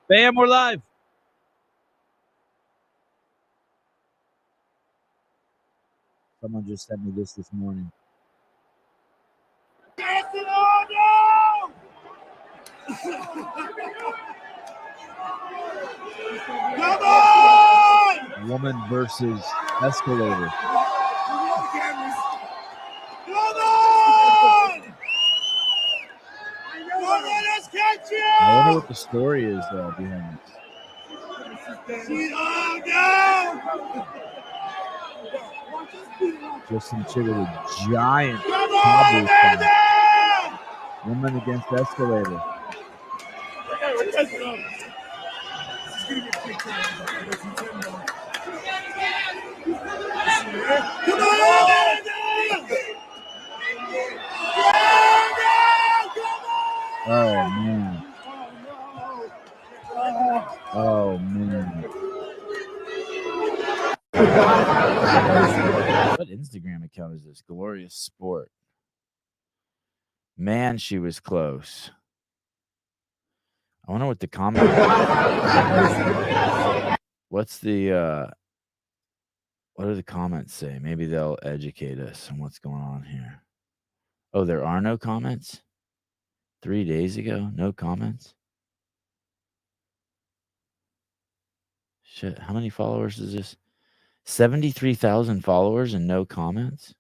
Bam, we're live. Someone just sent me this morning. Come on! Woman versus escalator. Come on! Let's catch you! I wonder what the story is behind this. Just some chick with a giant cowboy sign. Woman against escalator. Come on! Oh man. Oh man. What Instagram account is this? Glorious Sport. Man, she was close. I wonder what the comment. What's the what do the comments say? Maybe they'll educate us on what's going on here. Oh, there are no comments? 3 days ago, no comments? Shit, how many followers is this? 73,000 followers and no comments?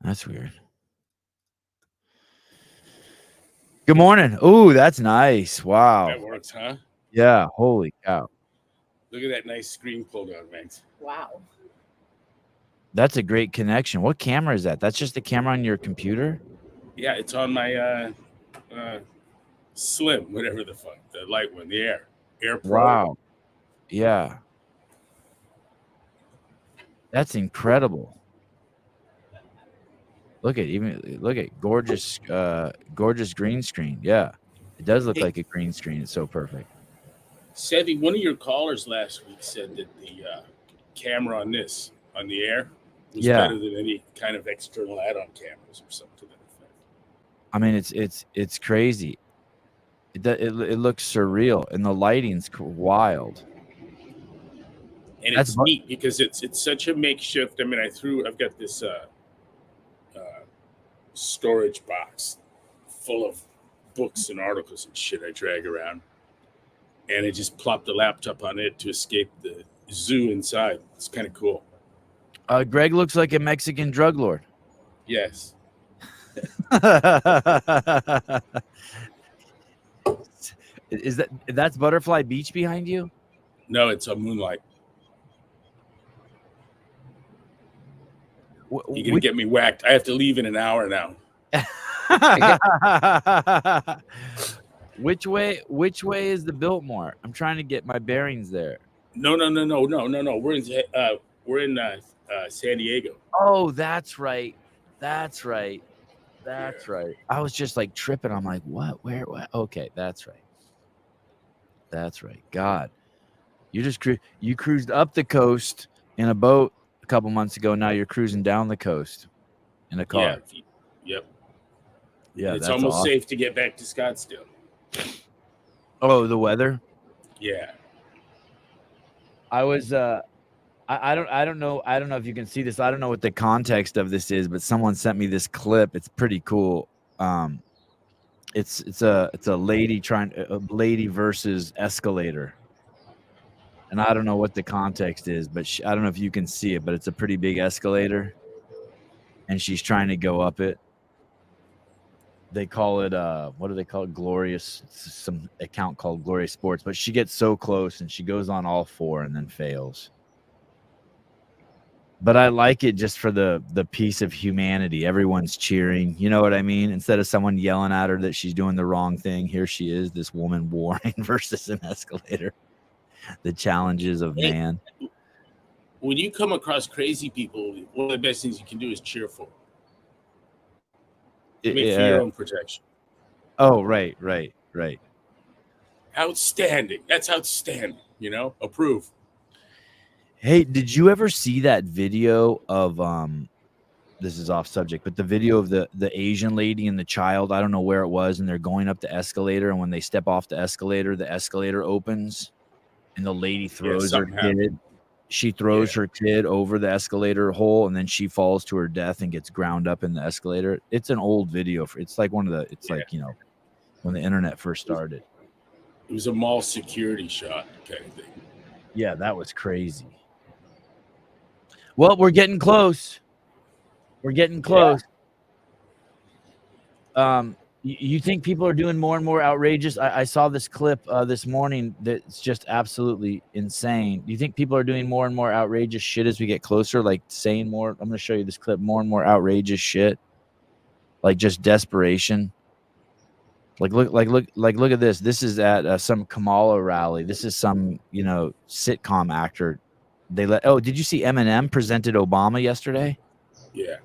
That's weird. Good morning. Ooh, that's nice. Wow. That works, huh? Yeah, holy cow. Look at that nice screen pulled out, Max. Wow. That's a great connection. What camera is that? That's just the camera on your computer? Yeah, it's on my Slim, whatever the fuck, the light one, the Air Pro. Wow. Yeah. That's incredible. Look at gorgeous green screen. Yeah. It does look like a green screen. It's so perfect. Sevy, one of your callers last week said that the camera on the Air was better than any kind of external add-on cameras or something to that effect. I mean, it's crazy. It looks surreal, and the lighting's wild. And it's neat because it's such a makeshift. I mean, I've got this storage box full of books and articles and shit I drag around, and I just plopped the laptop on it to escape the zoo inside. It's kind of cool. Greg looks like a Mexican drug lord. Yes. That's Butterfly Beach behind you? No, it's a Moonlight. You're gonna get me whacked. I have to leave in an hour now. Which way is the Biltmore? I'm trying to get my bearings there. No. We're in San Diego. Oh, that's right. I was just like tripping. I'm like, what? Where? What? Okay, that's right. God, you just you cruised up the coast in a boat a couple months ago. Now you're cruising down the coast in a car. Yeah. Yep. Yeah, it's almost safe to get back to Scottsdale. Oh, the weather. Yeah. I was. I don't know if you can see this. I don't know what the context of this is, but someone sent me this clip. It's pretty cool. It's a lady versus escalator, and I don't know what the context is, but I don't know if you can see it, but it's a pretty big escalator, and she's trying to go up it. They call it what do they call it? Glorious, some account called Glorious Sports, but she gets so close and she goes on all four and then fails. But I like it just for the piece of humanity. Everyone's cheering. You know what I mean? Instead of someone yelling at her that she's doing the wrong thing, here she is, this woman warring versus an escalator. The challenges of man. When you come across crazy people, one of the best things you can do is cheer for them. For your own protection. Oh, right. Outstanding. That's outstanding. Approve. Hey, did you ever see that video of this is off subject, but the video of the Asian lady and the child, I don't know where it was, and they're going up the escalator, and when they step off the escalator opens, and the lady throws her kid. She throws her kid over the escalator hole, and then she falls to her death and gets ground up in the escalator. It's an old video. It's like one of the. It's like, you know, when the internet first started. It was a mall security shot kind of thing. Yeah, that was crazy. Well, we're getting close. We're getting close. You think people are doing more and more outrageous? I saw this clip this morning that's just absolutely insane. Do you think people are doing more and more outrageous shit as we get closer, like saying more? I'm going to show you this clip, more and more outrageous shit, like just desperation. Like look at this. This is at some Kamala rally. This is some, you know, sitcom actor. They let. Oh, did you see Eminem presented Obama yesterday? Yeah.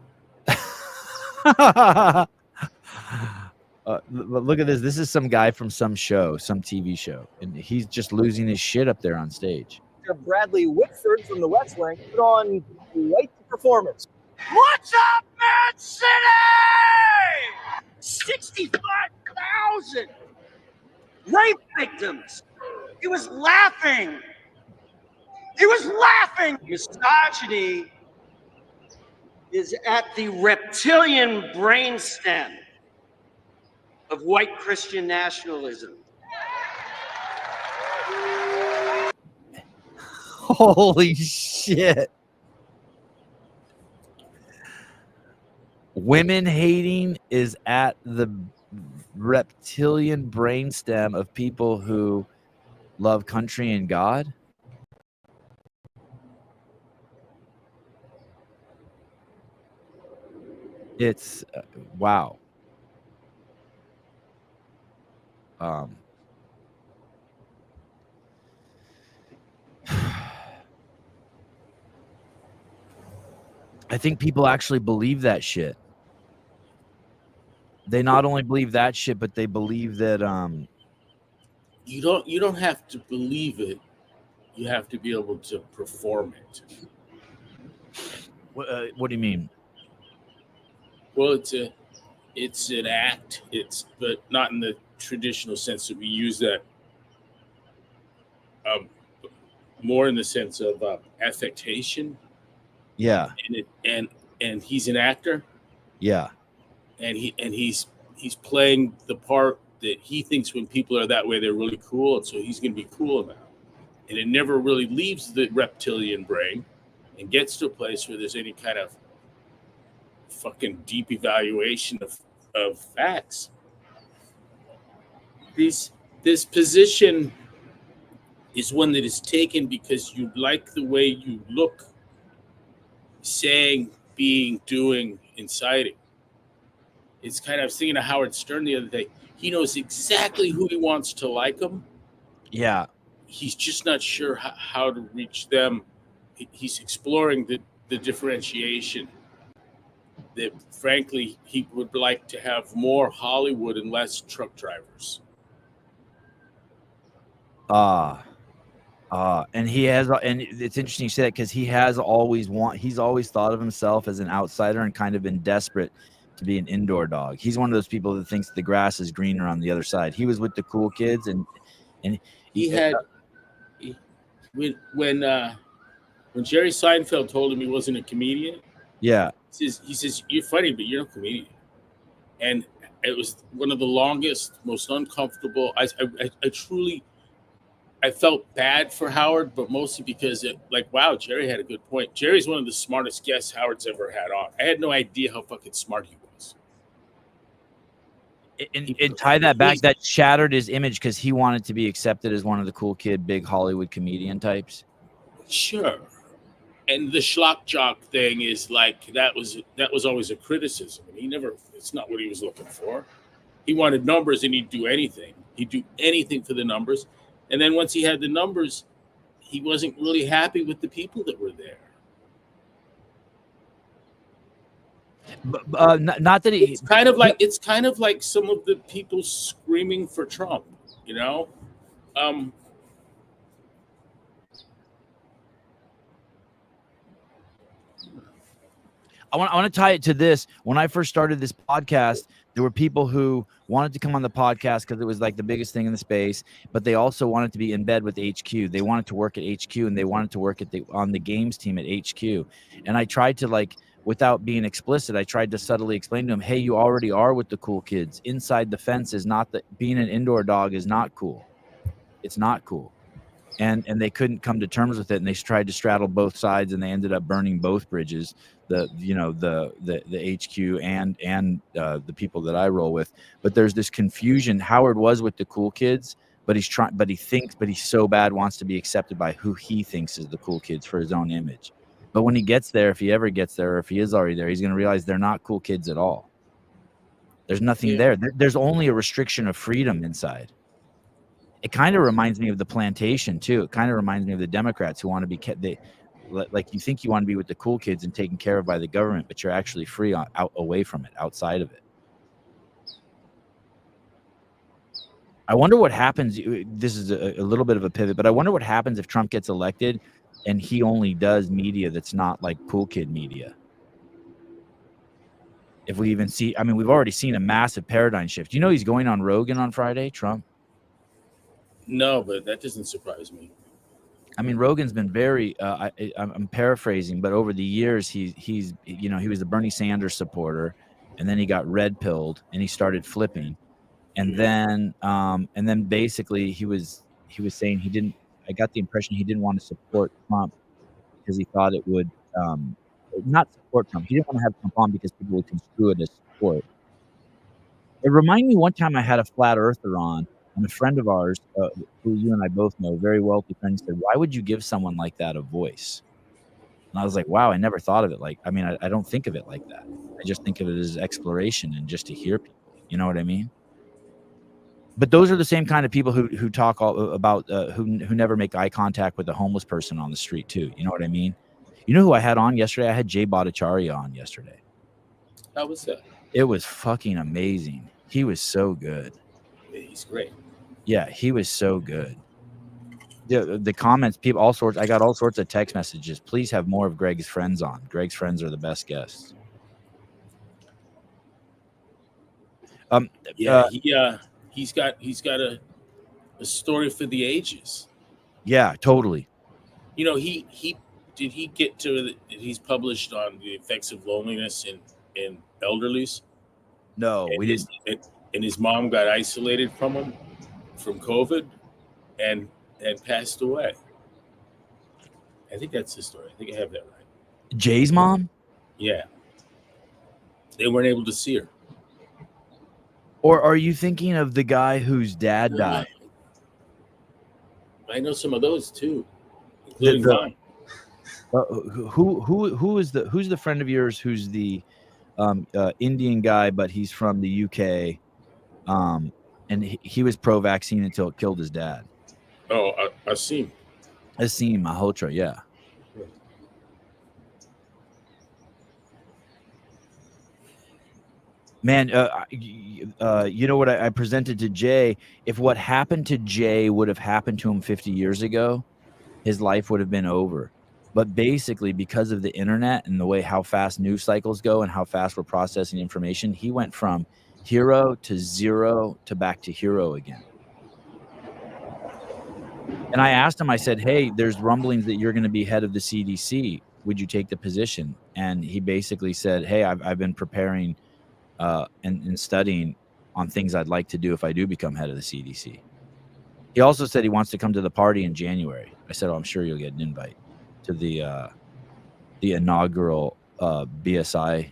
Look at this. This is some guy from some show, some TV show, and he's just losing his shit up there on stage. Bradley Whitford from the West Wing put on quite the performance. What's up, Man City? 65,000 rape victims. He was laughing. He was laughing. Misogyny is at the reptilian brainstem of white Christian nationalism. Holy shit. Women hating is at the reptilian brainstem of people who love country and God. It's wow. I think people actually believe that shit. They not only believe that shit, but they believe that you don't have to believe it. You have to be able to perform it. What do you mean? Well, it's an act. But not in the traditional sense that we use that. More in the sense of affectation. Yeah. And he's an actor. Yeah. And he's playing the part that he thinks when people are that way, they're really cool. And so he's going to be cool now. And it never really leaves the reptilian brain and gets to a place where there's any kind of fucking deep evaluation of facts. This position is one that is taken because you like the way you look, saying, being, doing, inciting. It's kind of, I was thinking of Howard Stern the other day. He knows exactly who he wants to like him. Yeah. He's just not sure how to reach them. He's exploring the differentiation that, frankly, he would like to have more Hollywood and less truck drivers. And he has, and it's interesting you say that because he's always thought of himself as an outsider and kind of been desperate to be an indoor dog. He's one of those people that thinks the grass is greener on the other side. He was with the cool kids, and he had when Jerry Seinfeld told him he wasn't a comedian. Yeah, he says you're funny, but you're no comedian. And it was one of the longest, most uncomfortable. I felt bad for Howard, but mostly because wow, Jerry had a good point. Jerry's one of the smartest guests Howard's ever had on. I had no idea how fucking smart he was. And tie that back, that shattered his image because he wanted to be accepted as one of the cool kid, big Hollywood comedian types. Sure. And the schlock jock thing is like, that was always a criticism. And it's not what he was looking for. He wanted numbers and he'd do anything. He'd do anything for the numbers. And then once he had the numbers, he wasn't really happy with the people that were there. Not that it's kind of like some of the people screaming for Trump, you know. I want to tie it to this. When I first started this podcast, there were people who wanted to come on the podcast because it was like the biggest thing in the space, but they also wanted to be in bed with HQ. They wanted to work at HQ, and they wanted to work on the games team at HQ. And I tried to, like, without being explicit, I tried to subtly explain to them, hey, you already are with the cool kids. Inside the fence is not that being an indoor dog is not cool. It's not cool. And they couldn't come to terms with it, and they tried to straddle both sides, and they ended up burning both bridges, the HQ and the people that I roll with. But there's this confusion. Howard was with the cool kids, but he's so bad wants to be accepted by who he thinks is the cool kids for his own image. But when he gets there, if he ever gets there, or if he is already there, he's going to realize they're not cool kids at all. There's nothing there. There's only a restriction of freedom inside. It kind of reminds me of the plantation too. It kind of reminds me of the Democrats who want to be like, you think you want to be with the cool kids and taken care of by the government, but you're actually free out away from it, outside of it. I wonder what happens. This is a little bit of a pivot, but I wonder what happens if Trump gets elected and he only does media that's not like cool kid media. If we even see, I mean, we've already seen a massive paradigm shift. You know, he's going on Rogan on Friday, Trump. No, but that doesn't surprise me. I mean, Rogan's been very, I'm paraphrasing, but over the years, he's he was a Bernie Sanders supporter, and then he got red pilled and he started flipping. And then basically he was saying I got the impression he didn't want to support Trump because he thought it would, not support Trump. He didn't want to have Trump on because people would construe it as support. It reminded me one time I had a flat earther on, and a friend of ours, who you and I both know, very wealthy friend, said, why would you give someone like that a voice? And I was like, wow, I never thought of it. I don't think of it like that. I just think of it as exploration and just to hear people. You know what I mean? But those are the same kind of people who talk about who never make eye contact with a homeless person on the street too. You know what I mean? You know who I had on yesterday? I had Jay Bhattacharya on yesterday. How was that? It was fucking amazing. He was so good. Yeah, he's great. Yeah, he was so good. The comments, people, all sorts. I got all sorts of text messages. Please have more of Greg's friends on. Greg's friends are the best guests. He's got a story for the ages. Yeah, totally. You know, he's published on the effects of loneliness in elderlies. No, we didn't. And his mom got isolated from him from COVID and passed away. I think that's the story. I think I have that right. Jay's mom? Yeah. They weren't able to see her. Or are you thinking of the guy whose dad died? I know some of those too, including mine. Who's the friend of yours who's the Indian guy, but he's from the UK, and he was pro-vaccine until it killed his dad. Oh, Asim Malhotra, yeah. Man, you know what I presented to Jay? If what happened to Jay would have happened to him 50 years ago, his life would have been over. But basically, because of the internet and the way how fast news cycles go and how fast we're processing information, he went from hero to zero to back to hero again. And I asked him, I said, hey, there's rumblings that you're going to be head of the CDC. Would you take the position? And he basically said, hey, I've been preparing and studying on things I'd like to do if I do become head of the CDC. He also said he wants to come to the party in January. I said, oh, I'm sure you'll get an invite to the inaugural BSI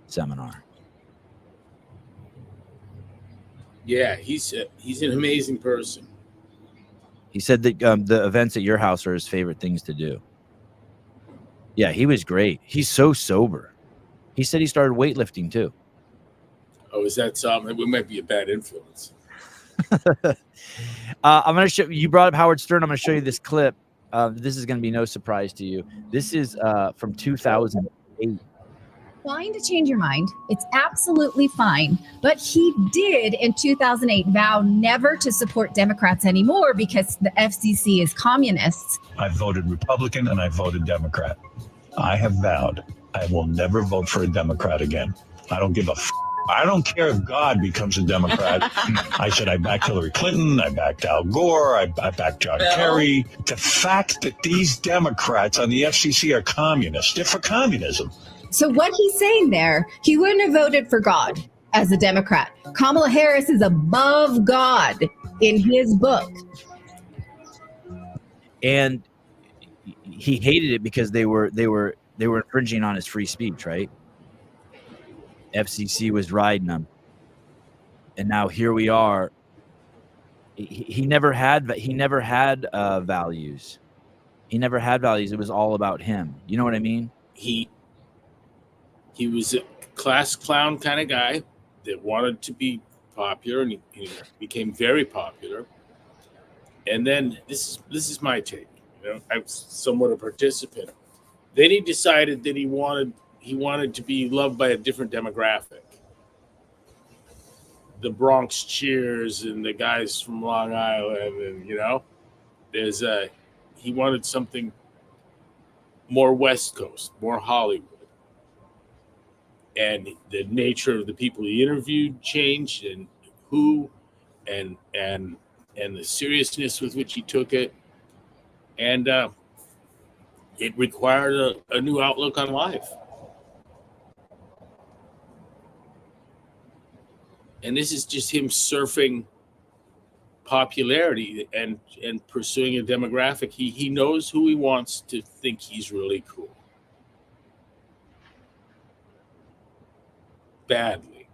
seminar. Yeah, he's an amazing person. He said that the events at your house are his favorite things to do. Yeah, he was great. He's so sober. He said he started weightlifting too. Oh, is that something? It might be a bad influence. I'm going to show you. Brought up Howard Stern. I'm going to show you this clip. This is going to be no surprise to you. This is from 2008. Fine to change your mind. It's absolutely fine. But he did in 2008 vow never to support Democrats anymore because the FCC is communists. I voted Republican and I voted Democrat. I have vowed I will never vote for a Democrat again. I don't give a I don't care if God becomes a Democrat. I said I backed Hillary Clinton, I backed Al Gore, I backed John Kerry. The fact that these Democrats on the FCC are communists, they're for communism. So what he's saying there, he wouldn't have voted for God as a Democrat. Kamala Harris is above God in his book. And he hated it because they were infringing on his free speech, right? FCC was riding him, and now here we are. He never had values. He never had values. It was all about him. You know what I mean? He was a class clown kind of guy that wanted to be popular, and he became very popular. And then this is my take. You know, I'm somewhat a participant. Then he decided that he wanted to be loved by a different demographic. The Bronx Cheers and the guys from Long Island, and he wanted something more West Coast, more Hollywood. And the nature of the people he interviewed changed, and the seriousness with which he took it, and it required a new outlook on life. And this is just him surfing popularity and pursuing a demographic. He knows who he wants to think he's really cool. Badly.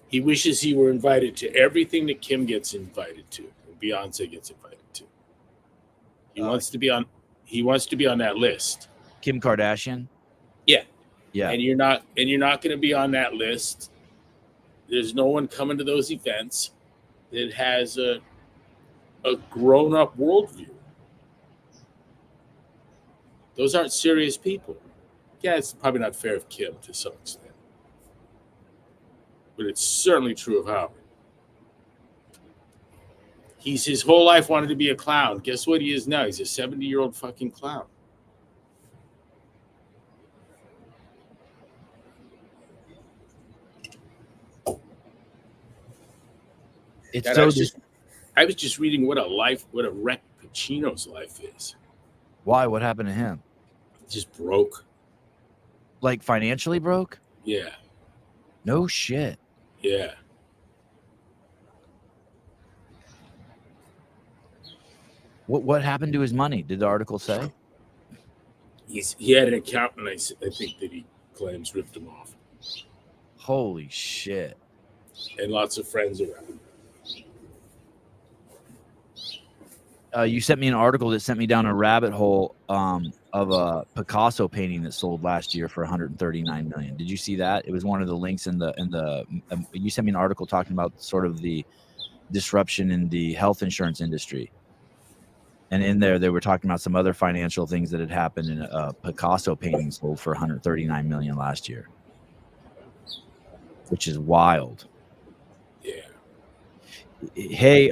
He wishes he were invited to everything that Kim gets invited to, and Beyonce gets invited to. He wants to be on that list. Kim Kardashian? Yeah. Yeah. And you're not going to be on that list. There's no one coming to those events that has a grown-up worldview. Those aren't serious people. Yeah, it's probably not fair of Kim to some extent. But it's certainly true of Howard. He's his whole life wanted to be a clown. Guess what he is now? He's a 70-year-old fucking clown. I was just reading what a wreck Pacino's life is. Why? What happened to him? Just broke. Like financially broke? Yeah. No shit. Yeah. What happened to his money? Did the article say? He had an accountant, I think, that he claims ripped him off. Holy shit. And lots of friends around him. You sent me an article that sent me down a rabbit hole of a Picasso painting that sold last year for $139 million. Did you see that? It was one of the links in the. You sent me an article talking about sort of the disruption in the health insurance industry, and in there they were talking about some other financial things that had happened. In a Picasso painting sold for $139 million last year, which is wild. Hey,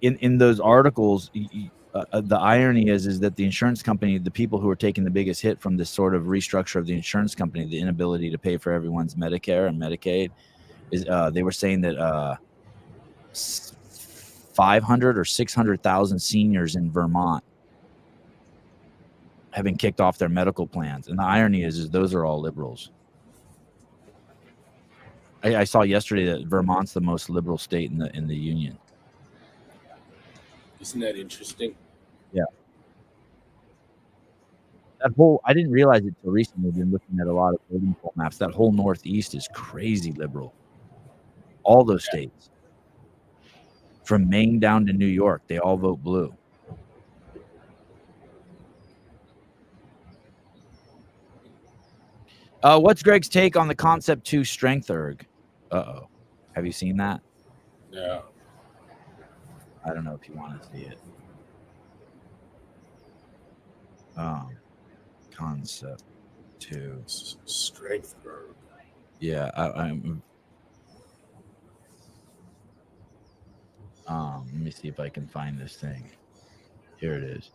in those articles, the irony is that the insurance company, the people who are taking the biggest hit from this sort of restructure of the insurance company, the inability to pay for everyone's Medicare and Medicaid, is they were saying that 500 or 600,000 seniors in Vermont have been kicked off their medical plans, and the irony is those are all liberals. I saw yesterday that Vermont's the most liberal state in the union. Isn't that interesting? Yeah. I didn't realize it until recently. I've been looking at a lot of voting poll maps. That whole Northeast is crazy liberal. All those states, from Maine down to New York, they all vote blue. What's Greg's take on the Concept 2 strength erg? Uh-oh. Have you seen that? No. I don't know if you want to see it. Concept 2. Strength erg. Yeah, I'm... let me see if I can find this thing. Here it is.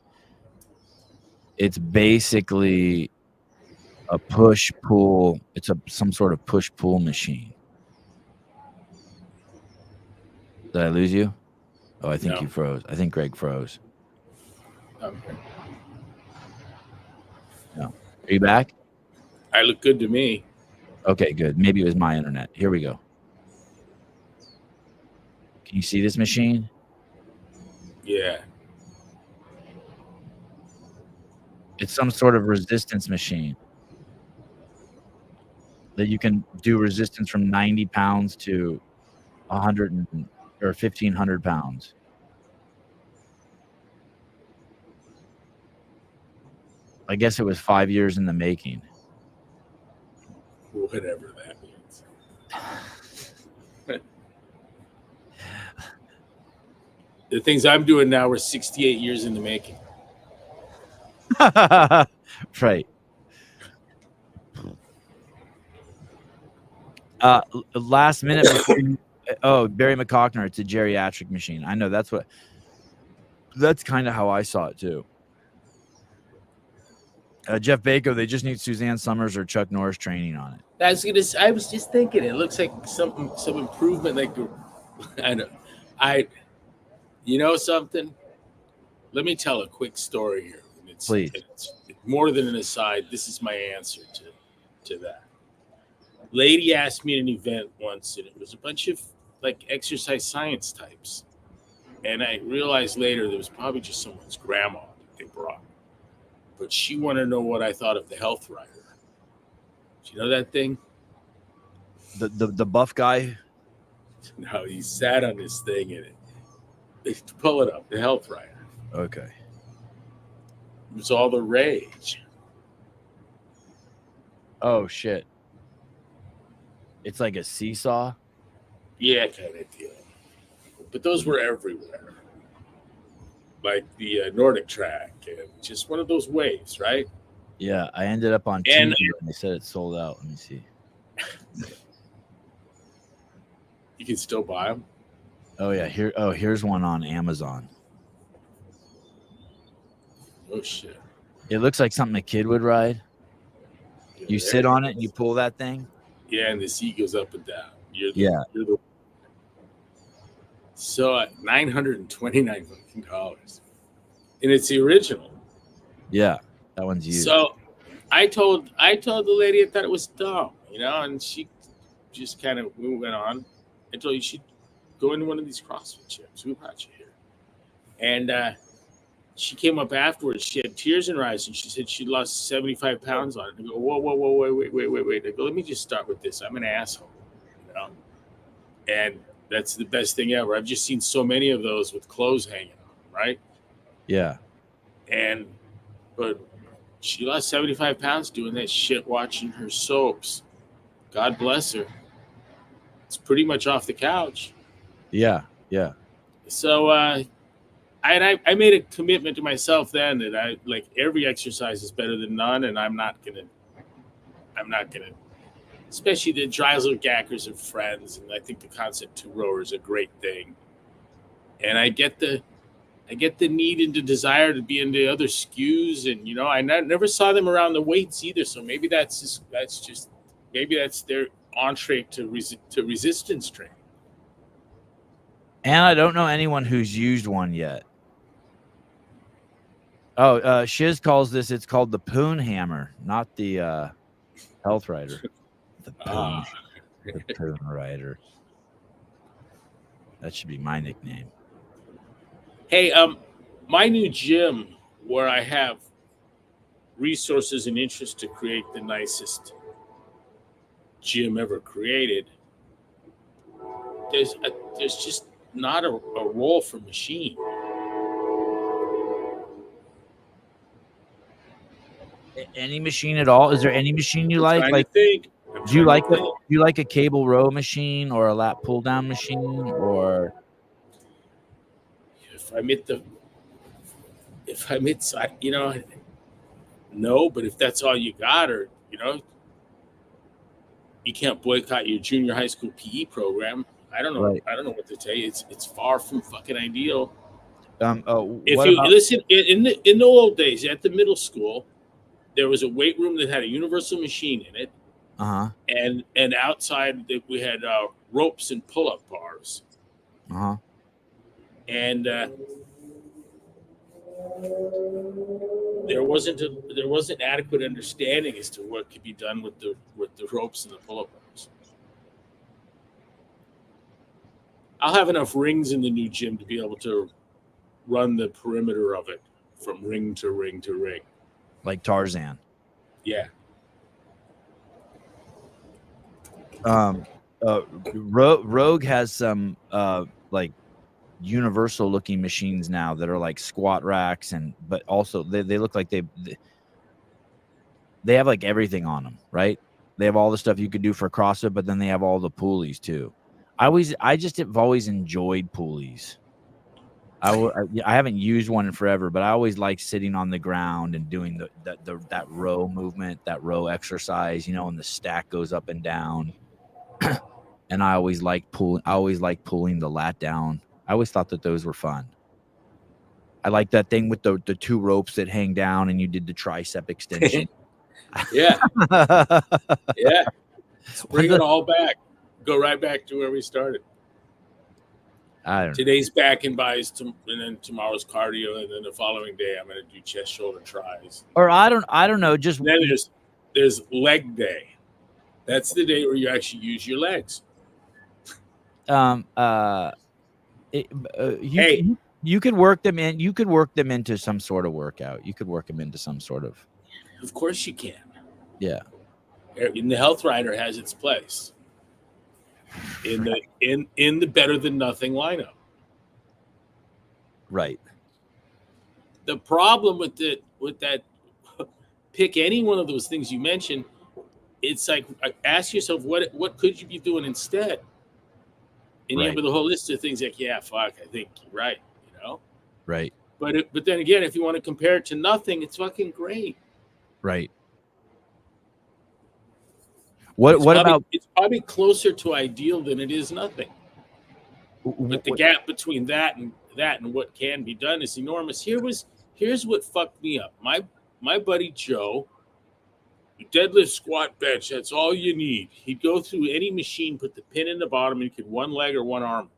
It's basically a push-pull. It's some sort of push-pull machine. Did I lose you? Oh, I think No. you froze. I think Greg froze. Okay. No. Are you back? I look good to me. Okay, good. Maybe it was my internet. Here we go. Can you see this machine? Yeah. It's some sort of resistance machine that you can do resistance from 90 pounds to 100 or 1,500 pounds. I guess it was 5 years in the making. Whatever that means. The things I'm doing now were 68 years in the making. Right. Last minute before Barry McCockner, it's a geriatric machine. I know that's kind of how I saw it too. Jeff Bako, they just need Suzanne Summers or Chuck Norris training on it. I was just thinking it looks like some improvement. Like you know something? Let me tell a quick story here. Please. It's more than an aside. This is my answer to that. Lady asked me at an event once, and it was a bunch of like exercise science types. And I realized later there was probably just someone's grandma that they brought. But she wanted to know what I thought of the Health Rider. Do you know that thing? The buff guy? No, he sat on this thing in it. Pull it up, the Health Rider. Okay. It was all the rage. Oh shit. It's like a seesaw? Yeah, kind of deal. But those were everywhere. Like the Nordic track, and just one of those waves, right? Yeah, I ended up on And- TV and they said it sold out. Let me see. You can still buy them. Oh yeah, here's one on Amazon. Oh shit! It looks like something a kid would ride. Yeah, You sit on it and you pull that thing. Yeah, and the seat goes up and down. You're the so at $929 fucking, and it's the original. Yeah, that one's used. So I told the lady I thought it was dumb, and she just kind of went on. I told you she'd go into one of these CrossFit gyms. Who brought you here? And she came up afterwards. She had tears in her eyes, and she said she lost 75 pounds on it. I go, whoa, wait. I go, let me just start with this. I'm an asshole, and that's the best thing ever. I've just seen so many of those with clothes hanging on, right? Yeah. But she lost 75 pounds doing that shit, watching her soaps. God bless her. It's pretty much off the couch. Yeah. So I made a commitment to myself then that I like every exercise is better than none, and I'm not gonna, especially the Dreisler Gackers are friends, and I think the Concept 2 rower is a great thing. And I get the need and the desire to be into other SKUs, and I never saw them around the weights either. So maybe that's their entree to resistance training. And I don't know anyone who's used one yet. Oh, Shiz calls this. It's called the Poon Hammer, not the Health Rider. The Poon Rider. That should be my nickname. Hey, my new gym, where I have resources and interest to create the nicest gym ever created, there's just not a role for machine. Any machine at all? Is there any machine you like? Like, do you like a cable row machine or a lat pull down machine, or if I'm no, but if that's all you got, or you can't boycott your junior high school PE program. I don't know. Right. I don't know what to tell you. It's far from fucking ideal. If what you about? listen, in the old days at the middle school, there was a weight room that had a universal machine in it, and outside we had ropes and pull-up bars, and there wasn't adequate understanding as to what could be done with the ropes and the pull-up bars. I'll have enough rings in the new gym to be able to run the perimeter of it from ring to ring to ring, Like Tarzan. Yeah. Rogue has some like universal looking machines now that are like squat racks, but also they look like they have like everything on them, right? They have all the stuff you could do for CrossFit, but then they have all the pulleys too. I just have always enjoyed pulleys. I haven't used one in forever, but I always like sitting on the ground and doing that row movement, that row exercise, and the stack goes up and down. And I always like pulling the lat down. I always thought that those were fun. I like that thing with the two ropes that hang down and you did the tricep extension. Yeah. Yeah. Let's bring it all back. Go right back to where we started. I don't know. Today's back and buys, and then tomorrow's cardio, and then the following day I'm going to do chest, shoulder, tries. Or I don't know. Just then there's leg day. That's the day where you actually use your legs. You could work them in. You could work them into some sort of workout. You could work them into some sort of. Of course you can. Yeah. And the Health Rider has its place in the better than nothing lineup. Right. The problem with that, pick any one of those things you mentioned. It's like, ask yourself what could you be doing instead. And you have the whole list of things like, yeah, fuck, I think you're right, Right. But then again, if you want to compare it to nothing, it's fucking great. Right. It's probably closer to ideal than it is nothing. But the gap between that and what can be done is enormous. Here's what fucked me up. My buddy Joe, deadlift, squat, bench, that's all you need. He'd go through any machine, put the pin in the bottom, and he could one leg or one arm.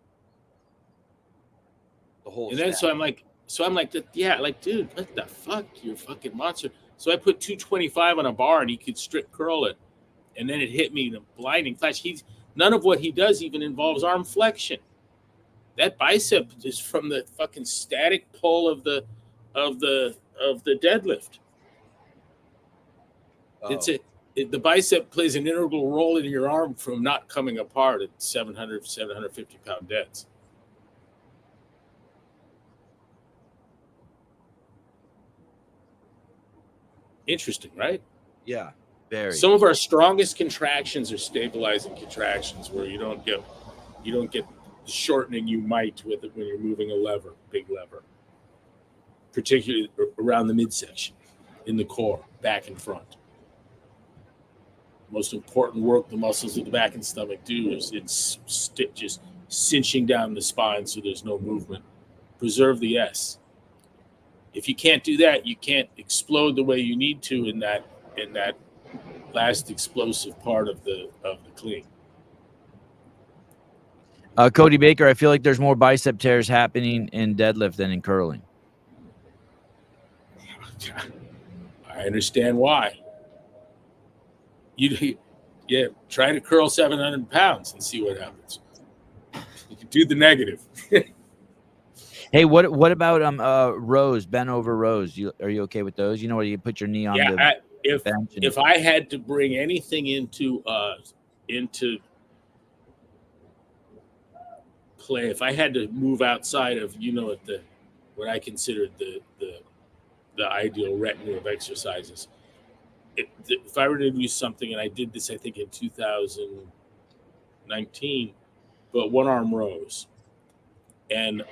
The whole and then stack. so I'm like, yeah, like, dude, what the fuck? You're a fucking monster. So I put 225 on a bar and he could strip curl it. And then it hit me in a blinding flash. None of what he does even involves arm flexion. That bicep is from the fucking static pull of the deadlift. Oh. The bicep plays an integral role in your arm from not coming apart at 750 pound deads. Interesting, right? Yeah, very. Some of our strongest contractions are stabilizing contractions where you don't get the shortening you might with it when you're moving a big lever, particularly around the midsection, in the core, back and front. Most important work the muscles of the back and stomach do is just cinching down the spine so there's no movement. Preserve the S. If you can't do that, you can't explode the way you need to in that last explosive part of the clean. Cody Baker, I feel like there's more bicep tears happening in deadlift than in curling. I understand why. Try to curl 700 pounds and see what happens. You can do the negative. Hey, what about rows, bent over rows? Are you okay with those? Where you put your knee on the bench? If I had to bring anything into play, if I had to move outside of what I considered the ideal retinue of exercises, if I were to do something, and I did this, I think in 2019, but one arm rows. And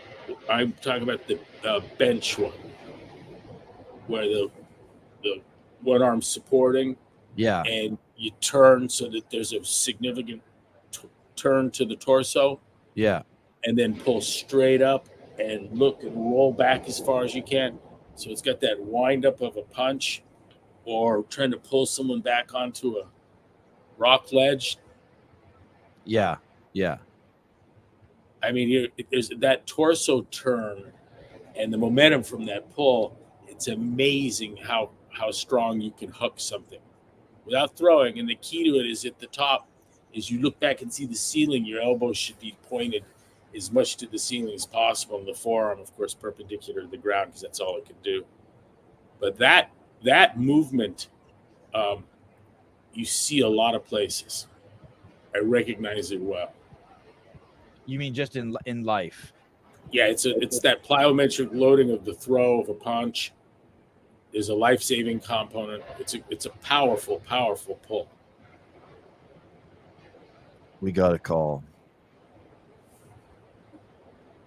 I'm talking about the bench one, where the one arm supporting, and you turn so that there's a significant turn to the torso, and then pull straight up and look and roll back as far as you can. So it's got that wind up of a punch, or trying to pull someone back onto a rock ledge. Yeah. I mean, there's that torso turn and the momentum from that pull. It's amazing how strong you can hook something without throwing. And the key to it is at the top, is you look back and see the ceiling. Your elbow should be pointed as much to the ceiling as possible, and the forearm, of course, perpendicular to the ground, because that's all it can do. But that movement, you see a lot of places. I recognize it well. You mean just in life? Yeah, it's that plyometric loading of the throw of a punch. There's a life-saving component. It's a powerful pull. We got a call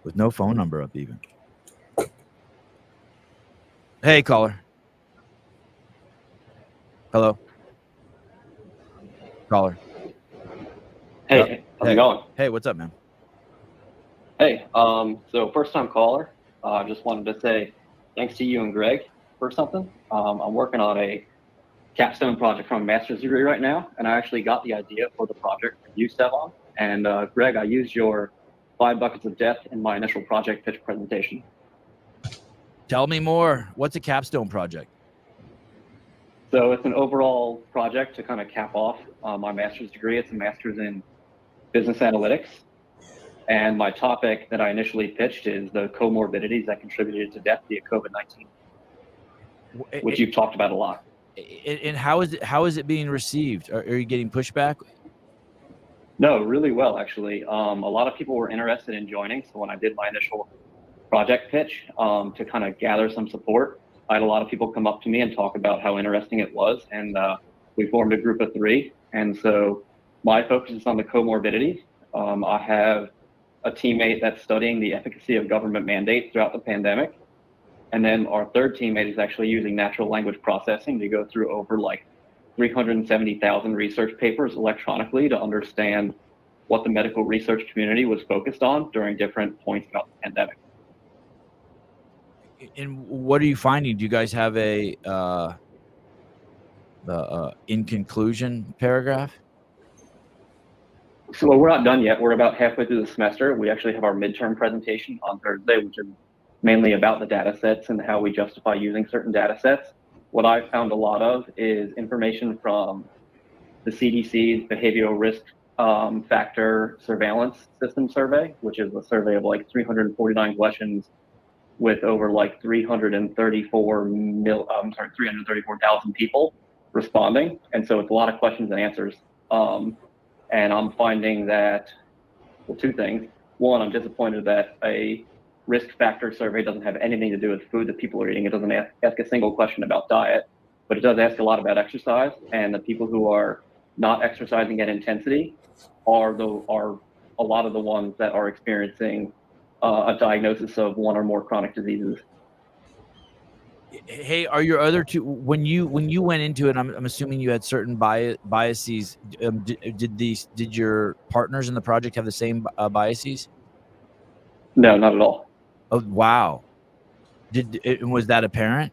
with no phone number up even. Hey, caller. Hello. Caller. Hey, how's it going? Hey, what's up, man? Hey, so first time caller. I just wanted to say thanks to you and Greg for something. I'm working on a capstone project from a master's degree right now, and I actually got the idea for the project from you, Stefan. And Greg, I used your 5 buckets of death in my initial project pitch presentation. Tell me more. What's a capstone project? So it's an overall project to kind of cap off my master's degree. It's a master's in business analytics. And my topic that I initially pitched is the comorbidities that contributed to death via COVID-19, which you've talked about a lot. And how is it being received? Are you getting pushback? No, really well, actually. A lot of people were interested in joining. So when I did my initial project pitch to kind of gather some support, I had a lot of people come up to me and talk about how interesting it was. And we formed a group of 3. And so my focus is on the comorbidities. I have a teammate that's studying the efficacy of government mandates throughout the pandemic. And then our third teammate is actually using natural language processing to go through over like 370,000 research papers electronically to understand what the medical research community was focused on during different points throughout the pandemic. And what are you finding? Do you guys have a in conclusion paragraph? So we're not done yet. We're about halfway through the semester. We actually have our midterm presentation on Thursday, which is mainly about the data sets and how we justify using certain data sets. What I found a lot of is information from the CDC's behavioral risk factor surveillance system survey, which is a survey of like 349 questions with over like 334,000 people responding. And so it's a lot of questions and answers. And I'm finding that, well, 2 things. One, I'm disappointed that a risk factor survey doesn't have anything to do with food that people are eating. It doesn't ask a single question about diet, but it does ask a lot about exercise. And the people who are not exercising at intensity are a lot of the ones that are experiencing a diagnosis of 1 or more chronic diseases. Hey, are your other 2, when you went into it, I'm assuming you had certain biases. Did your partners in the project have the same biases? No, not at all. Oh, wow. Was that apparent?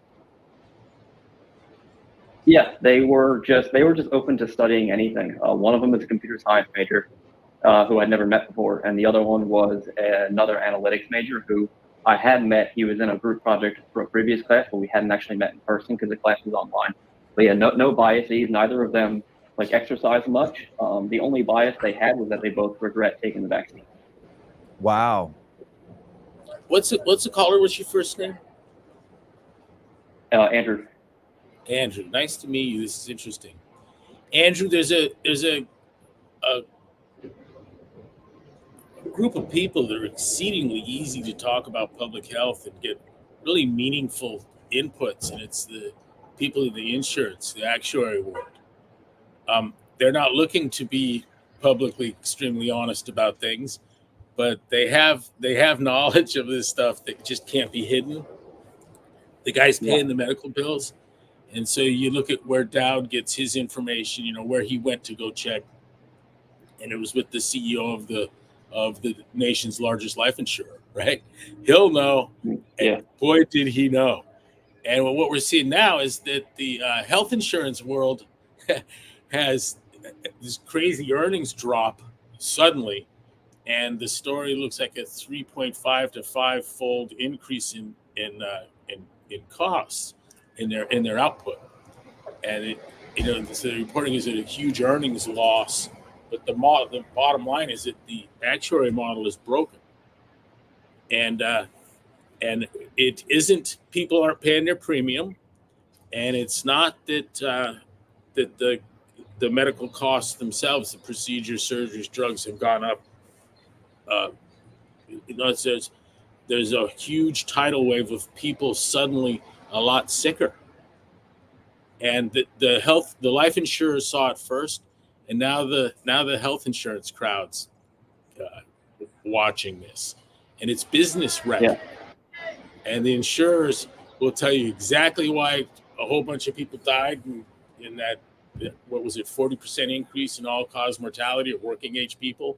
Yeah, they were just open to studying anything. One of them is a computer science major who I'd never met before, and the other one was another analytics major who I had met. He was in a group project for a previous class, but we hadn't actually met in person because the class was online. But yeah, no biases. Neither of them like exercise much. The only bias they had was that they both regret taking the vaccine. Wow. What's the caller? What's your first name? Andrew. Andrew, nice to meet you. This is interesting. Andrew, there's a group of people that are exceedingly easy to talk about public health and get really meaningful inputs, and it's the people in the insurance, the actuary world. They're not looking to be publicly extremely honest about things, but they have knowledge of this stuff that just can't be hidden. The guy's paying the medical bills, and so you look at where Dowd gets his information, where he went to go check, and it was with the CEO of the nation's largest life insurer. right? He'll know. Yeah. And boy, did he know. And what we're seeing now is that the health insurance world has this crazy earnings drop suddenly, and the story looks like a 3.5 to 5-fold increase in costs in their output. And the reporting is a huge earnings loss, but the bottom line is that the actuary model is broken, and it isn't people aren't paying their premium, and it's not that that the medical costs themselves, the procedures, surgeries, drugs have gone up. There's a huge tidal wave of people suddenly a lot sicker, and the life insurers saw it first, and now the health insurance crowds watching this, and it's business revenue. And the insurers will tell you exactly why a whole bunch of people died in that, what was it, 40% increase in all-cause mortality of working age people.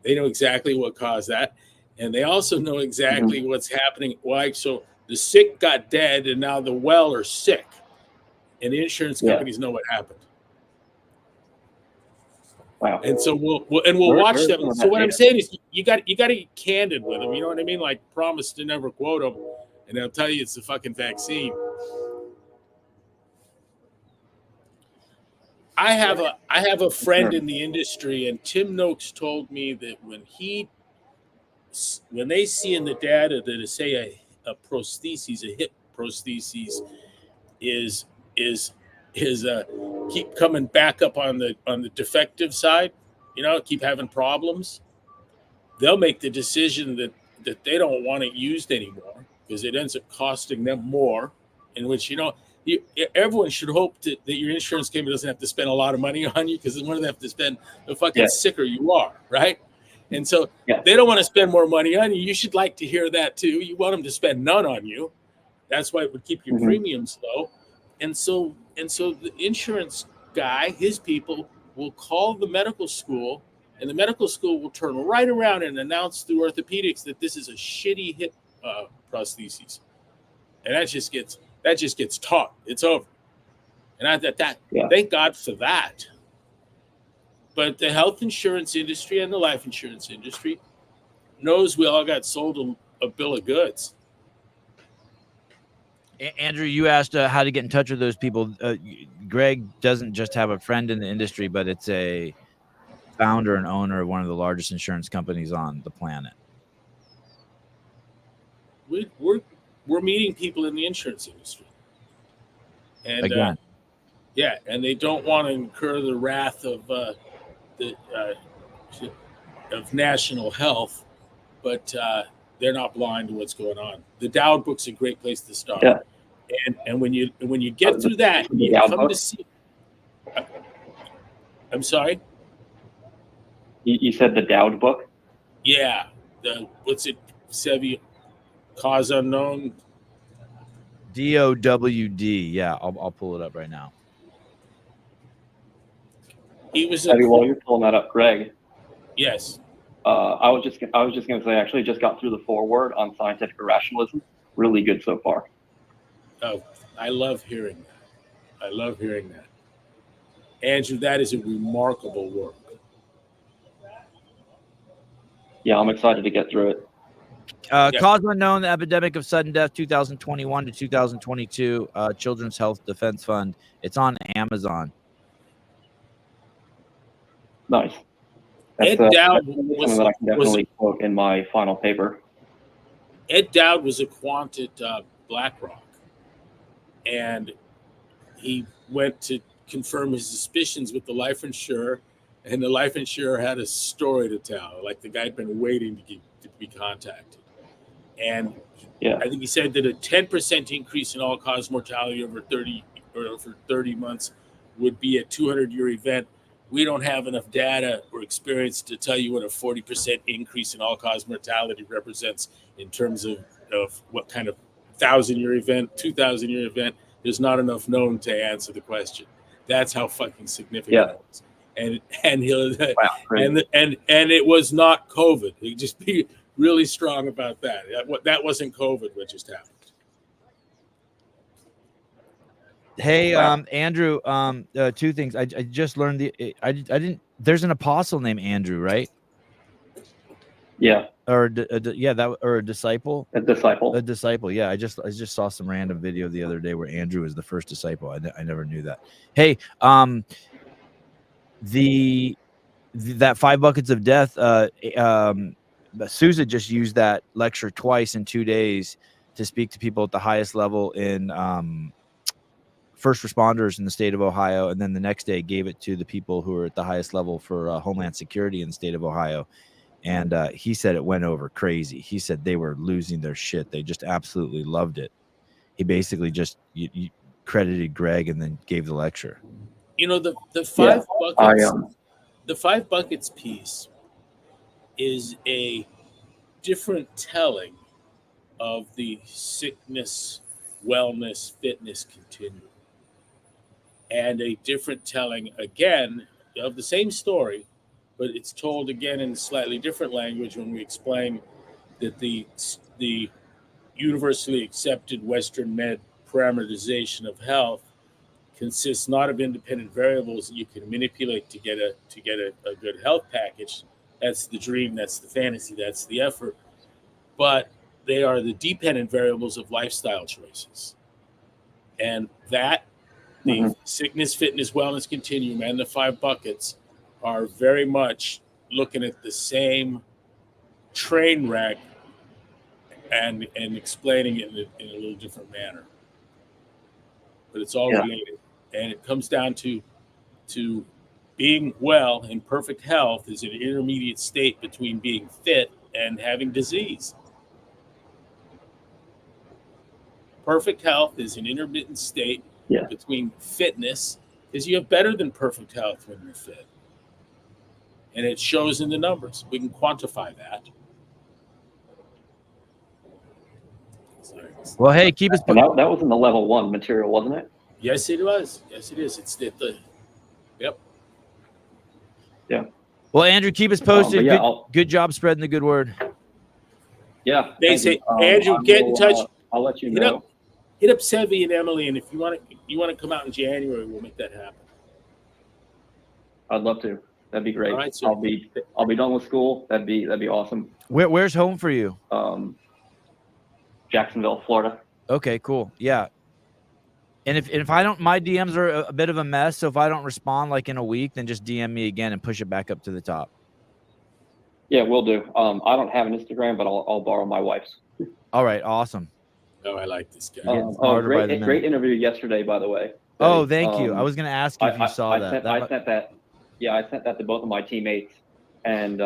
They know exactly what caused that. And they also know exactly what's happening. Why? So the sick got dead, and now the well are sick. And the insurance companies know what happened. Wow. And so we'll watch them. So what I'm saying is you got to get candid with them. You know what I mean? Like, promise to never quote them, and they'll tell you it's the fucking vaccine. I have a friend in the industry, and Tim Noakes told me that when they see in the data that is, say, a prosthesis, a hip prosthesis, is keep coming back up on the defective side, keep having problems, they'll make the decision that they don't want it used anymore because it ends up costing them more, in which everyone should hope that your insurance company doesn't have to spend a lot of money on you, because the more they have to spend, the fucking sicker you are, right? And so they don't want to spend more money on you. You should like to hear that too. You want them to spend none on you. That's why it would keep your premiums low. And so the insurance guy, his people, will call the medical school, and the medical school will turn right around and announce through orthopedics that this is a shitty hip prosthesis. And that just gets taught. It's over. And thank God for that. But the health insurance industry and the life insurance industry knows we all got sold a bill of goods. Andrew, you asked how to get in touch with those people. Greg doesn't just have a friend in the industry, but it's a founder and owner of one of the largest insurance companies on the planet. We're meeting people in the insurance industry, and again, and they don't want to incur the wrath of national health, but they're not blind to what's going on. The Dowd book's a great place to start. Yeah. And when you get through that, you come to see. I'm sorry? You said the Dowd book? Yeah. What's it? Sevi, Cause Unknown? DOWD. Yeah, I'll pull it up right now. He was while you're pulling that up, Greg. Yes. I was just going to say, I actually just got through the foreword on scientific irrationalism. Really good so far. Oh, I love hearing that. Andrew, that is a remarkable work. Yeah, I'm excited to get through it. Cause Unknown, the Epidemic of Sudden Death, 2021 to 2022, Children's Health Defense Fund. It's on Amazon. Nice. That's something that I can definitely quote in my final paper. Ed Dowd was a quant at BlackRock, and he went to confirm his suspicions with the life insurer, and the life insurer had a story to tell, like the guy had been waiting to be contacted. And I think he said that a 10% increase in all-cause mortality over 30 months would be a 200-year event. We don't have enough data or experience to tell you what a 40% increase in all-cause mortality represents in terms of what kind of 1,000-year event, 2,000-year event. There's not enough known to answer the question. That's how fucking significant it was. And it was not COVID. It just really strong about that. That wasn't COVID, what just happened. Hey, Andrew, two things. I just learned I didn't, there's an apostle named Andrew, right? Yeah. Or or a disciple. A disciple. A disciple. Yeah, I just saw some random video the other day where Andrew was the first disciple. I never knew that. Hey, that 5 buckets of death. Sousa just used that lecture twice in 2 days to speak to people at the highest level in first responders in the state of Ohio, and then the next day gave it to the people who are at the highest level for Homeland Security in the state of Ohio. And he said it went over crazy. He said they were losing their shit. They just absolutely loved it. He basically just you credited Greg and then gave the lecture. You know, the 5 buckets. The 5 buckets piece is a different telling of the sickness, wellness, fitness continuum, and a different telling again of the same story, but it's told again in a slightly different language when we explain that the universally accepted Western med parameterization of health consists not of independent variables that you can manipulate to get a good health package. That's the dream, that's the fantasy, that's the effort. But they are the dependent variables of lifestyle choices. And that the sickness, fitness, wellness continuum and the 5 buckets are very much looking at the same train wreck and explaining it in a little different manner. But it's all related. And it comes down to being well in perfect health is an intermediate state between being fit and having disease. Perfect health is an intermittent state between fitness, because you have better than perfect health when you're fit. And it shows in the numbers. We can quantify that. Well, hey, keep us. And that was in the level 1 material, wasn't it? Yes, it was. Yes, it is. It's yep. Yeah. Well, Andrew, keep us posted. Yeah, good job spreading the good word. Yeah. They say, Andrew, get in touch. I'll let you know. Hit up Sevi and Emily, and if you want to come out in January, we'll make that happen. I'd love to. That'd be great. All right, so I'll be done with school. That'd be awesome. Where's home for you? Jacksonville, Florida. Okay, cool. Yeah. And if I don't, my DMs are a bit of a mess. So if I don't respond like in a week, then just DM me again and push it back up to the top. Yeah, we'll do. I don't have an Instagram, but I'll borrow my wife's. All right. Awesome. Oh, I like this guy. Great interview yesterday, by the way. Oh, thank you. I was going to ask you if you saw that. I sent that. Yeah, I sent that to both of my teammates, and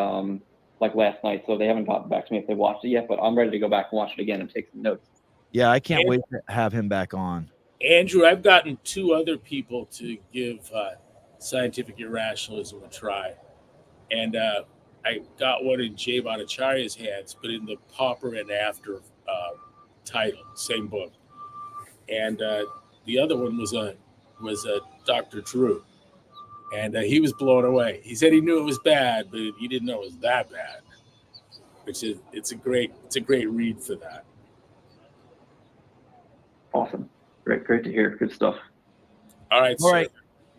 like last night. So they haven't gotten back to me if they watched it yet. But I'm ready to go back and watch it again and take some notes. Yeah, I can't wait to have him back on. Andrew, I've gotten 2 other people to give scientific irrationalism a try, and I got one in Jay Bhattacharya's hands, but in the Pauper and After title, same book, and the other one was Dr. Drew, and he was blown away. He said he knew it was bad, but he didn't know it was that bad. Which is it's a great read for that. Awesome, great to hear. Good stuff. All right, all right.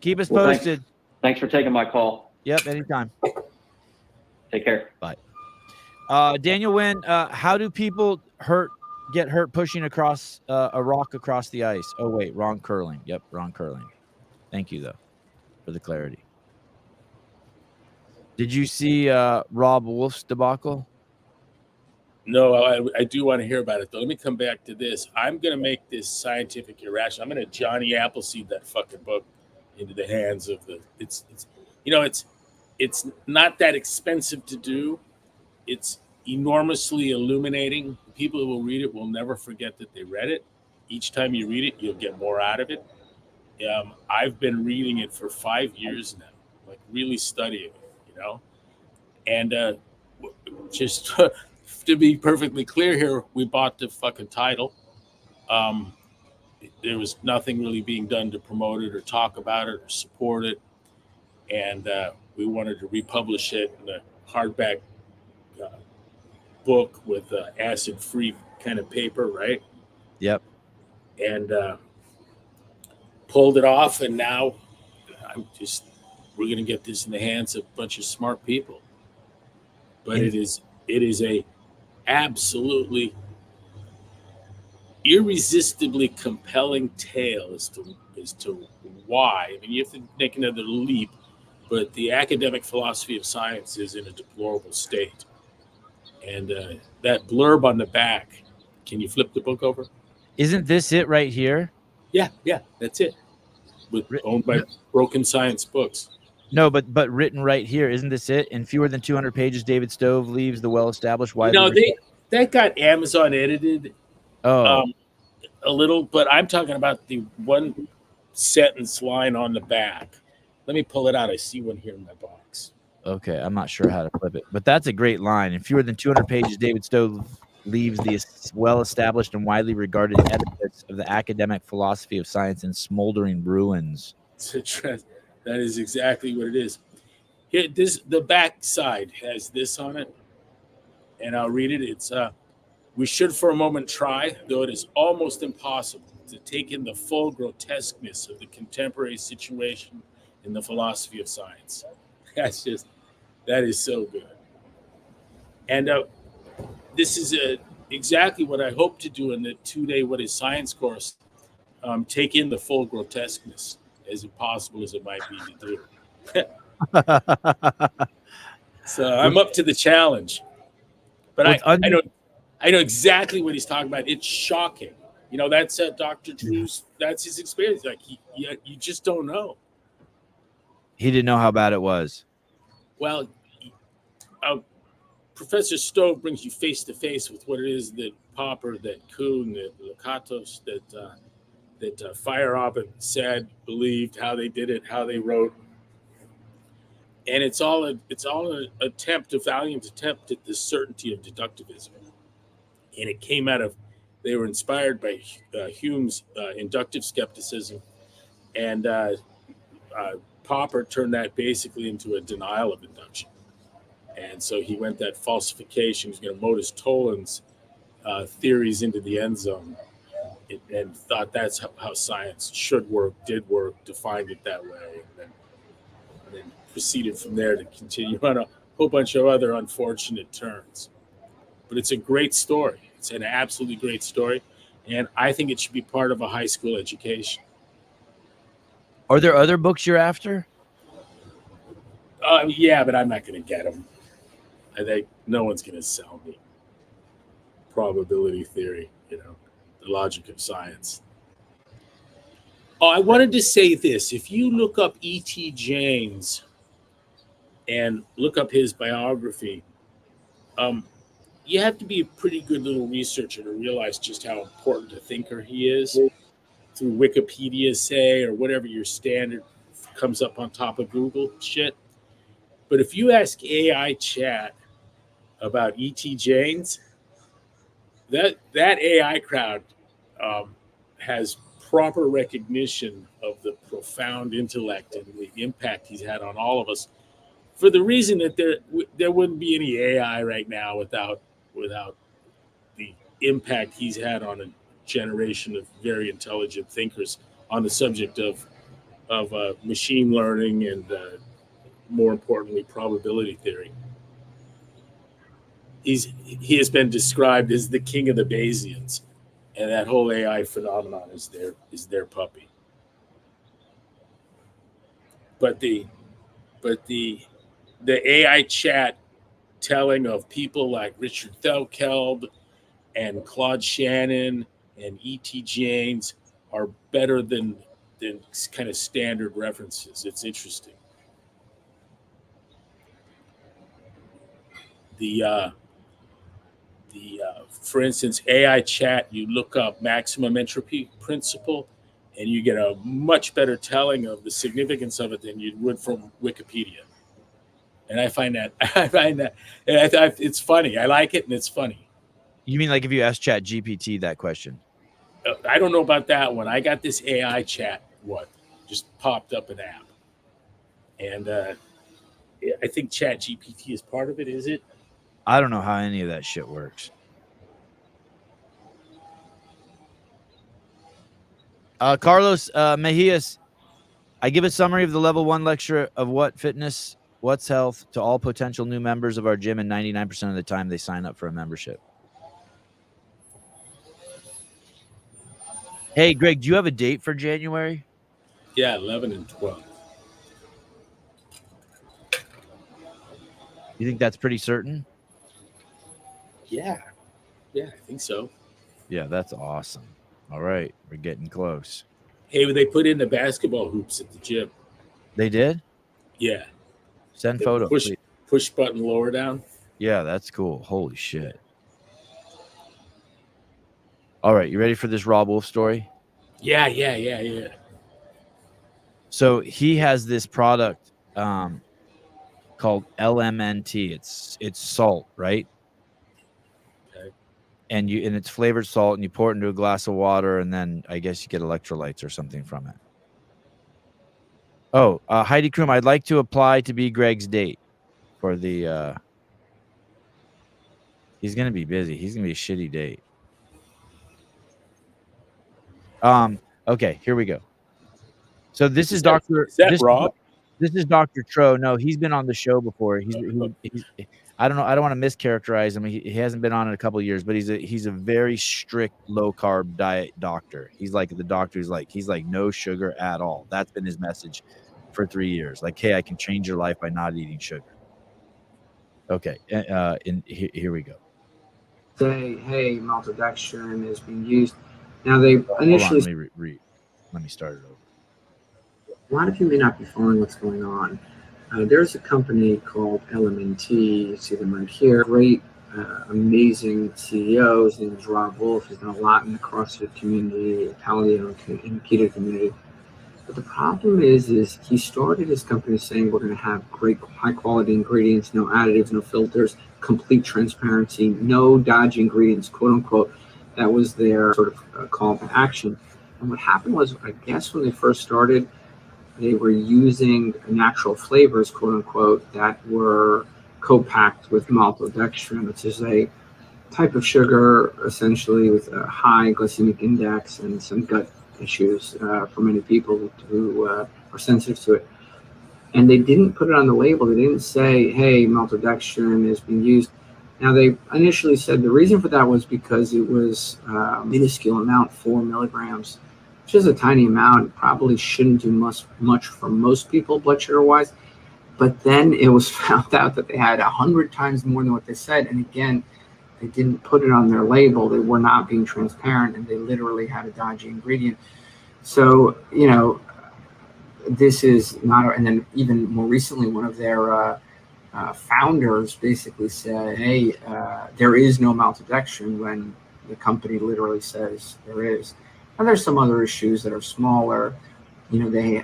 Keep us posted. Thanks for taking my call. Yep, anytime. Take care. Bye. Daniel Wynn, how do people get hurt pushing across a rock across the ice? Oh, wait, wrong curling. Yep, wrong curling. Thank you, though, for the clarity. Did you see Rob Wolf's debacle? No, I do want to hear about it, though. Let me come back to this. I'm going to make this scientific irrational. I'm going to Johnny Appleseed that fucking book into the hands of the – it's not that expensive to do. It's enormously illuminating. People who will read it will never forget that they read it. Each time you read it, you'll get more out of it. I've been reading it for 5 years now, like really studying it, And just to be perfectly clear here, we bought the fucking title. There was nothing really being done to promote it or talk about it or support it. And we wanted to republish it in a hardback book with acid-free kind of paper, right? Yep. And pulled it off, and now we're going to get this in the hands of a bunch of smart people. But it is a absolutely irresistibly compelling tale as to why. I mean, you have to make another leap, but the academic philosophy of science is in a deplorable state. And that blurb on the back, can you flip the book over? Isn't this it right here? Yeah, that's it. Owned by Broken Science Books. No, but written right here. Isn't this it? In fewer than 200 pages, David Stove leaves the well-established that got Amazon edited a little, but I'm talking about the one sentence line on the back. Let me pull it out. I see one here in my box. Okay, I'm not sure how to flip it, but that's a great line. In fewer than 200 pages, David Stove leaves the well-established and widely regarded edifice of the academic philosophy of science in smoldering ruins. That is exactly what it is. Here, the back side has this on it, and I'll read it. It's we should for a moment try, though it is almost impossible, to take in the full grotesqueness of the contemporary situation in the philosophy of science. That is so good. And this is exactly what I hope to do in the 2-day What is Science course, take in the full grotesqueness, as impossible as it might be to do. So I'm up to the challenge. But I know exactly what he's talking about. It's shocking. You know, that's Dr. Drew's, that's his experience. Like, you just don't know. He didn't know how bad it was. Well, Professor Stove brings you face to face with what it is that Popper, that Kuhn, that Lakatos, that Feyerabend said, believed, how they did it, how they wrote, and it's all an attempt, a valiant attempt at the certainty of deductivism. And it came out of, they were inspired by Hume's inductive skepticism, and Popper turned that basically into a denial of induction. And so he went that falsification. He's going to modus tollens theories into the end zone, and thought that's how science should work, did work, defined it that way, and then proceeded from there to continue on a whole bunch of other unfortunate turns. But it's a great story. It's an absolutely great story, and I think it should be part of a high school education. Are there other books you're after? Yeah, but I'm not going to get them. I think no one's going to sell me probability theory, the logic of science. Oh, I wanted to say this. If you look up E.T. James and look up his biography, you have to be a pretty good little researcher to realize just how important a thinker he is. Through Wikipedia, say, or whatever your standard comes up on top of Google shit. But if you ask AI chat about E.T. James, that AI crowd has proper recognition of the profound intellect and the impact he's had on all of us, for the reason that there wouldn't be any AI right now without the impact he's had on a generation of very intelligent thinkers on the subject of machine learning and more importantly, probability theory. He has been described as the king of the Bayesians, and that whole AI phenomenon is their puppy. But the AI chat telling of people like Richard Thelkeld and Claude Shannon and E.T. James are better than kind of standard references. It's interesting. For instance, AI chat, you look up maximum entropy principle, and you get a much better telling of the significance of it than you would from Wikipedia. And I find that it's funny. I like it, and it's funny. You mean like if you ask Chat GPT that question? I don't know about that one. I got this AI chat just popped up an app, and I think Chat GPT is part of it. Is it? I don't know how any of that shit works. Carlos Mejias, I give a summary of the level 1 lecture of what fitness, what's health to all potential new members of our gym, and 99% of the time they sign up for a membership. Hey, Greg, do you have a date for January? Yeah, 11 and 12. You think that's pretty certain? Yeah, I think so. Yeah, that's awesome. All right, we're getting close. Hey, they put in the basketball hoops at the gym. They did? Yeah. Send The photos. push button lower down. Yeah, that's cool. Holy shit. All right, you ready for this Rob Wolf story? Yeah. So he has this product called LMNT. It's salt, right? Okay. And it's flavored salt, and you pour it into a glass of water, and then I guess you get electrolytes or something from it. Oh, Heidi Kroom, I'd like to apply to be Greg's date for the. He's gonna be busy. He's gonna be a shitty date. Okay, here we go. So this is Dr. Is that Rob? This is Dr. Tro. No, he's been on the show before. He's I don't know. I don't want to mischaracterize him. He hasn't been on in a couple of years, but he's a very strict low carb diet doctor. He's like the doctor who's like, he's like no sugar at all. That's been his message for 3 years. Like, hey, I can change your life by not eating sugar. Okay, here we go. Say, hey, maltodextrin is being used. Now they initially. Hold on, let me start it over. A lot of you may not be following what's going on. There's a company called LMNT. You see them right here. Great, amazing CEO. His name is Rob Wolf. He's done a lot in the CrossFit community, paleo and keto community. But the problem is he started his company saying we're going to have great, high quality ingredients, no additives, no filters, complete transparency, no dodgy ingredients, quote unquote. That was their sort of call to action. And what happened was, I guess when they first started, they were using natural flavors, quote unquote, that were co-packed with maltodextrin, which is a type of sugar essentially with a high glycemic index and some gut issues for many people who are sensitive to it. And they didn't put it on the label. They didn't say, hey, maltodextrin is being used. Now, they initially said the reason for that was because it was a minuscule amount, 4 milligrams, which is a tiny amount. It probably shouldn't do much for most people, blood sugar-wise. But then it was found out that they had 100 times more than what they said. And again, they didn't put it on their label. They were not being transparent, and they literally had a dodgy ingredient. So, this is not. And then even more recently, one of their founders basically said, hey, there is no maltodextrin, when the company literally says there is. And there's some other issues that are smaller. They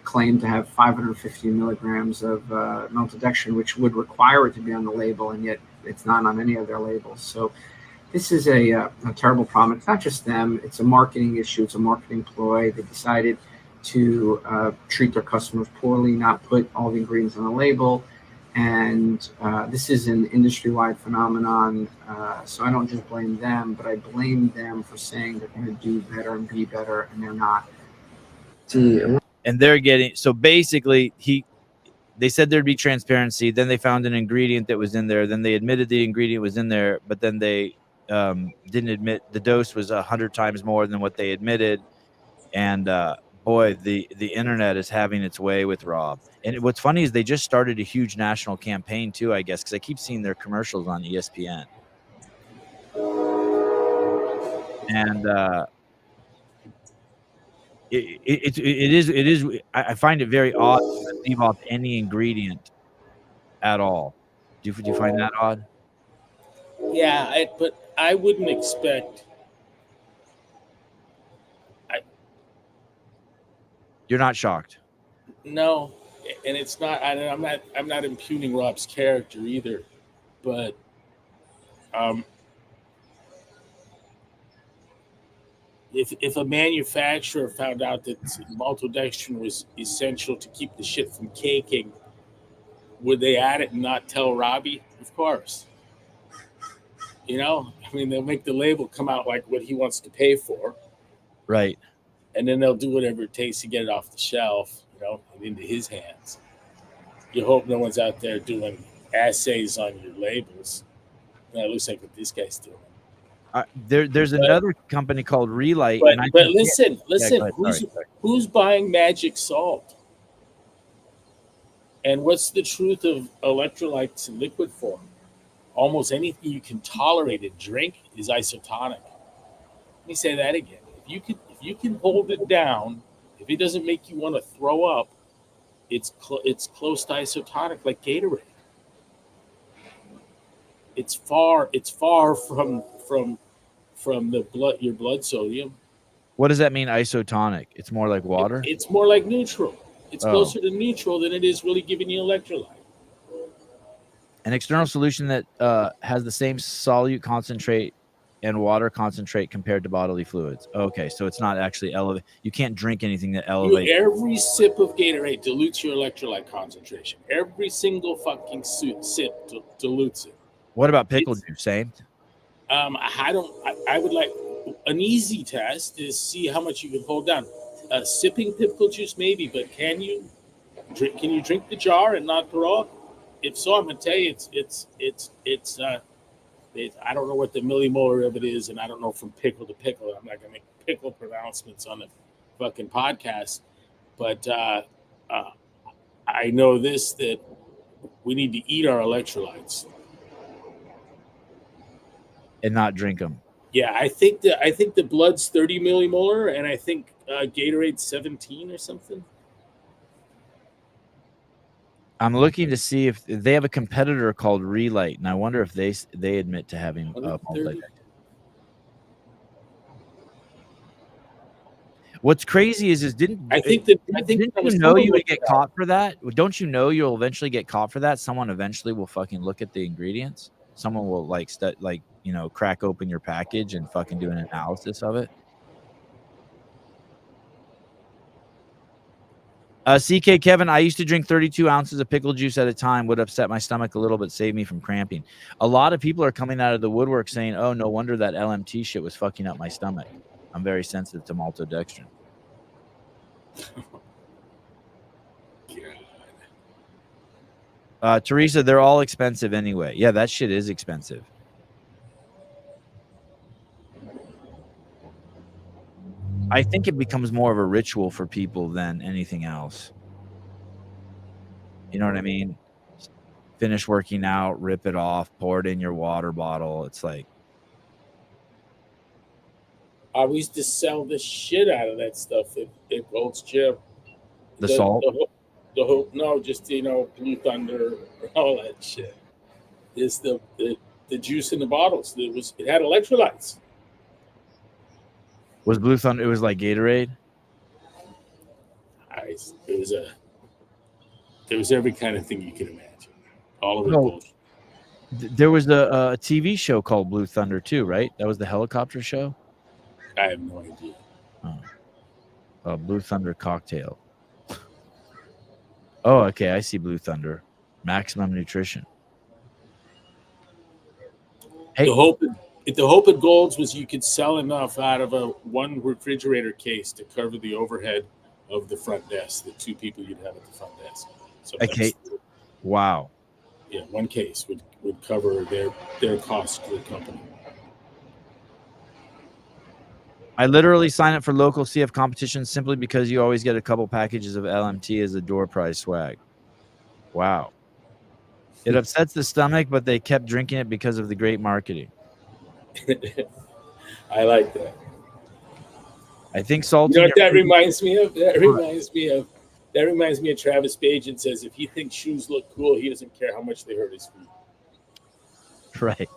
claim to have 550 milligrams of maltodextrin, which would require it to be on the label, and yet it's not on any of their labels. So this is a terrible problem. It's not just them. It's a marketing issue. It's a marketing ploy. They decided to treat their customers poorly, not put all the ingredients on the label. And this is an industry-wide phenomenon. So I don't just blame them, but I blame them for saying they're going to do better and be better, and they're not. And they're getting, so basically they said there'd be transparency. Then they found an ingredient that was in there. Then they admitted the ingredient was in there, but then they didn't admit the dose was 100 times more than what they admitted. And boy, the internet is having its way with Rob. And what's funny is they just started a huge national campaign too, I guess, because I keep seeing their commercials on ESPN. And it is. I find it very odd to leave off any ingredient at all. Do you find that odd? Yeah, but I wouldn't expect. You're not shocked. No, and it's not. I'm not impugning Rob's character either, but if a manufacturer found out that maltodextrin was essential to keep the shit from caking, would they add it and not tell Robbie? Of course. You know, I mean, they'll make the label come out like what he wants to pay for, Right. and then they'll do whatever it takes to get it off the shelf, you know, and into his hands. You hope no one's out there doing assays on your labels. That looks like what this guy's doing. There's another company called Relight. But listen, go ahead. who's buying magic salt? And what's the truth of electrolytes in liquid form? Almost anything you can tolerate and drink is isotonic. Let me say that again. If you can hold it down, if it doesn't make you want to throw up, it's close to isotonic, like Gatorade. It's far from your blood sodium. What does that mean, isotonic? It's more like water? It's more like neutral. It's closer to neutral than it is really giving you electrolyte. An external solution that has the same solute concentrate and water concentrate compared to bodily fluids. Okay, so it's not actually elevate. You can't drink anything that elevates. Every sip of Gatorade dilutes your electrolyte concentration. Every single fucking sip dilutes it. What about pickle juice? Same. I would like an easy test is see how much you can hold down. Sipping pickle juice maybe, but can you drink the jar and not throw up? If so, I'm gonna tell you I don't know what the millimolar of it is, and I don't know from pickle to pickle. I'm not gonna make pickle pronouncements on the fucking podcast, but I know this, that we need to eat our electrolytes and not drink them. Yeah, I think the blood's 30 millimolar, and I think Gatorade's 17 or something. I'm looking to see if they have a competitor called Relight, and I wonder if they admit to having multi. What's crazy is didn't you know you would get caught for that? Don't you know you'll eventually get caught for that? Someone eventually will fucking look at the ingredients. Someone will crack open your package and fucking do an analysis of it. CK Kevin, I used to drink 32 ounces of pickle juice at a time. Would upset my stomach a little, but save me from cramping. A lot of people are coming out of the woodwork saying, "Oh, no wonder that LMT shit was fucking up my stomach. I'm very sensitive to maltodextrin." Teresa, they're all expensive anyway. Yeah, that shit is expensive. I think it becomes more of a ritual for people than anything else. You know what I mean? Finish working out, rip it off, pour it in your water bottle. It's like, I used to sell the shit out of that stuff at Gold's Gym. The salt? No, just, Blue Thunder, all that shit. It's the juice in the bottles. It had electrolytes. Was Blue Thunder? It was like Gatorade. It was every kind of thing you can imagine. All of it. Bullshit. There was a TV show called Blue Thunder too, right? That was the helicopter show. I have no idea. Blue Thunder cocktail. Oh, okay. I see Blue Thunder. Maximum nutrition. Hey. The hope at Gold's was you could sell enough out of one refrigerator case to cover the overhead of the front desk, the two people you'd have at the front desk. So okay. Wow. Yeah, one case would cover their cost to the company. I literally sign up for local CF competitions simply because you always get a couple packages of LMT as a door prize swag. Wow. It upsets the stomach, but they kept drinking it because of the great marketing. I like that. I think salty. You know what that reminds me of? That reminds me of Travis Bajan says if he thinks shoes look cool, he doesn't care how much they hurt his feet. Right.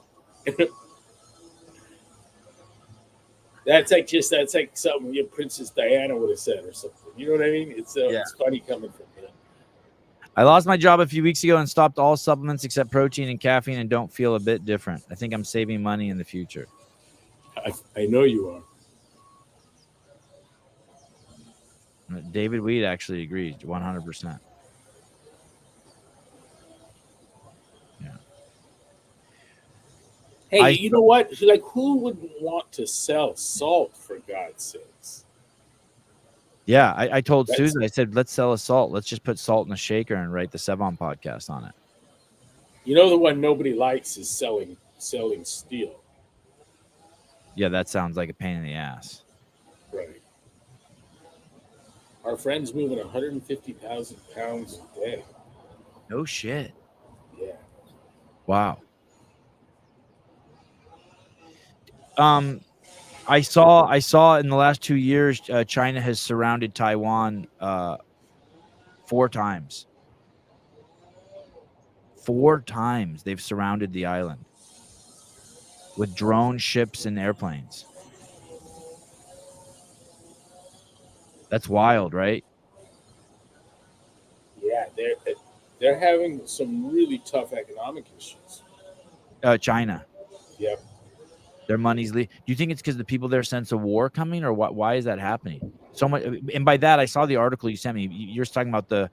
That's like something your Princess Diana would have said or something. You know what I mean? It's funny coming from him. I lost my job a few weeks ago and stopped all supplements except protein and caffeine and don't feel a bit different. I think I'm saving money in the future. I know you are. David Weed actually agrees 100%. Yeah. Hey, you know what? Like, who would want to sell salt, for God's sakes? Yeah, I told Susan, I said, let's sell a salt. Let's just put salt in a shaker and write the Sevon podcast on it. You know, the one nobody likes is selling steel. Yeah, that sounds like a pain in the ass. Right. Our friend's moving 150,000 pounds a day. No shit. Yeah. Wow. I saw in the last 2 years, China has surrounded Taiwan 4 times. 4 times they've surrounded the island with drone ships and airplanes. That's wild, right? Yeah, they're having some really tough economic issues. China. Yep. Their money's do you think it's because the people there sense a war coming, or why is that happening? So much, and by that I saw the article you sent me. You're talking about the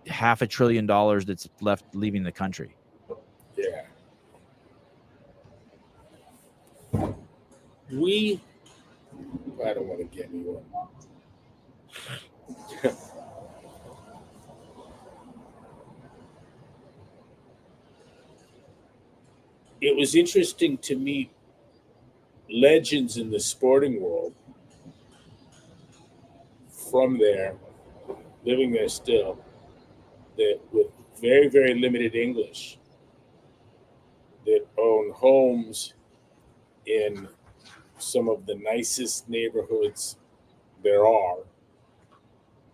$500 billion that's left leaving the country. Yeah. I don't want to get anyone. It was interesting to meet legends in the sporting world from there, living there still, that with very, very limited English, that own homes in some of the nicest neighborhoods there are.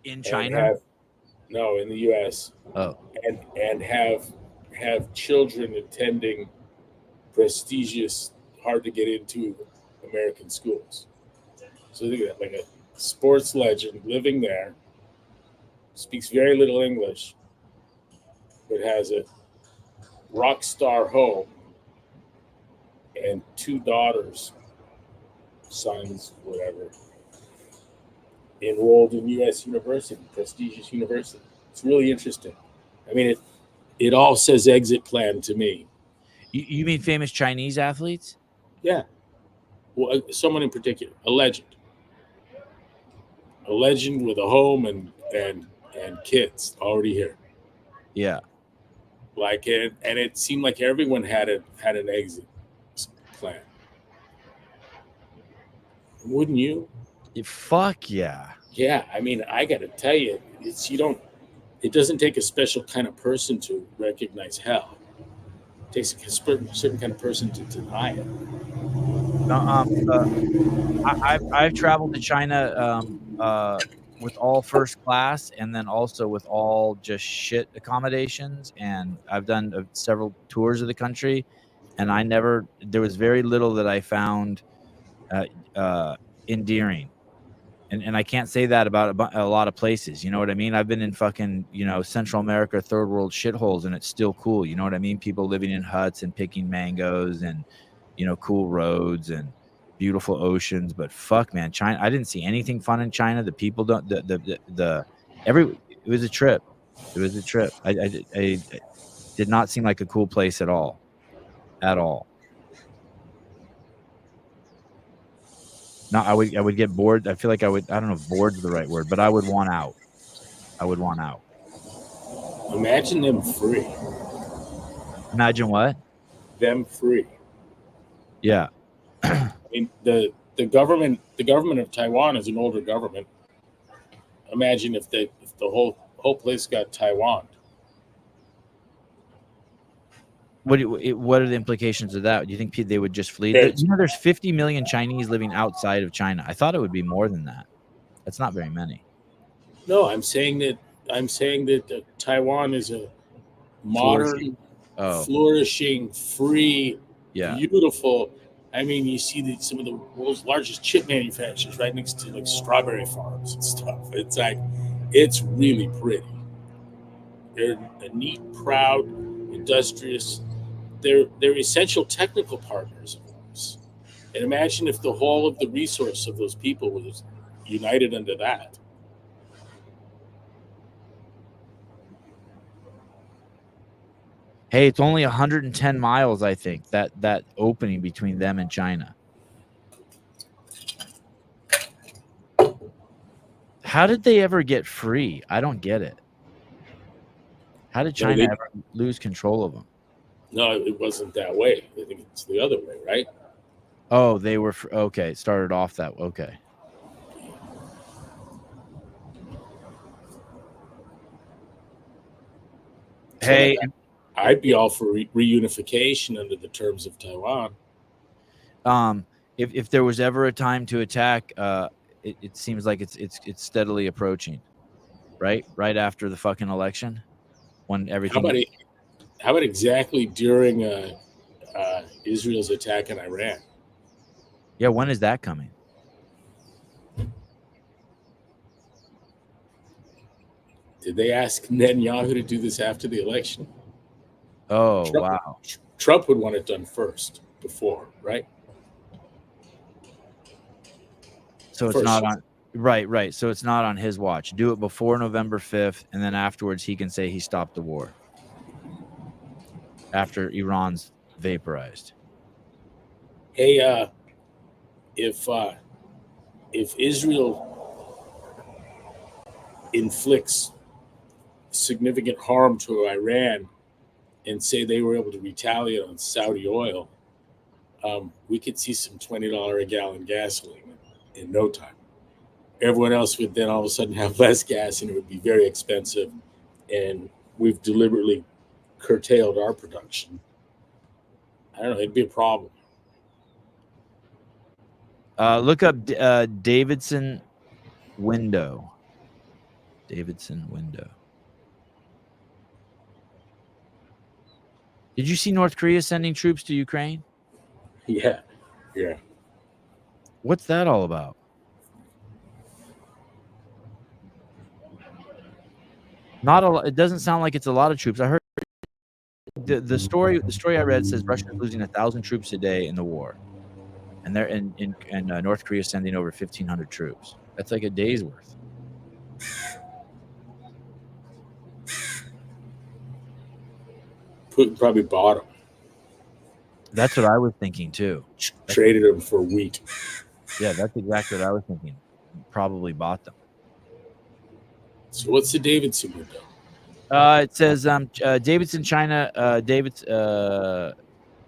In China? No, in the U.S. Oh. And have children attending prestigious, hard to get into American schools. So think of that, like a sports legend living there, speaks very little English, but has a rock star home and 2 daughters, sons, whatever, enrolled in U.S. university, prestigious university. It's really interesting. I mean, it all says exit plan to me. You mean famous Chinese athletes? Yeah. Well, someone in particular, a legend with a home and kids already here. Yeah. Like it, and it seemed like everyone had an exit plan. Wouldn't you? Fuck yeah. Yeah, I mean, I got to tell you, it doesn't take a special kind of person to recognize hell. It takes a certain kind of person to deny it. I've traveled to China with all first class, and then also with all just shit accommodations, and I've done several tours of the country, and there was very little that I found endearing. And I can't say that about a lot of places. You know what I mean? I've been in fucking, Central America, third world shitholes, and it's still cool. You know what I mean? People living in huts and picking mangoes and, cool roads and beautiful oceans. But fuck, man, China, I didn't see anything fun in China. The people don't, it was a trip. It was a trip. I did not seem like a cool place at all. At all. No, I would get bored. I feel like I don't know if bored's the right word, but I would want out. Imagine them free. Imagine what? Them free. Yeah. I mean, the government of Taiwan is an older government. Imagine if the whole place got Taiwan. What are the implications of that? Do you think they would just flee? There's 50 million Chinese living outside of China. I thought it would be more than that. That's not very many. No, I'm saying that Taiwan is a modern, flourishing, free, beautiful. I mean, you see some of the world's largest chip manufacturers right next to like strawberry farms and stuff. It's like, it's really pretty. They're a neat, proud, industrious. They're essential technical partners of ours. And imagine if the whole of the resource of those people was united under that. Hey, it's only 110 miles, I think, that opening between them and China. How did they ever get free? I don't get it. How did China ever lose control of them? No, it wasn't that way. I think it's the other way, right? Oh, they were okay. It started off that way. Okay. Hey, I'd be all for reunification under the terms of Taiwan. If there was ever a time to attack, it seems like it's steadily approaching, right? Right after the fucking election, when everything. How about exactly during Israel's attack on Iran? Yeah, when is that coming? Did they ask Netanyahu to do this after the election? Oh, wow. Trump would want it done first, before, right? So it's not on, right. So it's not on his watch. Do it before November 5th, and then afterwards he can say he stopped the war. After Iran's vaporized. Hey, if Israel inflicts significant harm to Iran and say they were able to retaliate on Saudi oil, we could see some $20 a gallon gasoline in no time. Everyone else would then all of a sudden have less gas, and it would be very expensive. And we've deliberately curtailed our production. I don't know. It'd be a problem. Look up Davidson window. Davidson window. Did you see North Korea sending troops to Ukraine? Yeah. What's that all about? Not a lot. It doesn't sound like it's a lot of troops. I heard the story I read says Russia is losing 1,000 troops a day in the war, and they're in North Korea sending over 1,500 troops. That's like a day's worth. Putin probably bought them. That's what I was thinking too. Traded them for wheat. Yeah, that's exactly what I was thinking. Probably bought them. So what's the Davidson window? It says Davidson, China.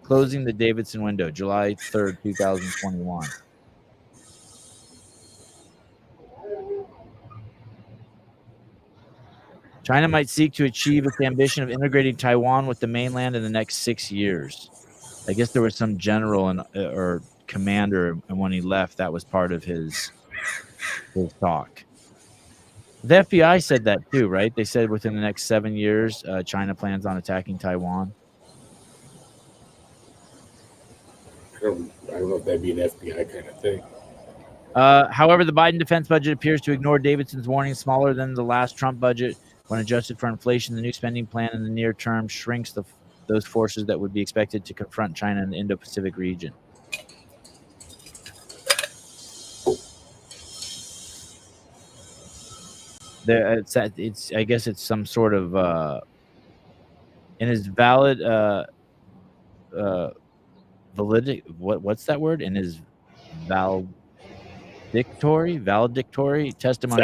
Closing the Davidson window, July 3rd, 2021. China might seek to achieve its ambition of integrating Taiwan with the mainland in the next 6 years. I guess there was some general or commander, and when he left, that was part of his talk. The FBI said that too, right? They said within the next 7 years, China plans on attacking Taiwan. I don't know if that'd be an FBI kind of thing. However, the Biden defense budget appears to ignore Davidson's warning. Smaller than the last Trump budget. When adjusted for inflation, the new spending plan in the near term shrinks those forces that would be expected to confront China in the Indo-Pacific region. I guess it's some sort of in his valid validity. What's that word? In his valedictory testimony.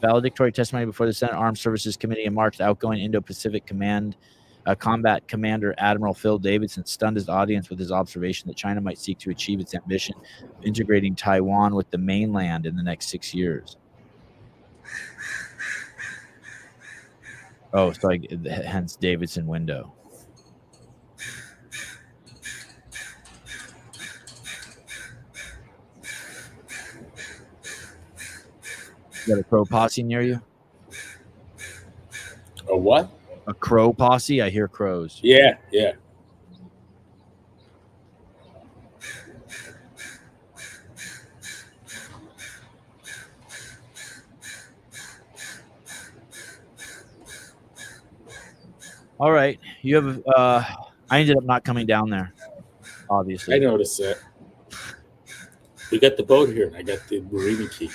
Valedictory testimony before the Senate Armed Services Committee in March, the outgoing Indo-Pacific Combat Commander Admiral Phil Davidson stunned his audience with his observation that China might seek to achieve its ambition of integrating Taiwan with the mainland in the next 6 years. Oh, so hence Davidson window. You got a crow posse near you? A what? A crow posse? I hear crows. Yeah. All right. You have I ended up not coming down there, obviously. I noticed that. We got the boat here, and I got the marina key.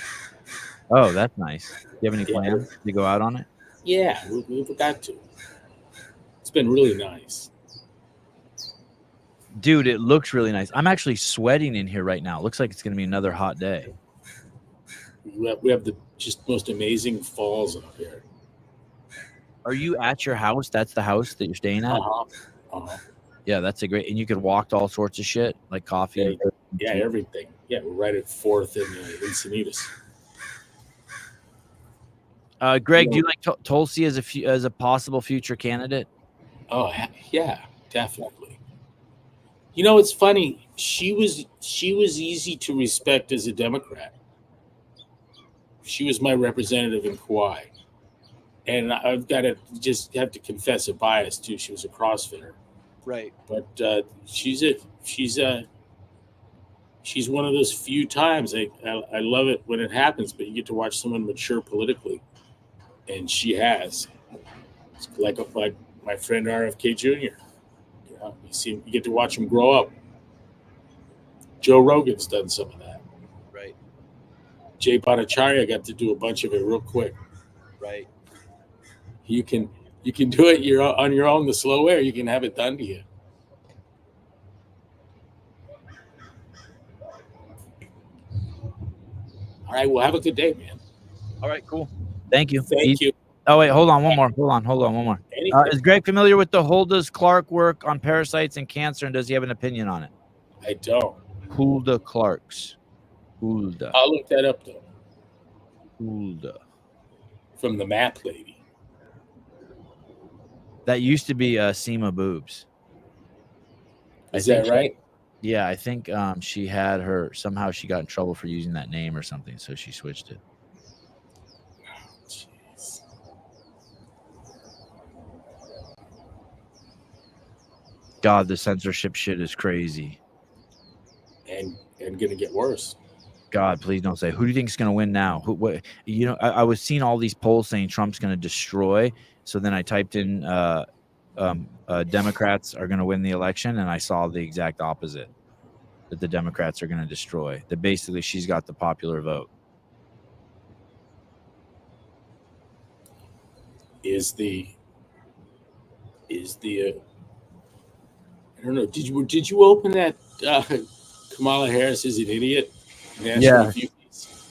Oh, that's nice. Do you have any plans to go out on it? Yeah, we got to. It's been really nice. Dude, it looks really nice. I'm actually sweating in here right now. It looks like it's going to be another hot day. We have the just most amazing falls up here. Are you at your house? That's the house that you're staying at? Yeah, that's a great. And you could walk to all sorts of shit, like coffee. Yeah, everything. Yeah, we're right at 4th and Encinitas. Greg, do you like Tulsi as a possible future candidate? Oh, yeah, definitely. You know, it's funny. She was easy to respect as a Democrat. She was my representative in Kauai, and I've got to just have to confess a bias too. She was a CrossFitter, Right. but she's one of those few times I love it when it happens. But you get to watch someone mature politically, and she has. It's like my friend RFK Jr. You get to watch him grow up. Joe Rogan's done some of that. Right. Jay Bhattacharya got to do a bunch of it real quick. Right. You can do it. You're on your own the slow way, or you can have it done to you. All right. Well, have a good day, man. All right, cool. Thank you. Thank you. Oh, wait, hold on. One more. One more. Is Greg familiar with the Hulda Clark work on parasites and cancer, and does he have an opinion on it? I don't. Hulda Clark's. Hulda. I'll look that up, though. Hulda. From the map lady. That used to be Seema Boobs. Is that right? Yeah, I think she had her, somehow she got in trouble for using that name or something, so she switched it. Jeez. God, the censorship shit is crazy. And gonna get worse. God, please don't say. Who do you think is going to win now? I was seeing all these polls saying Trump's going to destroy. So then I typed in Democrats are going to win the election, and I saw the exact opposite, that the Democrats are going to destroy. That basically she's got the popular vote. Is the I don't know. Did you open that? Kamala Harris is an idiot. Yeah.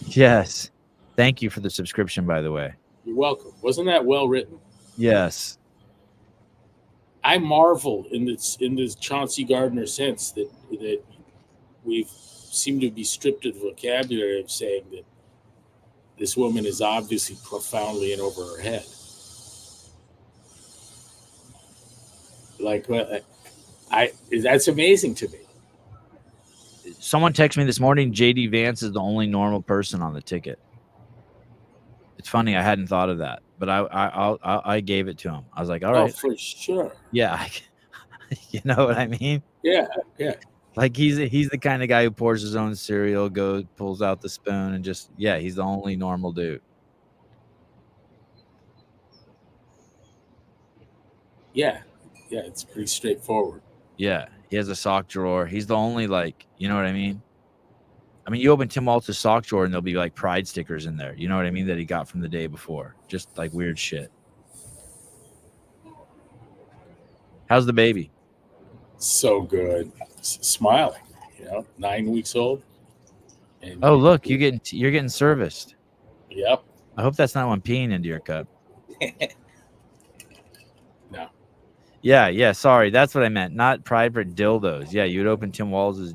Yes. Thank you for the subscription, by the way. You're welcome. Wasn't that well written? Yes. I marvel in this Chauncey Gardner sense that we seem to be stripped of the vocabulary of saying that this woman is obviously profoundly in over her head. That's amazing to me. Someone texted me this morning, JD Vance is the only normal person on the ticket. It's funny, I hadn't thought of that, but I gave it to him. I was like, all right. Oh, for sure. Yeah. You know what I mean? Yeah. Like he's the kind of guy who pours his own cereal, pulls out the spoon, and just, yeah, he's the only normal dude. Yeah, it's pretty straightforward. Yeah, he has a sock drawer. He's the only, like, you know what I mean? I mean, you open Tim Waltz's sock drawer and there'll be like pride stickers in there. You know what I mean? That he got from the day before. Just like weird shit. How's the baby? So good. Smiling, 9 weeks old. And oh, look, you're getting serviced. Yep. I hope that's not one peeing into your cup. No. Yeah. Sorry, that's what I meant. Not private dildos. Yeah, you would open Tim Walz's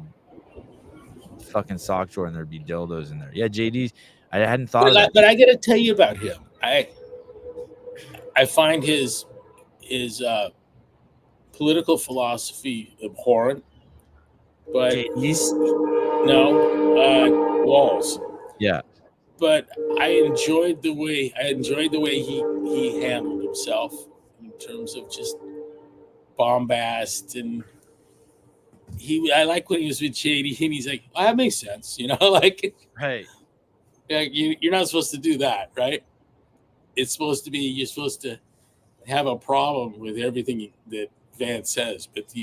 fucking sock drawer and there'd be dildos in there. Yeah, JD's. I hadn't thought of that. But I got to tell you about him. I find his political philosophy abhorrent. But Walls. Yeah. But I enjoyed the way he handled himself in terms of just bombast, and I like when he was with JD and he's like, that makes sense, like, right. You're not supposed to do that, right? It's supposed to be, you're supposed to have a problem with everything that Vance says, but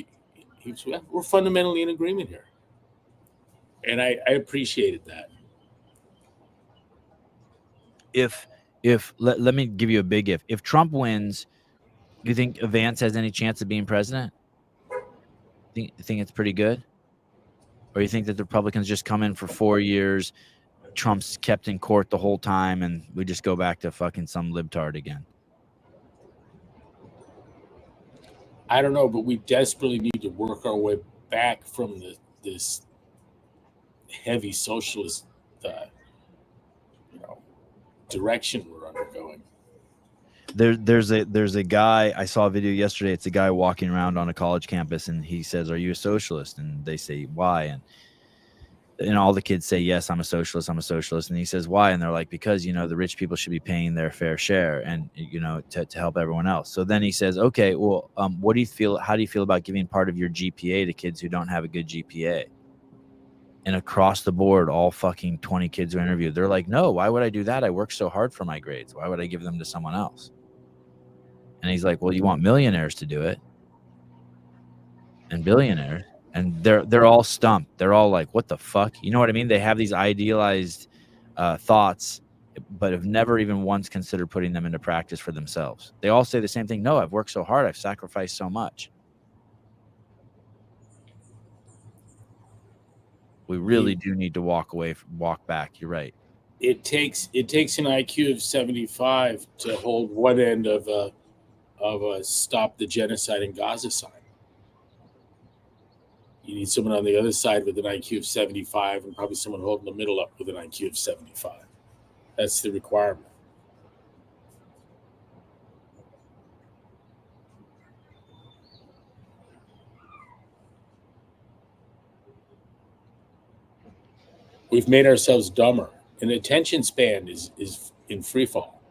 we're fundamentally in agreement here. And I appreciated that. If let me give you a big if Trump wins, You think Vance has any chance of being president? Think it's pretty good? Or you think that the Republicans just come in for 4 years, Trump's kept in court the whole time, and we just go back to fucking some libtard again? I don't know, but we desperately need to work our way back from this heavy socialist, direction we're undergoing. There's a guy, I saw a video yesterday. It's a guy walking around on a college campus, and he says, "Are you a socialist?" And they say, "Why?" And all the kids say, "Yes, I'm a socialist. I'm a socialist." And he says, "Why?" And they're like, "Because the rich people should be paying their fair share, and to help everyone else." So then he says, "Okay, well, what do you feel? How do you feel about giving part of your GPA to kids who don't have a good GPA?" And across the board, all fucking 20 kids were interviewed. They're like, "No, why would I do that? I work so hard for my grades. Why would I give them to someone else?" And he's like, "Well, you want millionaires to do it, and billionaires." And they're all stumped. They're all like, "What the fuck?" You know what I mean? They have these idealized thoughts, but have never even once considered putting them into practice for themselves. They all say the same thing. "No, I've worked so hard. I've sacrificed so much." We really do need to walk back. You're right. It takes an IQ of 75 to hold one end of a stop the genocide in Gaza sign. You need someone on the other side with an IQ of 75, and probably someone holding the middle up with an IQ of 75. That's the requirement. We've made ourselves dumber, and attention span is in free fall.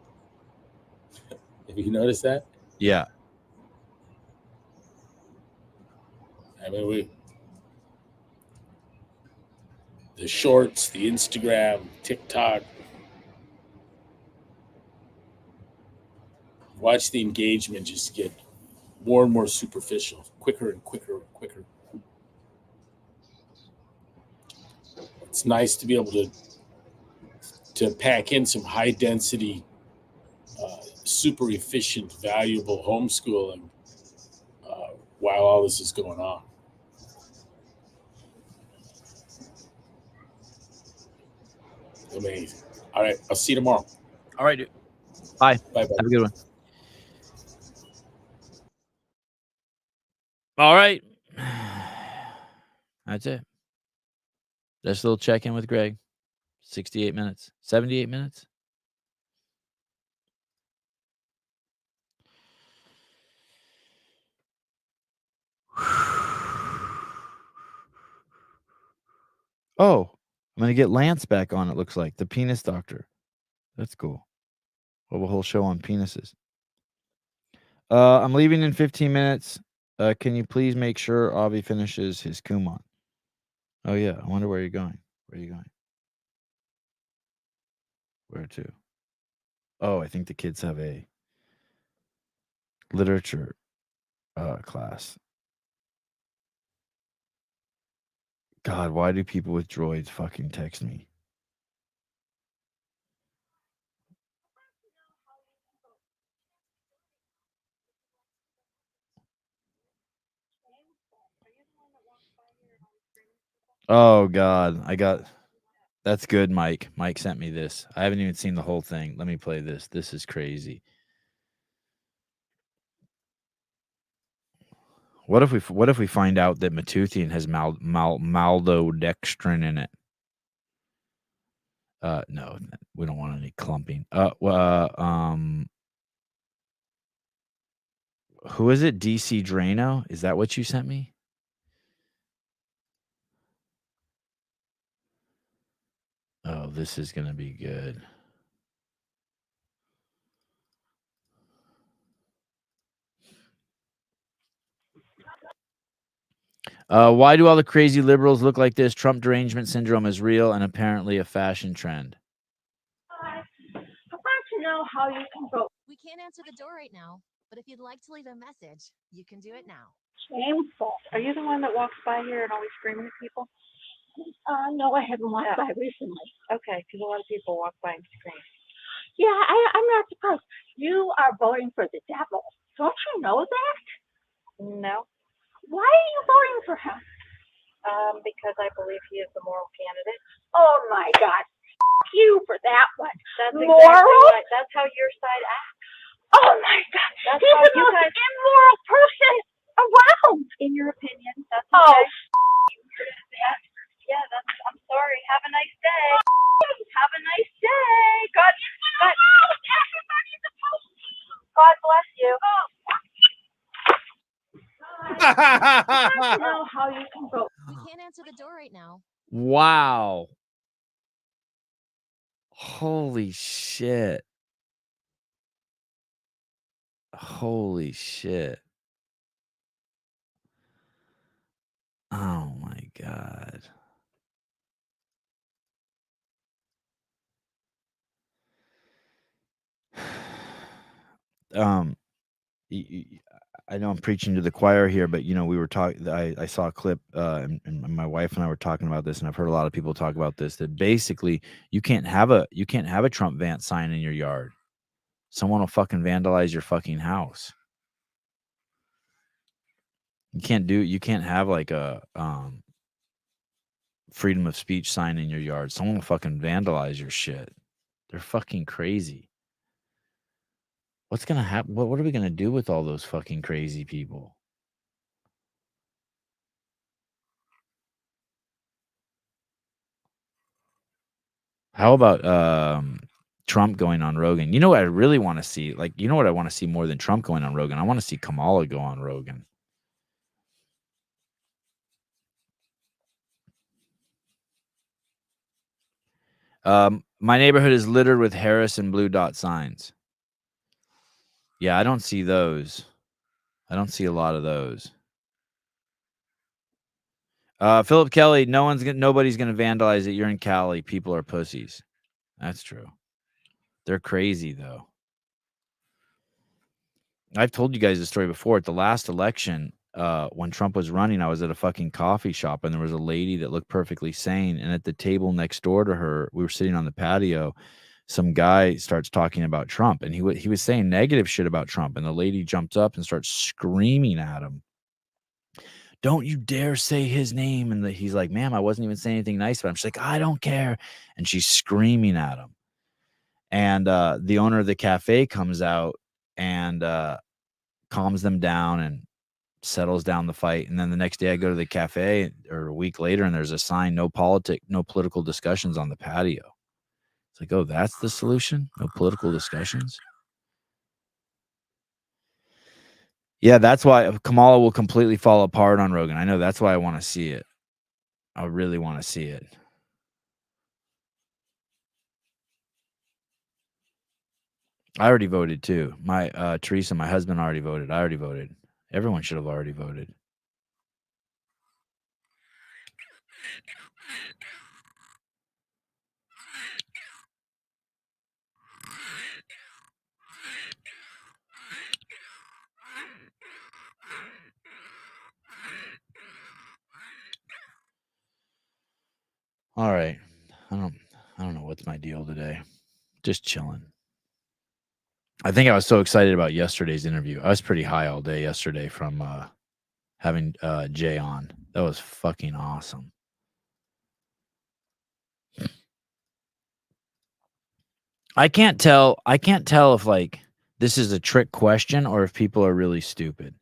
Have you noticed that? Yeah. I mean, the shorts, the Instagram, TikTok. Watch the engagement just get more and more superficial, quicker and quicker and quicker. It's nice to be able to pack in some high density, super efficient, valuable homeschooling while all this is going on. Amazing. All right, I'll see you tomorrow. All right, dude. Bye. Bye. Have a good one. All right. That's it. Just a little check-in with Greg. 68 minutes. 78 minutes. Oh, I'm going to get Lance back on, it looks like. The penis doctor. That's cool. We'll have a whole show on penises. I'm leaving in 15 minutes. Can you please make sure Avi finishes his Kumon? Oh, yeah. I wonder where you're going. Where are you going? Where to? Oh, I think the kids have a literature class. God, why do people with droids fucking text me? Oh, God. That's good, Mike. Mike sent me this. I haven't even seen the whole thing. Let me play this. This is crazy. What if we find out that Matuthian has maltodextrin in it? No, we don't want any clumping. Who is it? DC Drano? Is that what you sent me? Oh, this is gonna be good. Why do all the crazy liberals look like this? Trump derangement syndrome is real and apparently a fashion trend. I want to know how you can vote. We can't answer the door right now, but if you'd like to leave a message, you can do it now. Shameful. Are you the one that walks by here and always screaming at people? No, I haven't walked by recently. Okay, because a lot of people walk by and scream. Yeah, I'm not surprised. You are voting for the devil. Don't you know that? No. Why are you voting for him? Because I believe he is the moral candidate. Oh my God. You for that one. That's Moral? exactly right. That's how your side acts. Oh my God. That's He's how the you most guys, immoral person around. in your opinion, that's Oh, okay. Yeah, I'm sorry. Have a nice day. Have a nice day. God everybody's supposed to. God bless you. I don't know how you can vote. We can't answer the door right now. Wow. Holy shit. Holy shit. Oh my God. Um, I know I'm preaching to the choir here, but you know, we were talking. I saw a clip, and my wife and I were talking about this, and I've heard a lot of people talk about this. That basically, you can't have a Trump Vance sign in your yard. Someone will fucking vandalize your fucking house. You can't have like a freedom of speech sign in your yard. Someone will fucking vandalize your shit. They're fucking crazy. What's gonna happen? What are we gonna do with all those fucking crazy people? How about Trump going on Rogan? You know what I really want to see? Like, you know what I want to see more than Trump going on Rogan? I want to see Kamala go on Rogan. My neighborhood is littered with Harris and blue dot signs. Yeah, I don't see those. I don't see a lot of those. Philip Kelly, nobody's gonna vandalize it. You're in Cali. People are pussies. That's true. They're crazy though. I've told you guys the story before. At the last election, when Trump was running, I was at a fucking coffee shop, and there was a lady that looked perfectly sane. And at the table next door to her, we were sitting on the patio. Some guy starts talking about Trump, and he was saying negative shit about Trump. And the lady jumps up and starts screaming at him, "Don't you dare say his name!" And he's like, "Ma'am, I wasn't even saying anything nice about him." She's like, "I don't care," and she's screaming at him. And the owner of the cafe comes out and calms them down and settles down the fight. And then the next day I go to the cafe, or a week later, and there's a sign, no political discussions on the patio. It's like, oh, that's the solution? No political discussions? Yeah, that's why Kamala will completely fall apart on Rogan. I know, that's why I want to see it. I really want to see it. I already voted too. My Teresa, my husband, already voted. I already voted. Everyone should have already voted. All right. I don't know what's my deal today. Just chilling. I think I was so excited about yesterday's interview. I was pretty high all day yesterday from having Jay on. That was fucking awesome. I can't tell if like this is a trick question or if people are really stupid.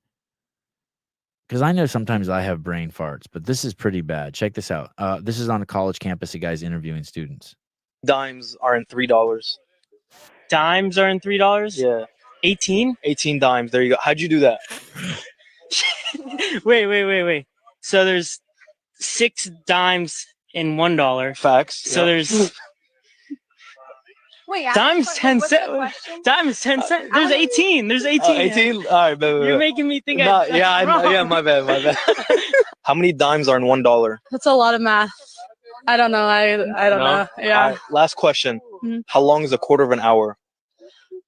Because I know sometimes I have brain farts, but this is pretty bad. Check this out. This is on a college campus. A guy's interviewing students. Dimes are in $3. Dimes are in $3? Yeah. 18? 18 dimes. There you go. How'd you do that? Wait. So there's 6 dimes in $1. Facts. So there's Wait, dimes 10 cents. Dimes 10 cents. There's 18. There's 18. 18? All right, baby. You're making me think yeah, my bad. How many dimes are in $1? That's a lot of math. I don't know. I don't know. Yeah. All right, last question. Mhm. How long is a quarter of an hour?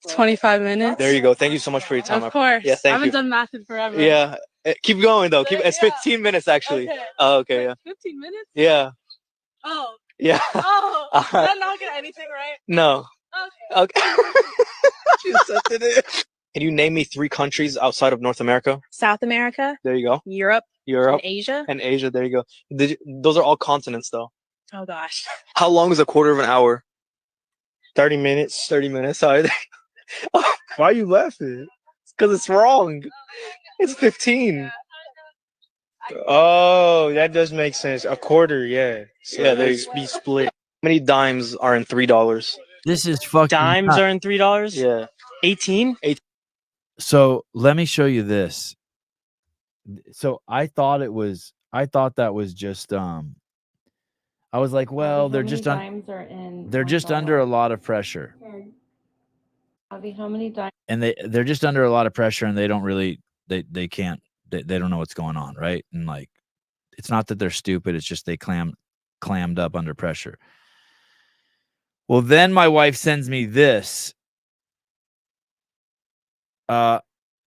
25 minutes. There you go. Thank you so much for your time. Of course. Yeah, I thank haven't you. done math in forever. Yeah. Keep going though. It's 15 minutes actually. Okay. Oh, okay, yeah. 15 minutes? Yeah. Oh. Yeah. Oh. All Did right. I not get anything right? No. Okay. Okay. She's such an idiot. Can you name me 3 countries outside of North America? South America, There you go. Europe, Europe and Asia. and Asia. There you go. Those are all continents, though. Oh gosh. How long is a quarter of an hour? 30 minutes. 30 minutes. Sorry. Why are you laughing? Because it's wrong. It's 15. Oh, that does make sense. A quarter, yeah. So Yeah, they be split. How many dimes are in $3? This is fucking Dimes nuts. are in $3? Yeah. 18? So let me show you this. So I thought that was just I was like, well, they're just they're just under a lot of pressure. Avi, how many dimes? And they're just under a lot of pressure, and they don't really they can't they don't know what's going on, right? And like, it's not that they're stupid, it's just they clammed up under pressure. Well, then my wife sends me this.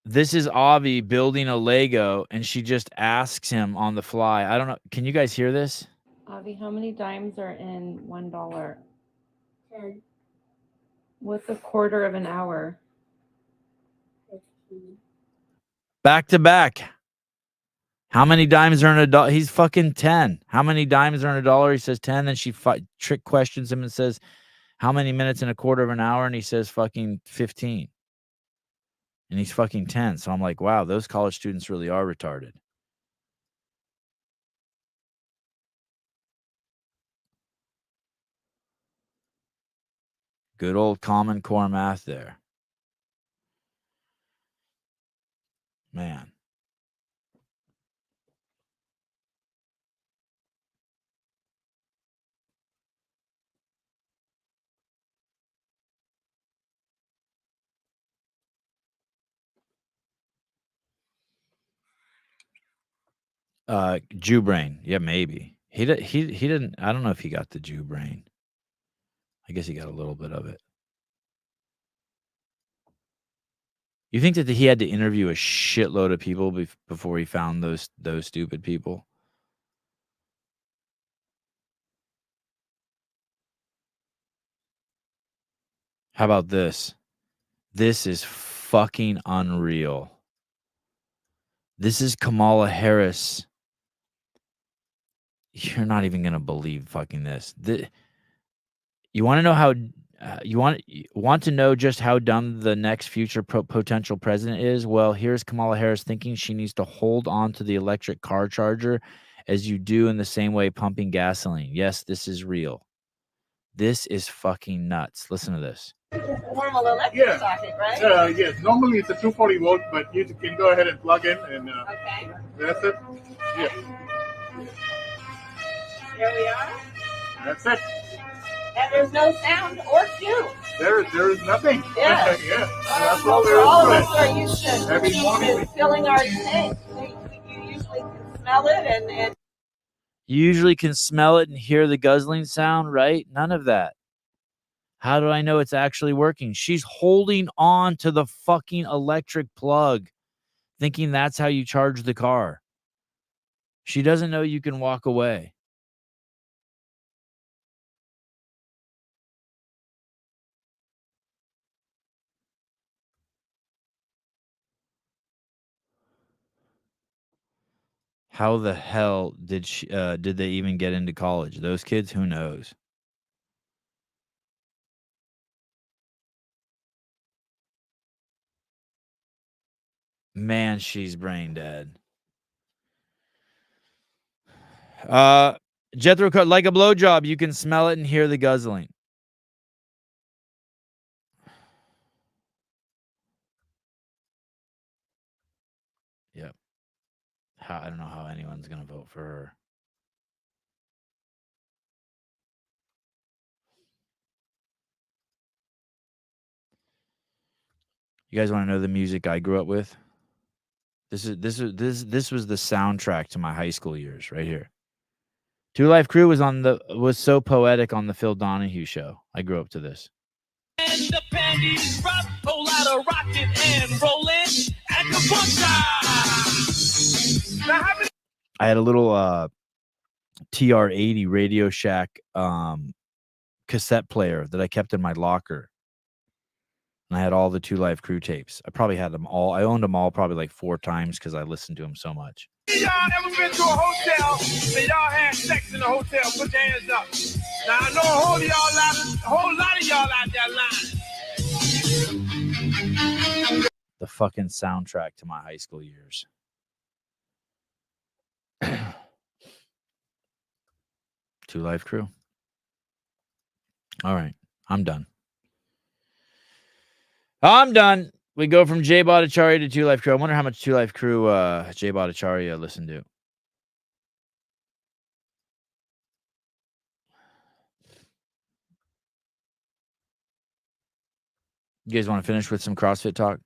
This is Avi building a Lego, and she just asks him on the fly. I don't know. Can you guys hear this? Avi, how many dimes are in $1? 10. What's a quarter of an hour? 15. Back to back. How many dimes are in $1? He's fucking 10. How many dimes are in $1? He says 10. Then she trick questions him and says, how many minutes in a quarter of an hour? And he says fucking 15. And he's fucking 10. So I'm like, wow, those college students really are retarded. Good old Common Core math there. Man. Jew brain. Yeah, maybe. He didn't. I don't know if he got the Jew brain. I guess he got a little bit of it. You think that he had to interview a shitload of people before he found those stupid people? How about this? This is fucking unreal. This is Kamala Harris. You're not even going to believe fucking this. You want to know how you want to know just how dumb the next future potential president is? Well, here's Kamala Harris thinking she needs to hold on to the electric car charger as you do in the same way pumping gasoline. Yes, this is real. This is fucking nuts. Listen to this. Normal electric socket, right? Yes. Normally it's a 240 volt, but you can go ahead and plug in and okay. That's it. Yeah. Here we are. That's it. And there's no sound or cue. There is nothing. Yeah. Yeah. That's all there is. All of us are used Every morning to filling our tank. You usually can smell it and You usually can smell it and hear the guzzling sound, right? None of that. How do I know it's actually working? She's holding on to the fucking electric plug, thinking that's how you charge the car. She doesn't know you can walk away. How the hell did they even get into college? Those kids, who knows? Man, she's brain dead. Jethro cut like a blowjob. You can smell it and hear the guzzling. Yep. I don't know how anyone's gonna vote for her. You guys want to know the music I grew up with? This was the soundtrack to my high school years, right here. Two Life Crew was so poetic on the Phil Donahue show. I grew up to this. And the panties drop, whole lot of rocking and rolling at the bunker. I had a little TR-80 Radio Shack cassette player that I kept in my locker. And I had all the 2 Live Crew tapes. I probably had them all. I owned them all probably like 4 times because I listened to them so much. Y'all ever been to a hotel and y'all had sex in a hotel? Put your hands up. Now I know a whole lot of y'all out there lying. The fucking soundtrack to my high school years. 2 Live Crew. All right. I'm done. We go from Jay Bhattacharya to 2 Live Crew. I wonder how much 2 Live Crew Jay Bhattacharya listened to. You guys want to finish with some CrossFit talk?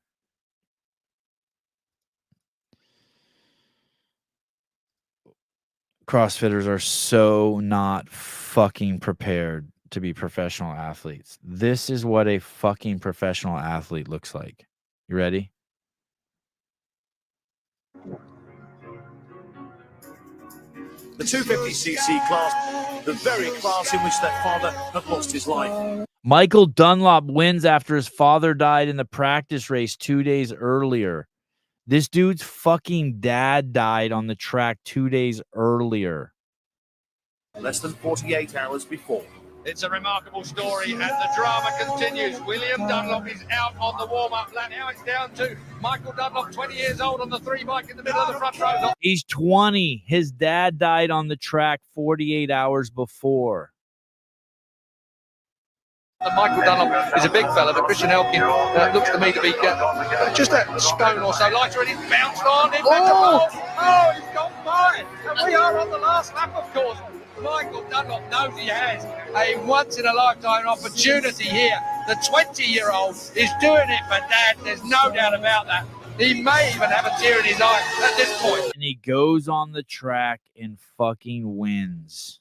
CrossFitters are so not fucking prepared to be professional athletes. This is what a fucking professional athlete looks like. You ready? The 250cc class, the very class in which their father had lost his life. Michael Dunlop wins after his father died in the practice race 2 days earlier. This dude's fucking dad died on the track 2 days earlier. Less than 48 hours before. It's a remarkable story, and the drama continues. William Dunlop is out on the warm-up lap. Now it's down to Michael Dunlop, 20 years old, on the 3 bike in the middle of the front row. He's 20. His dad died on the track 48 hours before. Michael Dunlop is a big fella, but Christian Elkin looks to me to be just a stone or so lighter, and he's bounced on. He's gone by. And we are on the last lap, of course. Michael Dunlop knows he has a once-in-a-lifetime opportunity here. The 20-year-old is doing it for Dad. There's no doubt about that. He may even have a tear in his eye at this point. And he goes on the track and fucking wins.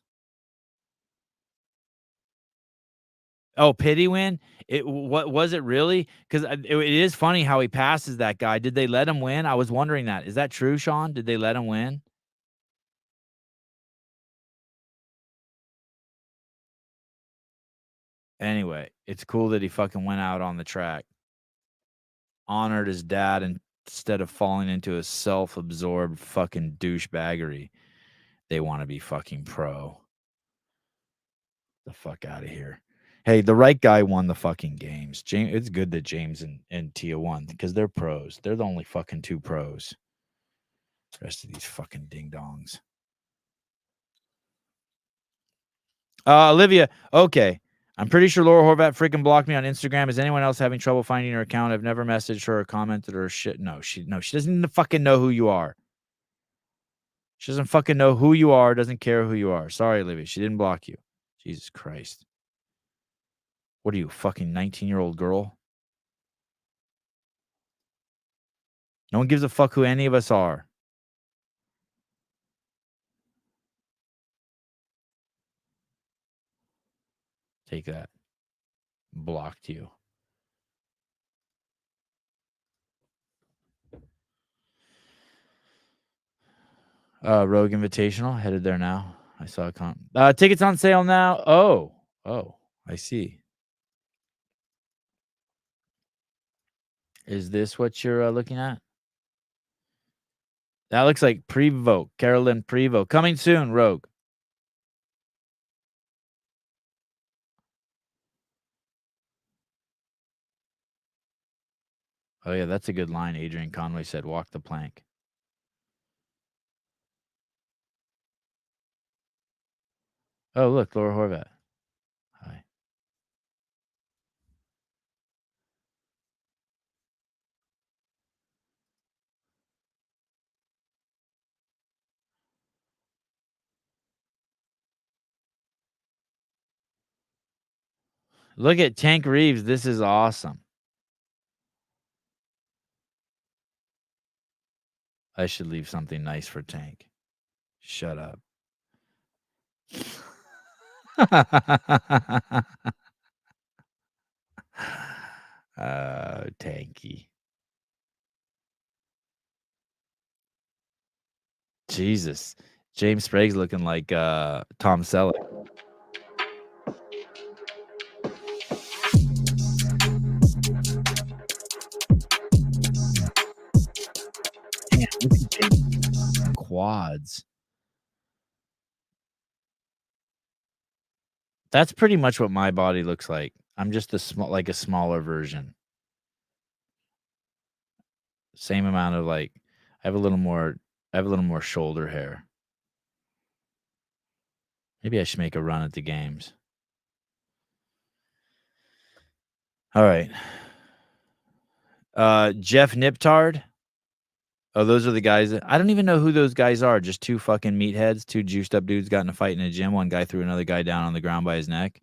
Oh, pity win? What was it really? Because it is funny how he passes that guy. Did they let him win? I was wondering that. Is that true, Sean? Did they let him win? Anyway, it's cool that he fucking went out on the track. Honored his dad instead of falling into a self-absorbed fucking douchebaggery. They want to be fucking pro. The fuck out of here. Hey, the right guy won the fucking games. James, it's good that James and Tia won because they're pros. They're the only fucking 2 pros. The rest of these fucking ding-dongs. Olivia, okay. I'm pretty sure Laura Horvat freaking blocked me on Instagram. Is anyone else having trouble finding her account? I've never messaged her or commented or shit. No, she doesn't even fucking know who you are. She doesn't fucking know who you are, doesn't care who you are. Sorry, Olivia. She didn't block you. Jesus Christ. What are you, fucking 19-year-old girl? No one gives a fuck who any of us are. Take that. Blocked you. Rogue Invitational. Headed there now. I saw a comment. Tickets on sale now. Oh, I see. Is this what you're looking at? That looks like Prevost. Carolyn Prevost. Coming soon, Rogue. Oh, yeah, that's a good line. Adrian Conway said, walk the plank. Oh, look, Laura Horvat. Hi. Look at Tank Reeves. This is awesome. I should leave something nice for Tank. Shut up. Tanky. Jesus. James Sprague's looking like Tom Selleck. quads. That's pretty much what my body looks like. I'm just a smaller version. Same amount of I have a little more shoulder hair. Maybe I should make a run at the games. All right. Jeff Niptard. Oh, those are the guys I don't even know who those guys are. Just two fucking meatheads, two juiced up dudes got in a fight in a gym. One guy threw another guy down on the ground by his neck.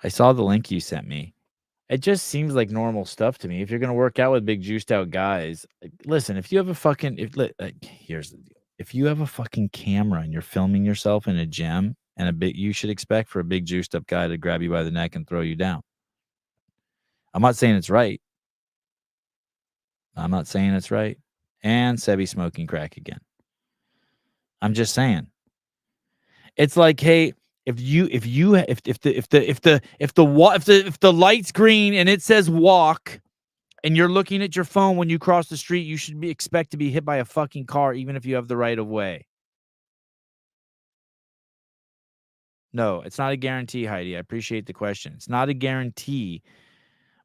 I saw the link you sent me. It just seems like normal stuff to me. If you're going to work out with big juiced out guys, listen, if you have a fucking here's the deal. If you have a fucking camera and you're filming yourself in a gym and you should expect for a big juiced up guy to grab you by the neck and throw you down. I'm not saying it's right. I'm not saying it's right. And Sebi smoking crack again. I'm just saying. It's like, hey, if the light's green and it says walk and you're looking at your phone when you cross the street, you should expect to be hit by a fucking car even if you have the right of way. No, it's not a guarantee, Heidi. I appreciate the question. It's not a guarantee,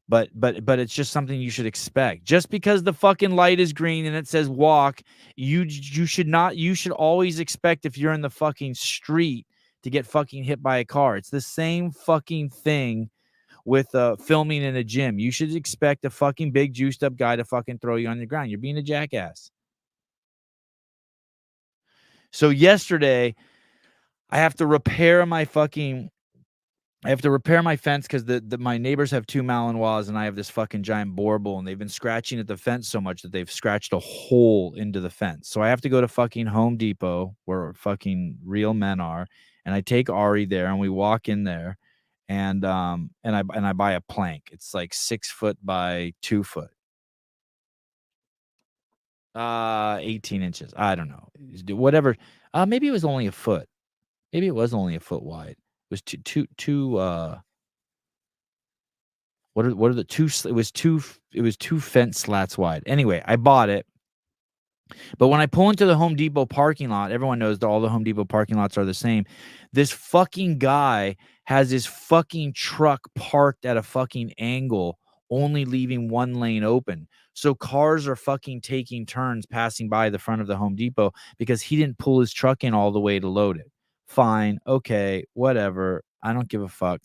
but it's just something you should expect. Just because the fucking light is green and it says walk, you should always expect if you're in the fucking street to get fucking hit by a car. It's the same fucking thing with filming in a gym. You should expect a fucking big juiced up guy to fucking throw you on the ground. You're being a jackass. So yesterday, I have to repair my fence because my neighbors have two Malinois and I have this fucking giant boar bull, and they've been scratching at the fence so much that they've scratched a hole into the fence. So I have to go to fucking Home Depot where fucking real men are, and I take Ari there and we walk in there, and I buy a plank. It's like 6 foot by 2 foot. 18 inches. I don't know. Whatever. Maybe it was only a foot. Maybe it was only a foot wide. It was two what are the two? It was two fence slats wide. Anyway, I bought it. But when I pull into the Home Depot parking lot, everyone knows that all the Home Depot parking lots are the same. This fucking guy has his fucking truck parked at a fucking angle, only leaving one lane open. So cars are fucking taking turns passing by the front of the Home Depot because he didn't pull his truck in all the way to load it. Fine. Okay. Whatever. I don't give a fuck.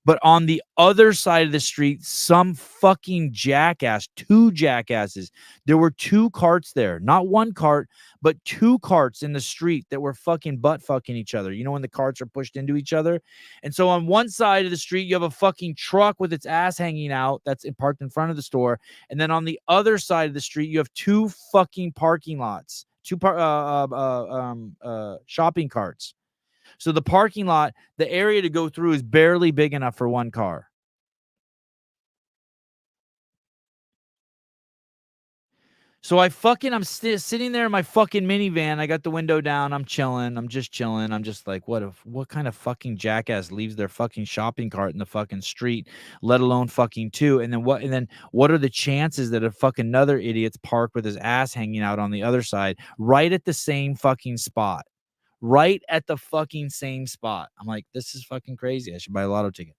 But on the other side of the street, some fucking jackass, two jackasses, there were two carts there. Not one cart, but two carts in the street that were fucking butt fucking each other. You know when the carts are pushed into each other? And so on one side of the street, you have a fucking truck with its ass hanging out that's parked in front of the store. And then on the other side of the street, you have two fucking parking lots, shopping carts. So the parking lot, the area to go through is barely big enough for one car. So I'm sitting there in my fucking minivan. I got the window down. I'm chilling. I'm just chilling. I'm just like, what kind of fucking jackass leaves their fucking shopping cart in the fucking street, let alone fucking two? And then what are the chances that a fucking another idiot's parked with his ass hanging out on the other side, right at the same fucking spot? Right at the fucking same spot. I'm like, this is fucking crazy. I should buy a lotto ticket.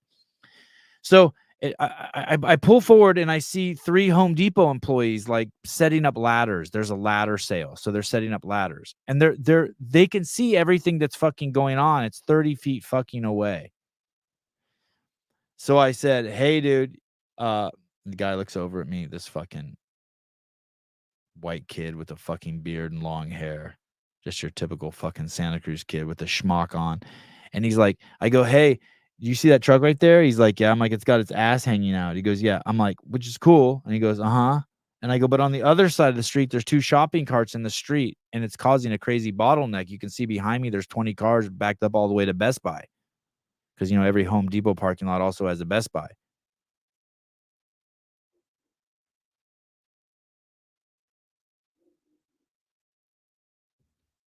So I pull forward and I see 3 Home Depot employees like setting up ladders. There's a ladder sale. So they're setting up ladders and they can see everything that's fucking going on. It's 30 feet fucking away. So I said, hey dude, the guy looks over at me, this fucking white kid with a fucking beard and long hair. Just your typical fucking Santa Cruz kid with a schmuck on. And he's like, I go, hey, you see that truck right there? He's like, yeah. I'm like, it's got its ass hanging out. He goes, yeah. I'm like, which is cool. And he goes, uh-huh. And I go, but on the other side of the street, there's 2 shopping carts in the street, and it's causing a crazy bottleneck. You can see behind me, there's 20 cars backed up all the way to Best Buy. Because, you know, every Home Depot parking lot also has a Best Buy.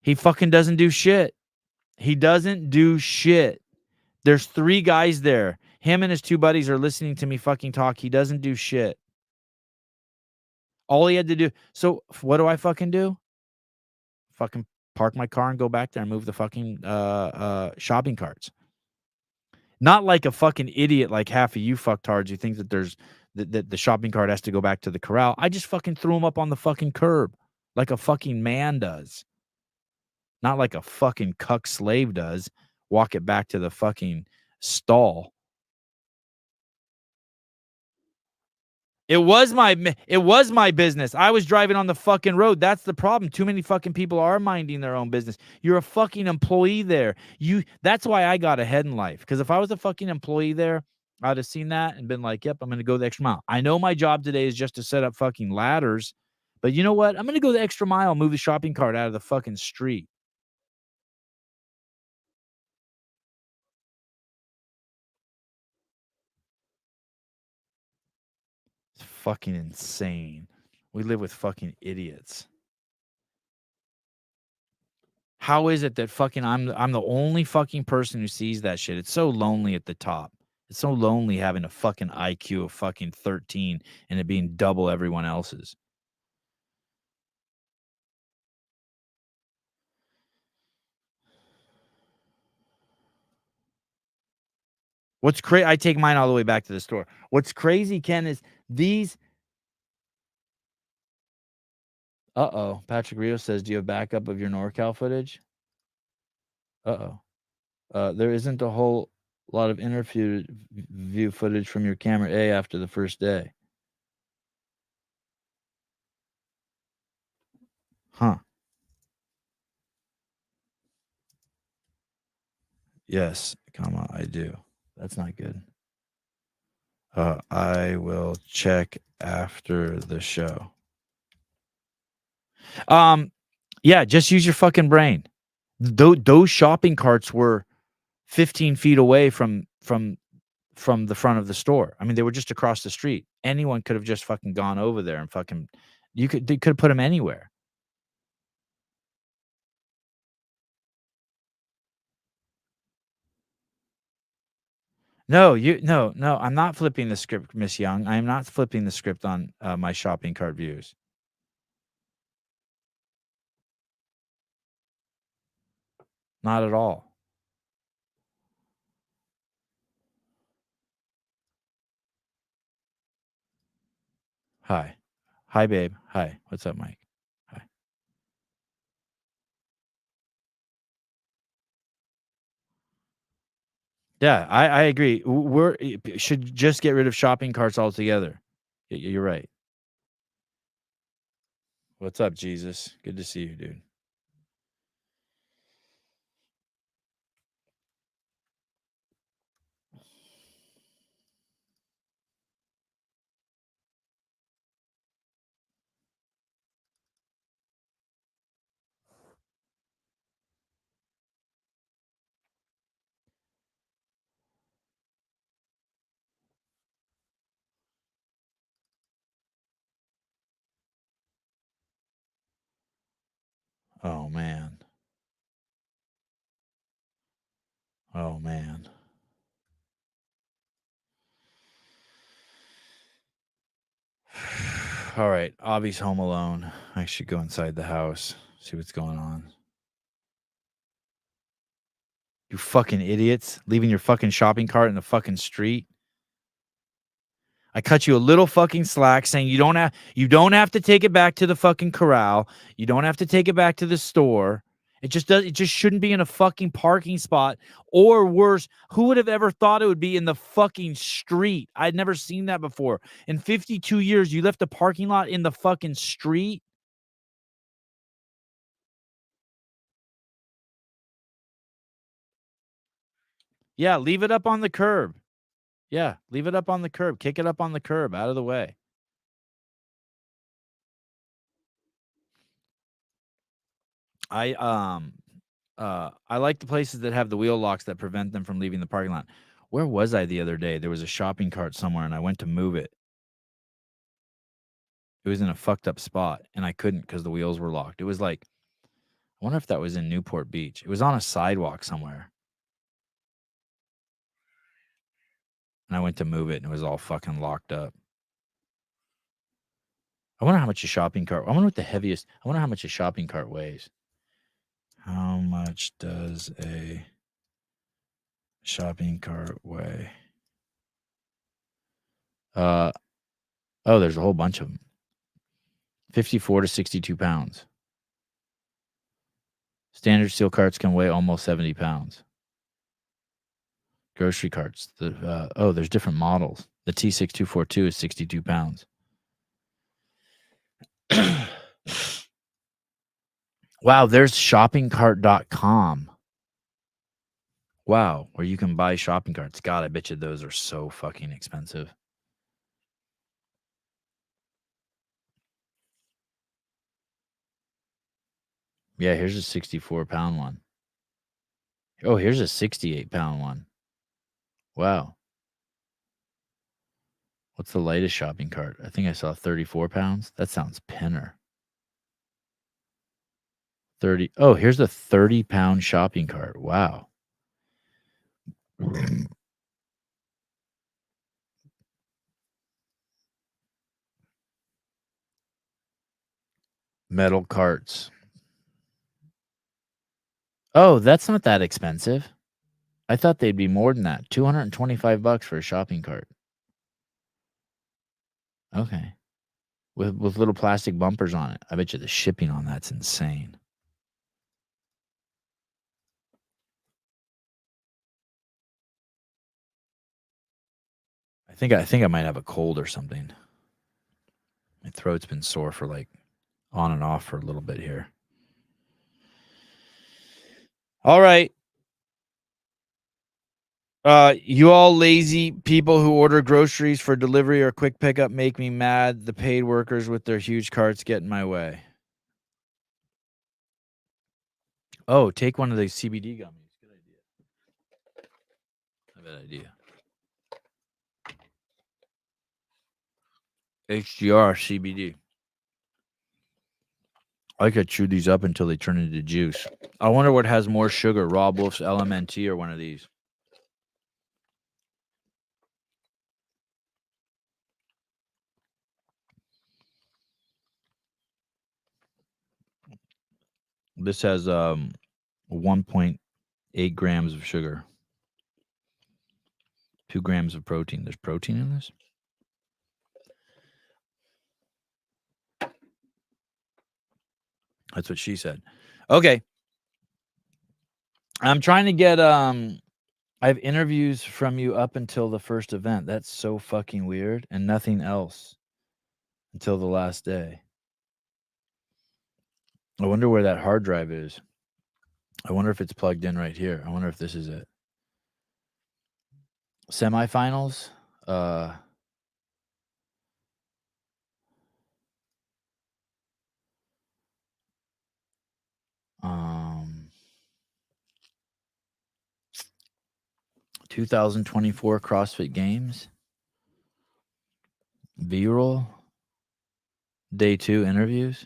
He fucking doesn't do shit. He doesn't do shit. There's 3 guys there. Him and his 2 buddies are listening to me fucking talk. He doesn't do shit. All he had to do. So what do I fucking do? Fucking park my car and go back there and move the fucking shopping carts. Not like a fucking idiot like half of you fucktards who think that there's that the shopping cart has to go back to the corral. I just fucking threw them up on the fucking curb like a fucking man does. Not like a fucking cuck slave does. Walk it back to the fucking stall. It was my business. I was driving on the fucking road. That's the problem. Too many fucking people are minding their own business. You're a fucking employee there. That's why I got ahead in life. Because if I was a fucking employee there, I'd have seen that and been like, yep, I'm going to go the extra mile. I know my job today is just to set up fucking ladders. But you know what? I'm going to go the extra mile, move the shopping cart out of the fucking street. It's fucking insane. We live with fucking idiots. How is it that fucking I'm the only fucking person who sees that shit? It's so lonely at the top. It's so lonely having a fucking IQ of fucking 13 and it being double everyone else's. What's crazy? I take mine all the way back to the store. What's crazy, Ken, is these. Patrick Rios says, do you have backup of your NorCal footage? There isn't a whole lot of interview footage from your camera A after the first day. Huh. Yes, comma, I do. That's not good. I will check after the show. Yeah, just use your fucking brain. Those shopping carts were 15 feet away from the front of the store. I mean, they were just across the street. Anyone could have just fucking gone over there and fucking they could have put them anywhere. No, no, I'm not flipping the script, Miss Young. I am not flipping the script on my shopping cart views. Not at all. Hi. Hi, babe. Hi. What's up, Mike? Hi. Yeah, I agree. We should just get rid of shopping carts altogether. You're right. What's up, Jesus? Good to see you, dude. Oh, man. Oh, man. All right. Avi's home alone. I should go inside the house, see what's going on. You fucking idiots. Leaving your fucking shopping cart in the fucking street. I cut you a little fucking slack saying you don't have to take it back to the fucking corral. You don't have to take it back to the store. It just shouldn't be in a fucking parking spot. Or worse, who would have ever thought it would be in the fucking street? I'd never seen that before. In 52 years, you left a parking lot in the fucking street? Yeah, leave it up on the curb. Yeah, leave it up on the curb. Kick it up on the curb, out of the way. I like the places that have the wheel locks that prevent them from leaving the parking lot. Where was I the other day? There was a shopping cart somewhere and I went to move it. It was in a fucked up spot and I couldn't because the wheels were locked. It was like, I wonder if that was in Newport Beach. It was on a sidewalk somewhere. And I went to move it and it was all fucking locked up. I wonder how much a shopping cart. I wonder what the heaviest. I wonder how much a shopping cart weighs. How much does a shopping cart weigh? Oh, there's a whole bunch of them. 54 to 62 pounds. Standard steel carts can weigh almost 70 pounds. Grocery carts. There's different models. The T6242 is 62 pounds. Wow, there's shoppingcart.com. Wow, where you can buy shopping carts. God, I bet you those are so fucking expensive. Yeah, here's a 64-pound one. Oh, here's a 68-pound one. Wow. What's the lightest shopping cart? I think I saw 34 pounds. That sounds pinner. 30. Oh, here's a 30-pound shopping cart. Wow. Metal carts. Oh, that's not that expensive. I thought they'd be more than that. $225 for a shopping cart. Okay. With little plastic bumpers on it. I bet you the shipping on that's insane. I think I might have a cold or something. My throat's been sore for like on and off for a little bit here. All right. You all lazy people who order groceries for delivery or quick pickup make me mad. The paid workers with their huge carts get in my way. Oh, take one of the CBD gummies. Good idea. Bad idea. HDR CBD. I could chew these up until they turn into juice. I wonder what has more sugar, Rob Wolf's LMNT or one of these. This has 1.8 grams of sugar. 2 grams of protein. There's protein in this? That's what she said. Okay. I'm trying to get I have interviews from you up until the first event. That's so fucking weird. And nothing else until the last day. I wonder where that hard drive is. I wonder if it's plugged in right here. I wonder if this is it. Semifinals. 2024 CrossFit Games. B-roll. Day 2 interviews.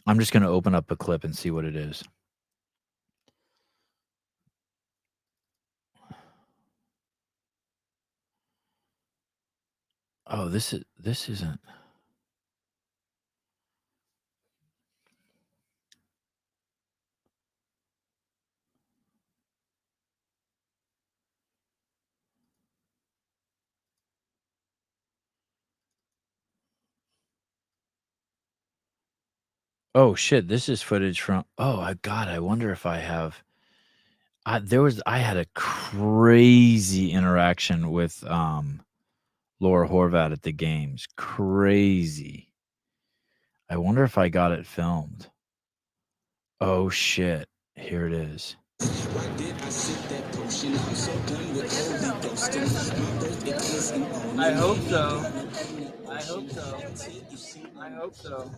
I'm just going to open up a clip and see what it is. Oh, this isn't. Oh shit, this is footage from God, I wonder if I have I had a crazy interaction with Laura Horvath at the games. Crazy. I wonder if I got it filmed. Oh shit. Here it is. I hope so. I hope so. I hope so.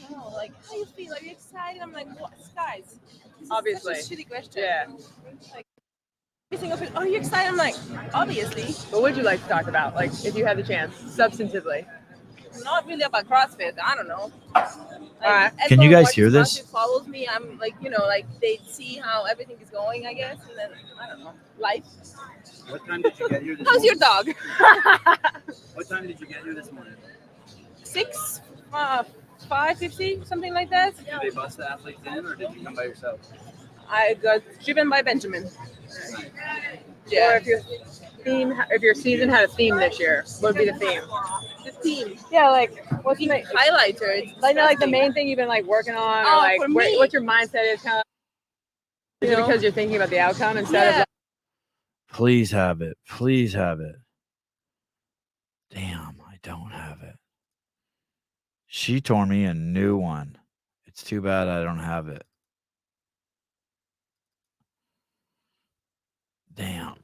No, like, how you feel? Are you excited? I'm like, what? Guys, this Obviously. is such a shitty question. Yeah. Like, every single thing, are you excited? I'm like, obviously. What would you like to talk about? Like, if you had the chance, substantively. not really about CrossFit. I don't know. Can you everyone guys watches hear this? CrossFit follows me. I'm like, like they see how everything is going, I guess, and then I don't know, life. What time did you get here this How's your morning? dog? What time did you get here this morning? 6, 5:50, something like that. Did they bus the athletes in, or did you come by yourself? I got driven by Benjamin. Or if your season had a theme this year, what would be the theme? The theme. Yeah, like what's the highlighter? It's like the main thing you've been like working on, or Oh, like for me. what's your mindset is kind of. Is it because you're thinking about the outcome instead of? Like, Please have it. Please have it. Damn, I don't have it. She tore me a new one. It's too bad I don't have it. Damn.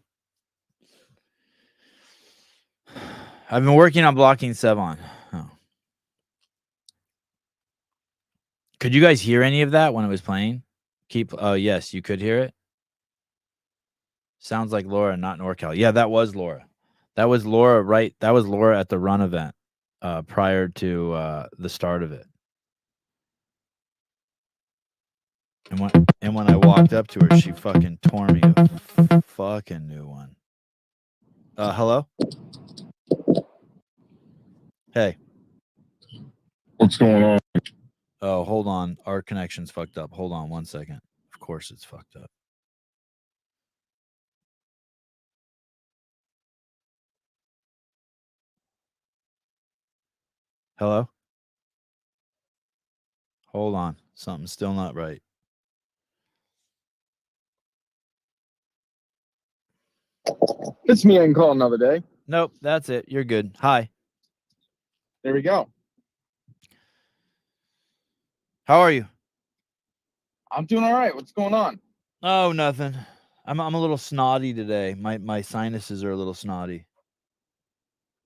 I've been working on blocking Sevon. Oh. Could you guys hear any of that when it was playing? Oh, yes, you could hear it. Sounds like Laura, not NorCal. Yeah, that was Laura. That was Laura, right? That was Laura at the run event prior to the start of it. And when I walked up to her, she fucking tore me a fucking new one. Hello? Hey. What's going on? Oh, hold on. Our connection's fucked up. Hold on 1 second. Of course it's fucked up. Hello? Hold on. Something's still not right. It's me. I can call another day. Nope, that's it. You're good. Hi. There we go. How are you? I'm doing all right. What's going on? Oh, nothing. I'm a little snotty today. My sinuses are a little snotty.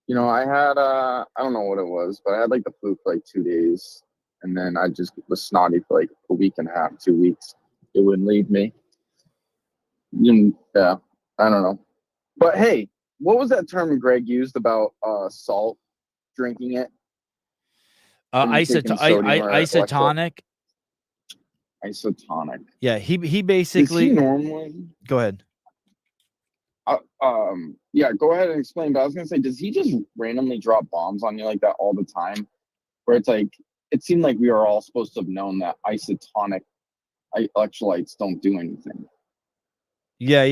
You know, I had I don't know what it was, but I had like the flu for like 2 days, and then I just was snotty for like a week and a half, 2 weeks. It wouldn't leave me. Yeah, I don't know. But hey, what was that term Greg used about salt drinking it? Isotonic. Isotonic. Yeah, he basically. Does he normally? Go ahead. Yeah, go ahead and explain. But I was gonna say, does he just randomly drop bombs on you like that all the time? Where it's like, it seemed like we were all supposed to have known that isotonic electrolytes don't do anything. Yeah. I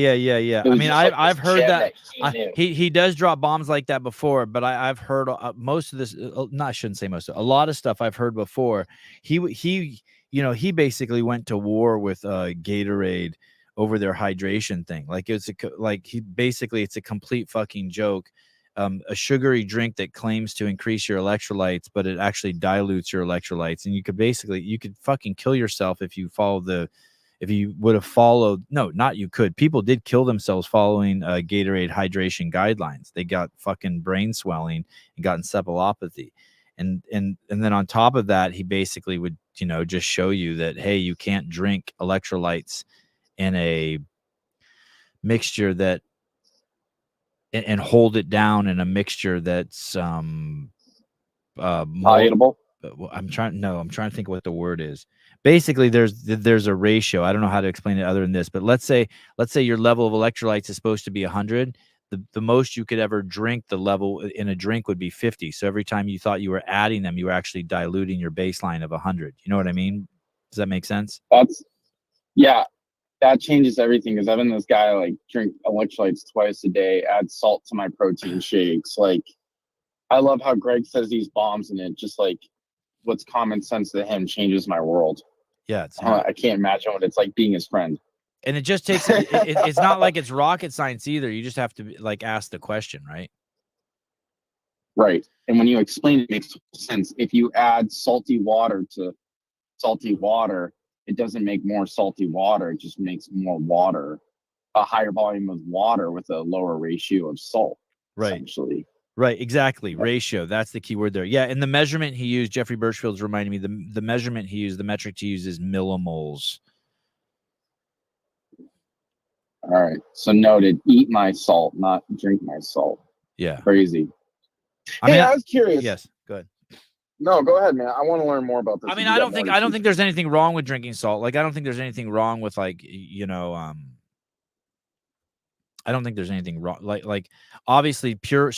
mean, just like I've this heard gem that. that he knew. He does drop bombs like that before, but I've heard most of this. No, I shouldn't say most. A lot of stuff I've heard before. He basically went to war with Gatorade over their hydration thing. Like it's a complete fucking joke. A sugary drink that claims to increase your electrolytes, but it actually dilutes your electrolytes, and you could fucking kill yourself if you would have followed. No, not you could. People did kill themselves following Gatorade hydration guidelines. They got fucking brain swelling and got encephalopathy. And then on top of that, he basically would, just show you that, hey, you can't drink electrolytes in a mixture and hold it down in a mixture that's Eatable. I'm trying to think what the word is. Basically, there's a ratio. I don't know how to explain it other than this, but let's say your level of electrolytes is supposed to be 100. The most you could ever drink, the level in a drink would be 50. So every time you thought you were adding them, you were actually diluting your baseline of 100. You know what I mean? Does that make sense? That changes everything, because I've been this guy like drink electrolytes twice a day, add salt to my protein shakes. Like, I love how Greg says these bombs, and it just like what's common sense to him changes my world. Yeah, I can't imagine what it's like being his friend. And it just takes it's not like it's rocket science either. You just have to ask the question, right? Right. And when you explain it, it makes sense. If you add salty water to salty water, it doesn't make more salty water. It just makes more water, a higher volume of water with a lower ratio of salt. Right. Essentially. Right. Exactly. Ratio. That's the key word there. Yeah. And the measurement he used, Jeffrey Birchfield's reminding me, the measurement he used, the metric to use is millimoles. All right. So noted. Eat my salt, not drink my salt. Yeah. Crazy. I I was curious. Yes. Go ahead. No, go ahead, man. I want to learn more about this. I mean, I don't think there's anything wrong with drinking salt. Like, I don't think there's anything wrong with, like, you know, I don't think there's anything wrong. Like obviously pure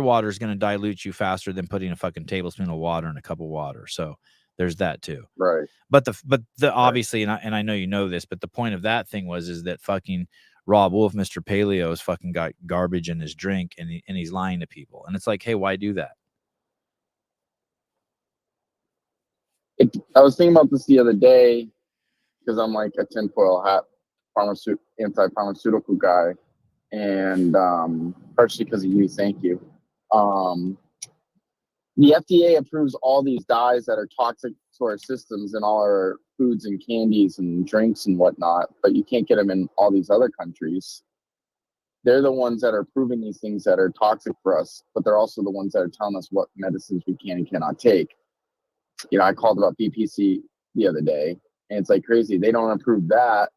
water is going to dilute you faster than putting a fucking tablespoon of water in a cup of water. So there's that too. Right. But the obviously, and I know you know this, but the point of that thing is that fucking Rob Wolf, Mr. Paleo, has fucking got garbage in his drink, and he's lying to people. And it's like, hey, why do that? I was thinking about this the other day because I'm like a tinfoil hat anti-pharmaceutical guy. And partially because of you, thank you. The FDA approves all these dyes that are toxic to our systems and all our foods and candies and drinks and whatnot, but you can't get them in all these other countries. They're the ones that are approving these things that are toxic for us, but they're also the ones that are telling us what medicines we can and cannot take. You know, I called about BPC the other day, and it's like crazy. They don't approve that,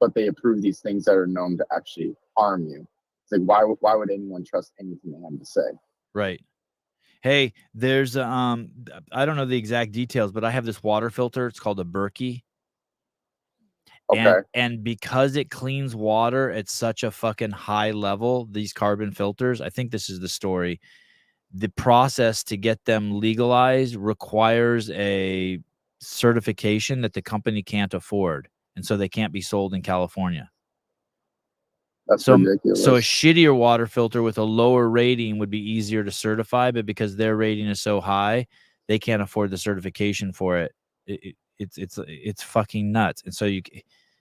but they approve these things that are known to actually harm you. It's like, why would anyone trust anything they have to say? Right. Hey, there's I don't know the exact details, but I have this water filter. It's called a Berkey. Okay. And because it cleans water at such a fucking high level, these carbon filters, I think this is the story. The process to get them legalized requires a certification that the company can't afford, and so they can't be sold in California. That's ridiculous. So a shittier water filter with a lower rating would be easier to certify, but because their rating is so high, they can't afford the certification for it. It's fucking nuts. And so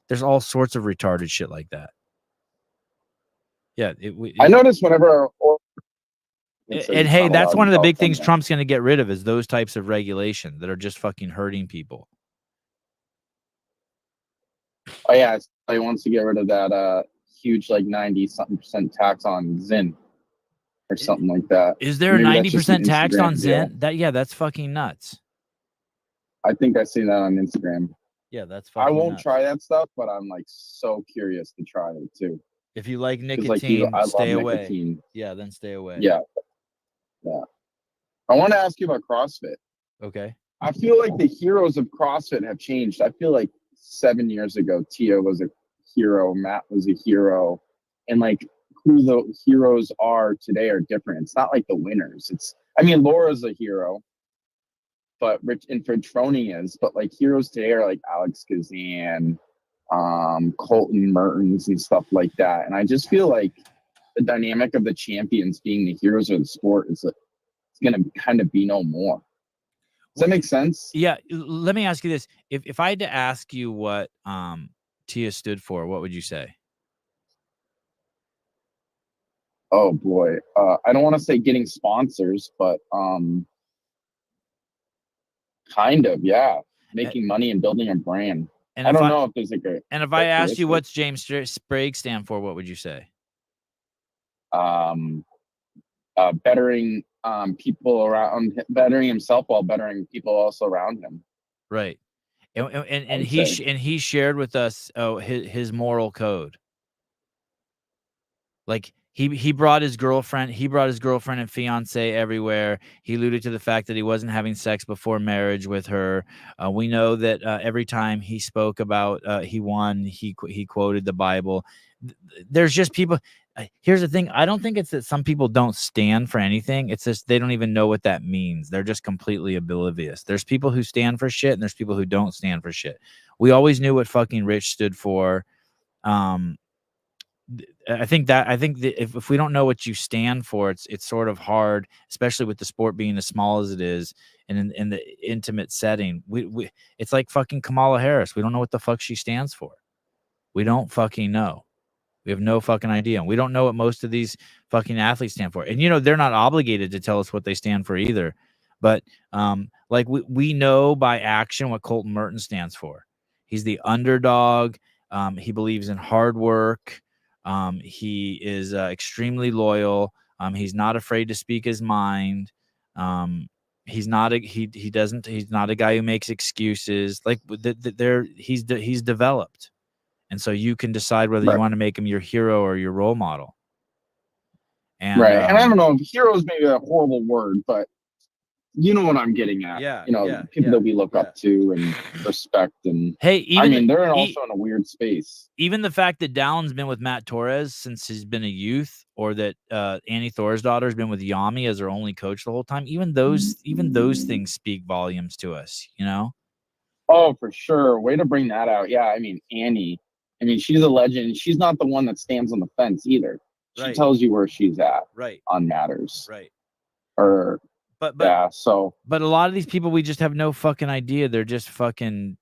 there's all sorts of retarded shit like that. Yeah, I noticed whenever. And hey, that's one of the big things Trump's going to get rid of is those types of regulation that are just fucking hurting people. Oh yeah, he wants to get rid of that huge like 90-something% tax on Zyn or something like that. Is there a Maybe 90% tax on Instagram Zyn? That's fucking nuts. I think I seen that on Instagram. Yeah, that's fucking I won't nuts. try that stuff, but I'm like so curious to try it too. If you like 'Cause, nicotine, I stay love away. nicotine. Yeah, then stay away. Yeah. I want to ask you about CrossFit. Okay. I feel like the heroes of CrossFit have changed. I feel like 7 years ago, Tia was a hero, Matt was a hero, and like who the heroes are today are different. It's not like the winners. Laura's a hero, but Rich and Troni is, but like heroes today are like Alex Kazan, Colton Mertens and stuff like that. And I just feel like the dynamic of the champions being the heroes of the sport is going to kind of be no more. Does that make sense? Yeah. Let me ask you this. If I had to ask you what Tia stood for, what would you say? Oh boy. I don't want to say getting sponsors, but kind of, yeah. Making money and building a brand. And I don't know if there's a great. And if I asked you what's James Sprague stand for, what would you say? Bettering people around, bettering himself while bettering people also around him. Right. And he shared with us his moral code. Like he brought his girlfriend and fiance everywhere. He alluded to the fact that he wasn't having sex before marriage with her. We know that every time he spoke about he won, he quoted the Bible. There's just people. Here's the thing. I don't think it's that some people don't stand for anything. It's just they don't even know what that means. They're just completely oblivious. There's people who stand for shit and there's people who don't stand for shit. We always knew what fucking rich stood for. I think that if we don't know what you stand for, it's sort of hard, especially with the sport being as small as it is and in the intimate setting. We it's like fucking Kamala Harris. We don't know what the fuck she stands for. We don't fucking know. We have no fucking idea. And we don't know what most of these fucking athletes stand for. And, they're not obligated to tell us what they stand for either. But like we know by action what Colton Mertens stands for. He's the underdog. He believes in hard work. He is extremely loyal. He's not afraid to speak his mind. He's not a guy who makes excuses. Like he's developed. And so you can decide whether you want to make him your hero or your role model. And, and I don't know if hero is maybe a horrible word, but you know what I'm getting at. Yeah, You know, yeah, people yeah, that we look up to and respect. And Hey, I mean, they're also in a weird space. Even the fact that Dallon's been with Matt Torres since he's been a youth, or that Annie Thor's daughter's been with Yami as her only coach the whole time, even those things speak volumes to us, you know? Oh, for sure. Way to bring that out. Yeah, I mean, Annie. I mean, she's a legend. She's not the one that stands on the fence either. She Right. tells you where she's at Right. on matters. Right. Or But yeah, so but a lot of these people, we just have no fucking idea. They're just fucking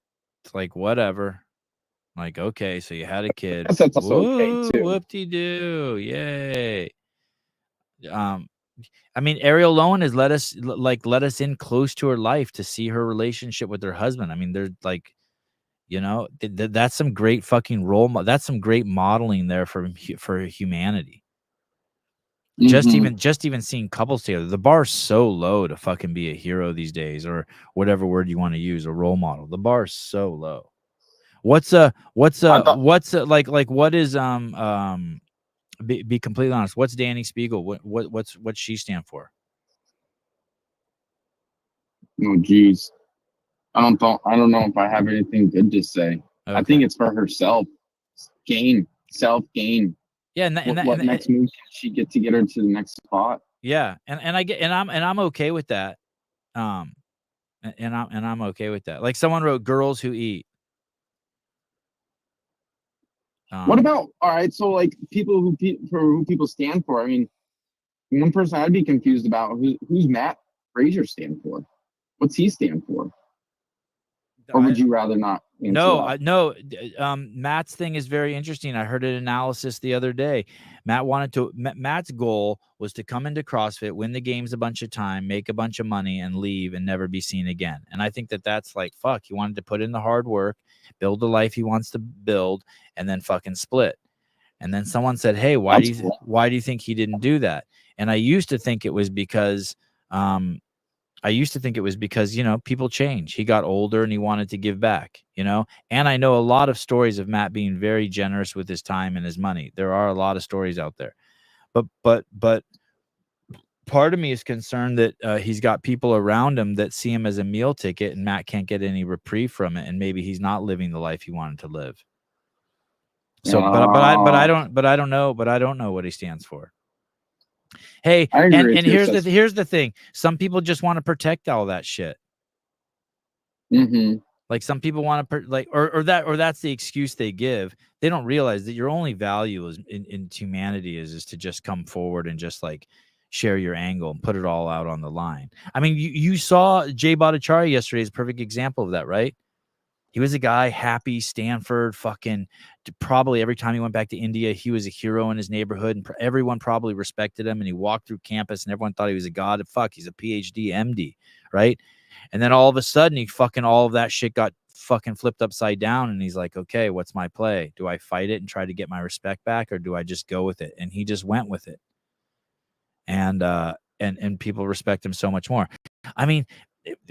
like whatever. Like, okay, so you had a kid. guess that's also okay too. Whoop-de-doo. Yay. I mean, Ariel Lowen has let us in close to her life to see her relationship with her husband. I mean, they're like, you know, that's some great fucking that's some great modeling there for humanity. Just even seeing couples together, the bar's so low to fucking be a hero these days, or whatever word you want to use, a role model. The bar's so low. What is be completely honest, what's Danny Spiegel? What's she stand for? Oh geez. I don't know if I have anything good to say. I think it's for herself. Self gain. Yeah, what next move can she get to get her to the next spot? Yeah, and I'm okay with that. And I'm okay with that. Like someone wrote, "Girls who eat." What about, all right, so like people who people stand for? I mean, one person I'd be confused about, who's Matt Frazier stand for? What's he stand for? Or would you rather not answer that? Matt's thing is very interesting. I heard an analysis the other day. Matt's goal was to come into CrossFit, win the games a bunch of time, make a bunch of money, and leave and never be seen again. And I think that's like, fuck, he wanted to put in the hard work, build the life he wants to build, and then fucking split. And then someone said, hey, why do you think he didn't do that? And I used to think it was because you know, people change. He got older and he wanted to give back, you know? And I know a lot of stories of Matt being very generous with his time and his money. There are a lot of stories out there. But part of me is concerned that he's got people around him that see him as a meal ticket, and Matt can't get any reprieve from it, and maybe he's not living the life he wanted to live. So I don't know what he stands for. Hey, and here's the thing. Some people just want to protect all that shit. Like some people want to or that's the excuse they give. They don't realize that your only value is in humanity is to just come forward and just like share your angle and put it all out on the line. I mean, you saw Jay Bhattacharya yesterday is a perfect example of that, right? He was a guy, happy, Stanford, fucking probably every time he went back to India, he was a hero in his neighborhood, and everyone probably respected him, and he walked through campus and everyone thought he was a god. Fuck, he's a PhD, MD, right? And then all of a sudden, all of that shit got fucking flipped upside down, and he's like, okay, what's my play? Do I fight it and try to get my respect back, or do I just go with it? And he just went with it. And people respect him so much more. I mean,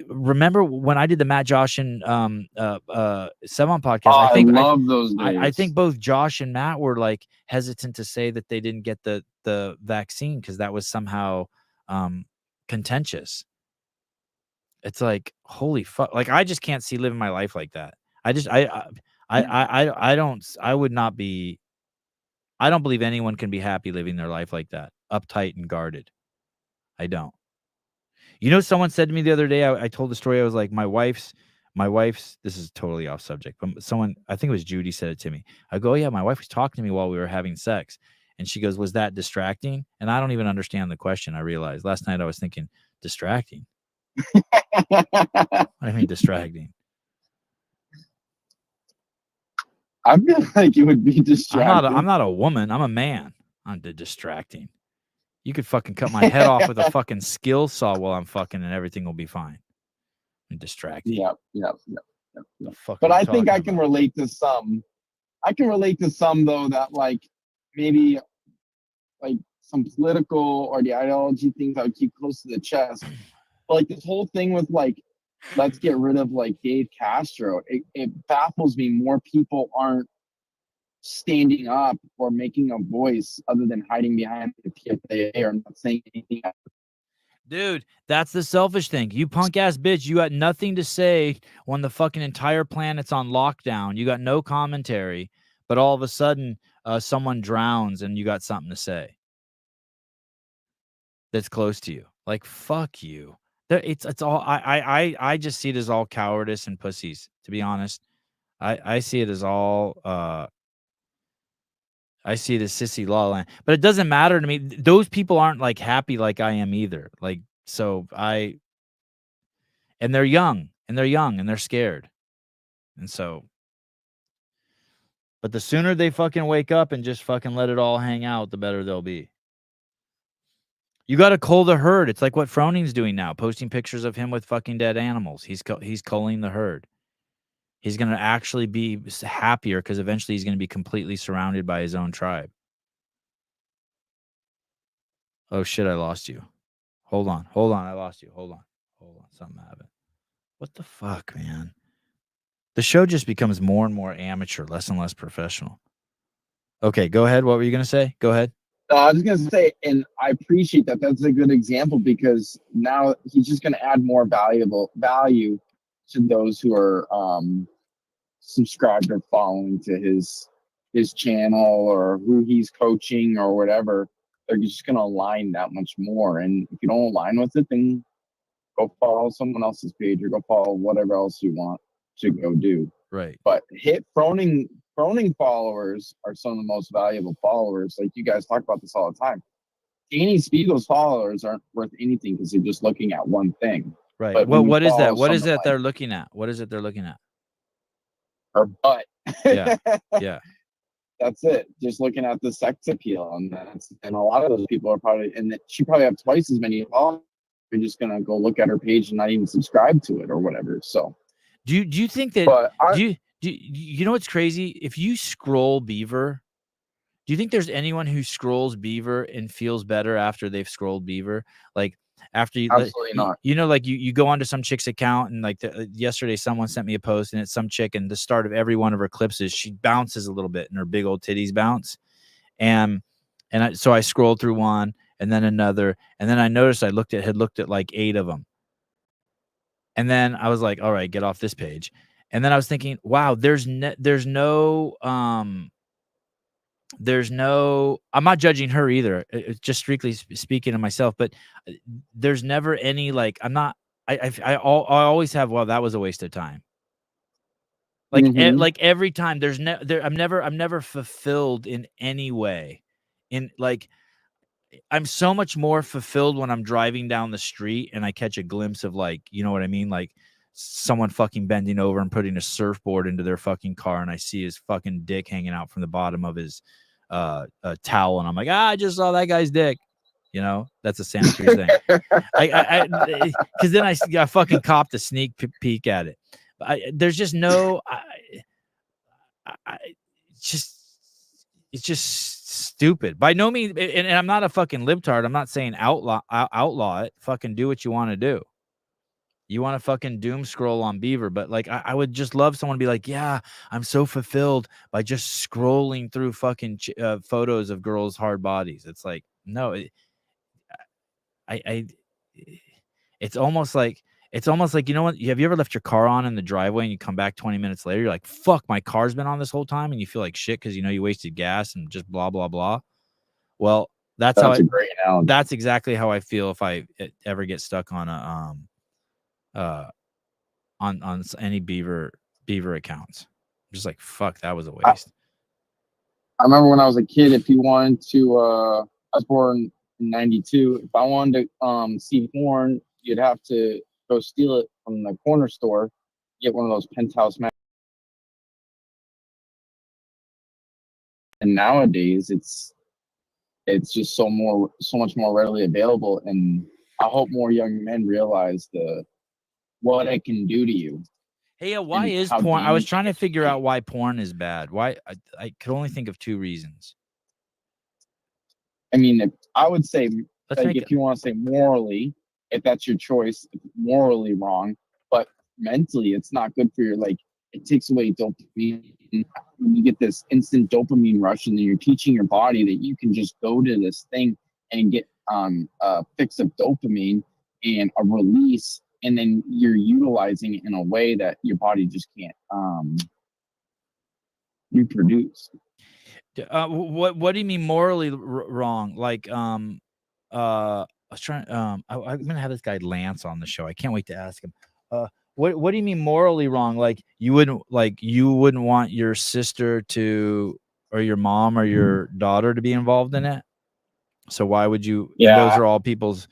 remember when I did the Matt, Josh, and Sevan podcast? I love those days. I think both Josh and Matt were like hesitant to say that they didn't get the vaccine because that was somehow contentious. It's like, holy fuck! Like I just can't see living my life like that. I don't believe anyone can be happy living their life like that, uptight and guarded. I don't. You know, someone said to me the other day, I told the story. I was like, my wife's, this is totally off subject, but someone, I think it was Judy, said it to me. I go, yeah, my wife was talking to me while we were having sex. And she goes, was that distracting? And I don't even understand the question. I realized last night I was thinking, distracting? What do you mean distracting? I feel like it would be distracting. I'm not a woman. I'm a man. I'm distracting. You could fucking cut my head off with a fucking skill saw while I'm fucking, and everything will be fine. I'm distracting. Yeah. But I think I can relate to some. I can relate to some though that like maybe like some political or the ideology things I would keep close to the chest. But like this whole thing with like, let's get rid of like Dave Castro. It baffles me more people aren't standing up or making a voice other than hiding behind the PFA or not saying anything. Dude, that's the selfish thing. You punk ass bitch, you got nothing to say when the fucking entire planet's on lockdown. You got no commentary, but all of a sudden someone drowns and you got something to say that's close to you. Like, fuck you. It's all I just see it as all cowardice and pussies, to be honest. I see it as all I see it as sissy la land. But it doesn't matter to me. Those people aren't like happy like I am either. Like, so and they're young and they're scared. And so, but the sooner they fucking wake up and just fucking let it all hang out, the better they'll be. You got to cull the herd. It's like what Froning's doing now, posting pictures of him with fucking dead animals. He's culling the herd. He's going to actually be happier because eventually he's going to be completely surrounded by his own tribe. Oh shit, I lost you. Hold on. I lost you. Hold on. Something happened. What the fuck, man? The show just becomes more and more amateur, less and less professional. Okay, go ahead. What were you going to say? Go ahead. I was going to say, and I appreciate that. That's a good example because now he's just going to add more value to those who are subscribed or following to his channel or who he's coaching or whatever. They're just going to align that much more. And if you don't align with it, then go follow someone else's page or go follow whatever else you want to go do. Right. But Froning followers are some of the most valuable followers. Like you guys talk about this all the time. Danny Spiegel's followers aren't worth anything because they're just looking at one thing. Right. But What is that? What is someone it they're looking at? What is it they're looking at? Her butt. Yeah. Yeah. That's it. Just looking at the sex appeal, and a lot of those people are probably, and she probably have twice as many followers. You're just gonna go look at her page and not even subscribe to it or whatever. So, do you think that? Do you know what's crazy? If you scroll Beaver, do you think there's anyone who scrolls Beaver and feels better after they've scrolled Beaver? Like after you, absolutely not. You know, like you go onto some chick's account and like yesterday someone sent me a post and it's some chick and the start of every one of her clips is she bounces a little bit and her big old titties bounce, so I scrolled through one and then another and then I noticed I had looked at like 8 of them, and then I was like, all right, get off this page, and then I was thinking, wow, there's no. I'm not judging her either. It's just strictly speaking of myself, but there's never any like I always have, well, that was a waste of time. Like like every time I'm never fulfilled in any way. In like I'm so much more fulfilled when I'm driving down the street and I catch a glimpse of like, you know what I mean? Like someone fucking bending over and putting a surfboard into their fucking car and I see his fucking dick hanging out from the bottom of his towel and I'm like, I just saw that guy's dick. You know, that's a Santa Cruz thing. Because then I fucking copped a sneak peek at it. There's just no, it's just stupid. By no means, and I'm not a fucking libtard. I'm not saying outlaw it. Fucking do what you want to do. You want to fucking doom scroll on Beaver, but like I would just love someone to be like, yeah, I'm so fulfilled by just scrolling through fucking photos of girls' hard bodies. It's like, no, it's almost like, you know what? Have you ever left your car on in the driveway and you come back 20 minutes later? You're like, fuck, my car's been on this whole time, and you feel like shit because you know you wasted gas and just blah blah blah. Well, that's a great analogy. That's exactly how I feel if I ever get stuck on a on any Beaver accounts. I'm just like, fuck, that was a waste. I remember when I was a kid, if you wanted to, I was born in 92. If I wanted to see porn, you'd have to go steal it from the corner store, get one of those Penthouse magazines. And nowadays, it's just so much more readily available. And I hope more young men realize what it can do to you. Hey, why is porn? I was trying to figure out why porn is bad. Why? I could only think of 2 reasons. I mean, I would say, if you want to say morally, if that's your choice, it's morally wrong, but mentally, it's not good for your, like, it takes away dopamine. You get this instant dopamine rush, and then you're teaching your body that you can just go to this thing and get a fix of dopamine. and a release, and then you're utilizing it in a way that your body just can't reproduce. What do you mean morally wrong? Like I was trying I'm gonna have this guy Lance on the show. I can't wait to ask him. What do you mean morally wrong? Like you wouldn't want your sister to, or your mom or your daughter to be involved in it? So why would you? Yeah. And those are all people's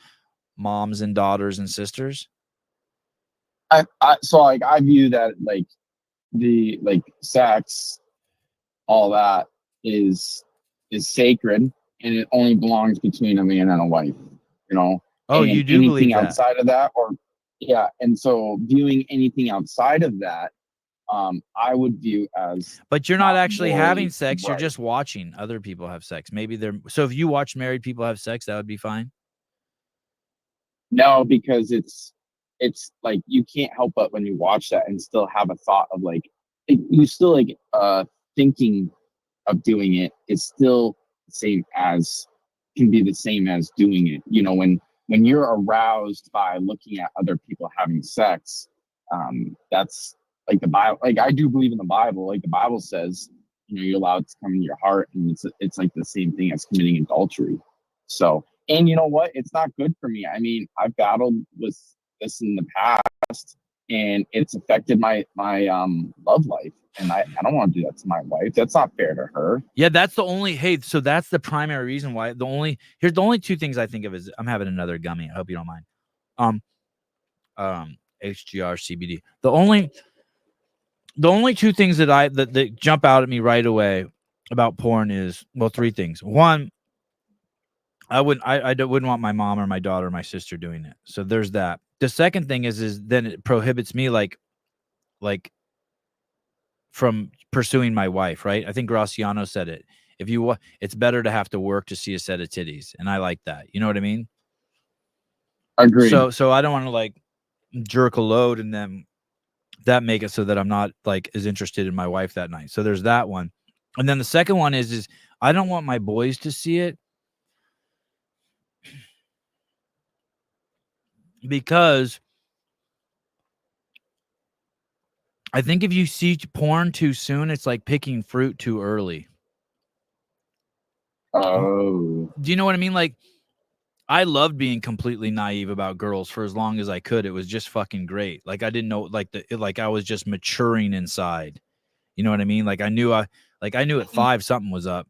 moms and daughters and sisters. So like I view that like the sex, all that is sacred, and it only belongs between a man and a wife. You know. Oh, and you do anything believe that? outside of that, or yeah, and so viewing anything outside of that, I would view as. But you're not actually having sex. Right. You're just watching other people have sex. Maybe they're so. If you watch married people have sex, that would be fine. No, because it's like you can't help but when you watch that and still have a thought of like you still like thinking of doing it is still the same as can be the same as doing it. You know, when you're aroused by looking at other people having sex, that's like the Bible. Like I do believe in the Bible. Like the Bible says, you know, you're allowed to come in your heart, and it's like the same thing as committing adultery. So, and you know what? It's not good for me. I mean, I've battled with this in the past, and it's affected my love life. And I don't want to do that to my wife. That's not fair to her. Yeah, that's the only. Hey, so that's the primary reason why. Here's the only two things I think of is I'm having another gummy. I hope you don't mind. HGR CBD. The only two things that jump out at me right away about porn is, well, three things. One, I wouldn't want my mom or my daughter or my sister doing it. So there's that. The second thing is then it prohibits me like from pursuing my wife, right? I think Graciano said it. It's better to have to work to see a set of titties, and I like that. You know what I mean? Agreed. So I don't want to like jerk a load and then that make it so that I'm not like as interested in my wife that night. So there's that one. And then the second one is I don't want my boys to see it because I think if you see porn too soon, it's like picking fruit too early. Oh. Do you know what I mean? Like, I loved being completely naive about girls for as long as I could. It was just fucking great. Like I didn't know, like I was just maturing inside. You know what I mean? Like I knew at 5 something was up.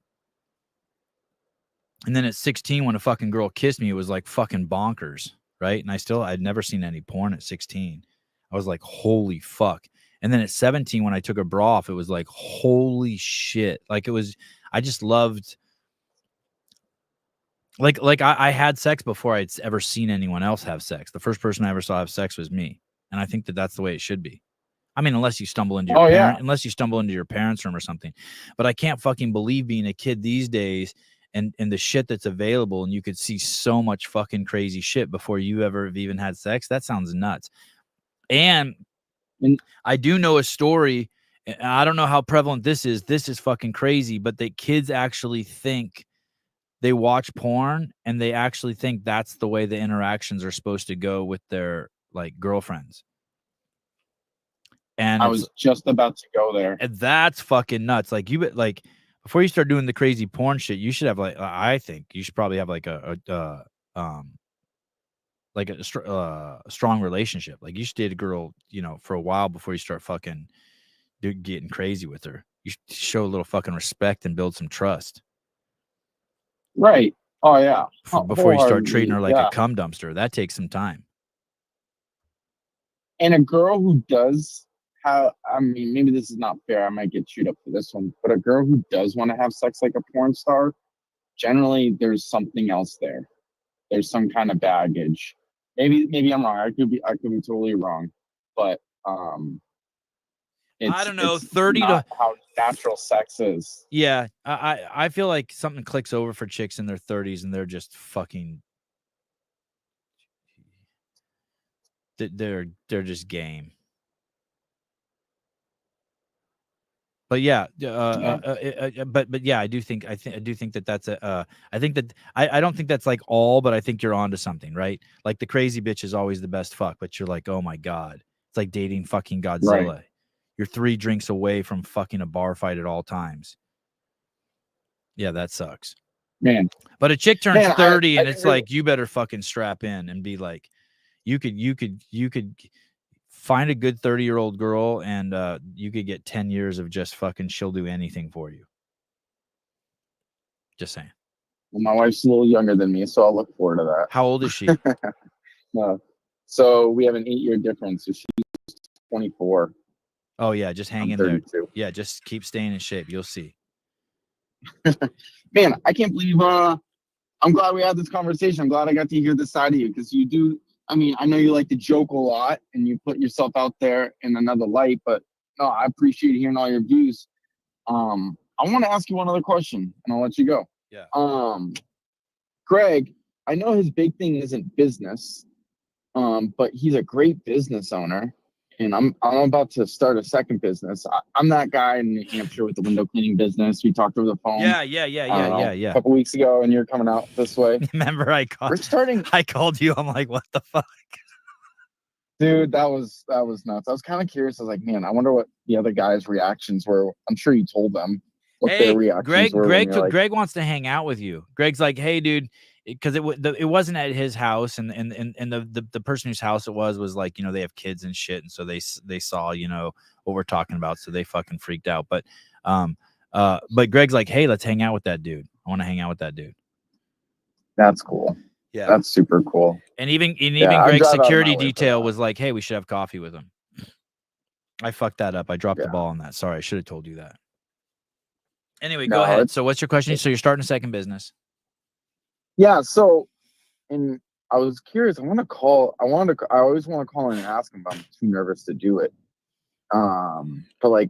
And then at 16, when a fucking girl kissed me, it was like fucking bonkers, right? And I'd never seen any porn at 16. I was like, holy fuck. And then at 17, when I took a bra off, it was like, holy shit. Like I just loved, like I had sex before I'd ever seen anyone else have sex. The first person I ever saw have sex was me. And I think that that's the way it should be. I mean, unless you stumble into your parents' room or something. But I can't fucking believe being a kid these days and the shit that's available, and you could see so much fucking crazy shit before you ever have even had sex. That sounds nuts. And I do know a story. I don't know how prevalent this is. This is fucking crazy, but that kids actually think they watch porn and they actually think that's the way the interactions are supposed to go with their like girlfriends. And I was just about to go there. And that's fucking nuts. Like before you start doing the crazy porn shit, you should have I think you should probably have like a strong relationship. Like you should date a girl, for a while before you start fucking getting crazy with her. You should show a little fucking respect and build some trust. Right. Oh yeah. Before you start treating her like a cum dumpster, that takes some time. And a girl who does have, I mean, maybe this is not fair. I might get chewed up for this one, but a girl who does want to have sex like a porn star, generally there's something else there. There's some kind of baggage. Maybe I'm wrong. I could be totally wrong, but I don't know. 30 to how natural sex is. Yeah, I feel like something clicks over for chicks in their 30s, and they're just fucking. They're just game. But yeah, but yeah, I do think that that's a. I think that I don't think that's like all, but I think you're onto something, right? Like the crazy bitch is always the best fuck, but you're like, oh my god, it's like dating fucking Godzilla. Right. You're 3 drinks away from fucking a bar fight at all times. Yeah, that sucks, man. But a chick turns Man, 30 I and it's like you better fucking strap in and be like, you could find a good 30-year-old girl and you could get 10 years of just fucking she'll do anything for you. Just saying. Well, my wife's a little younger than me, so I'll look forward to that. How old is she? No. So we have an 8-year difference. So she's 24. Oh yeah, just hang I'm in there. 32. Yeah, just keep staying in shape. You'll see. Man, I can't believe I'm glad we had this conversation. I'm glad I got to hear this side of you because you do. I mean, I know you like to joke a lot and you put yourself out there in another light, but no, I appreciate hearing all your views. I want to ask you one other question and I'll let you go. Yeah. Greg, I know his big thing isn't business, but he's a great business owner. And I'm about to start a second business. I'm that guy in New Hampshire with the window cleaning business. We talked over the phone. Yeah. A couple weeks ago, and you're coming out this way. Remember, I called you. I'm like, what the fuck, dude? That was nuts. I was kind of curious. I was like, man, I wonder what the other guys' reactions were. I'm sure you told them what their reactions were. Greg wants to hang out with you. Greg's like, hey, dude. Because it wasn't at his house, and the person whose house it was like, you know, they have kids and shit, and so they saw, you know, what we're talking about, so they fucking freaked out. But Greg's like, hey, let's hang out with that dude. I want to hang out with that dude. That's cool. Yeah, that's super cool. And even Greg's security detail was like, hey, we should have coffee with him. I fucked that up. I dropped the ball on that. Sorry, I should have told you that. Anyway, go ahead. So what's your question? So you're starting a second business. Yeah, so, and I was curious. I always want to call in and ask him, but I'm too nervous to do it. But like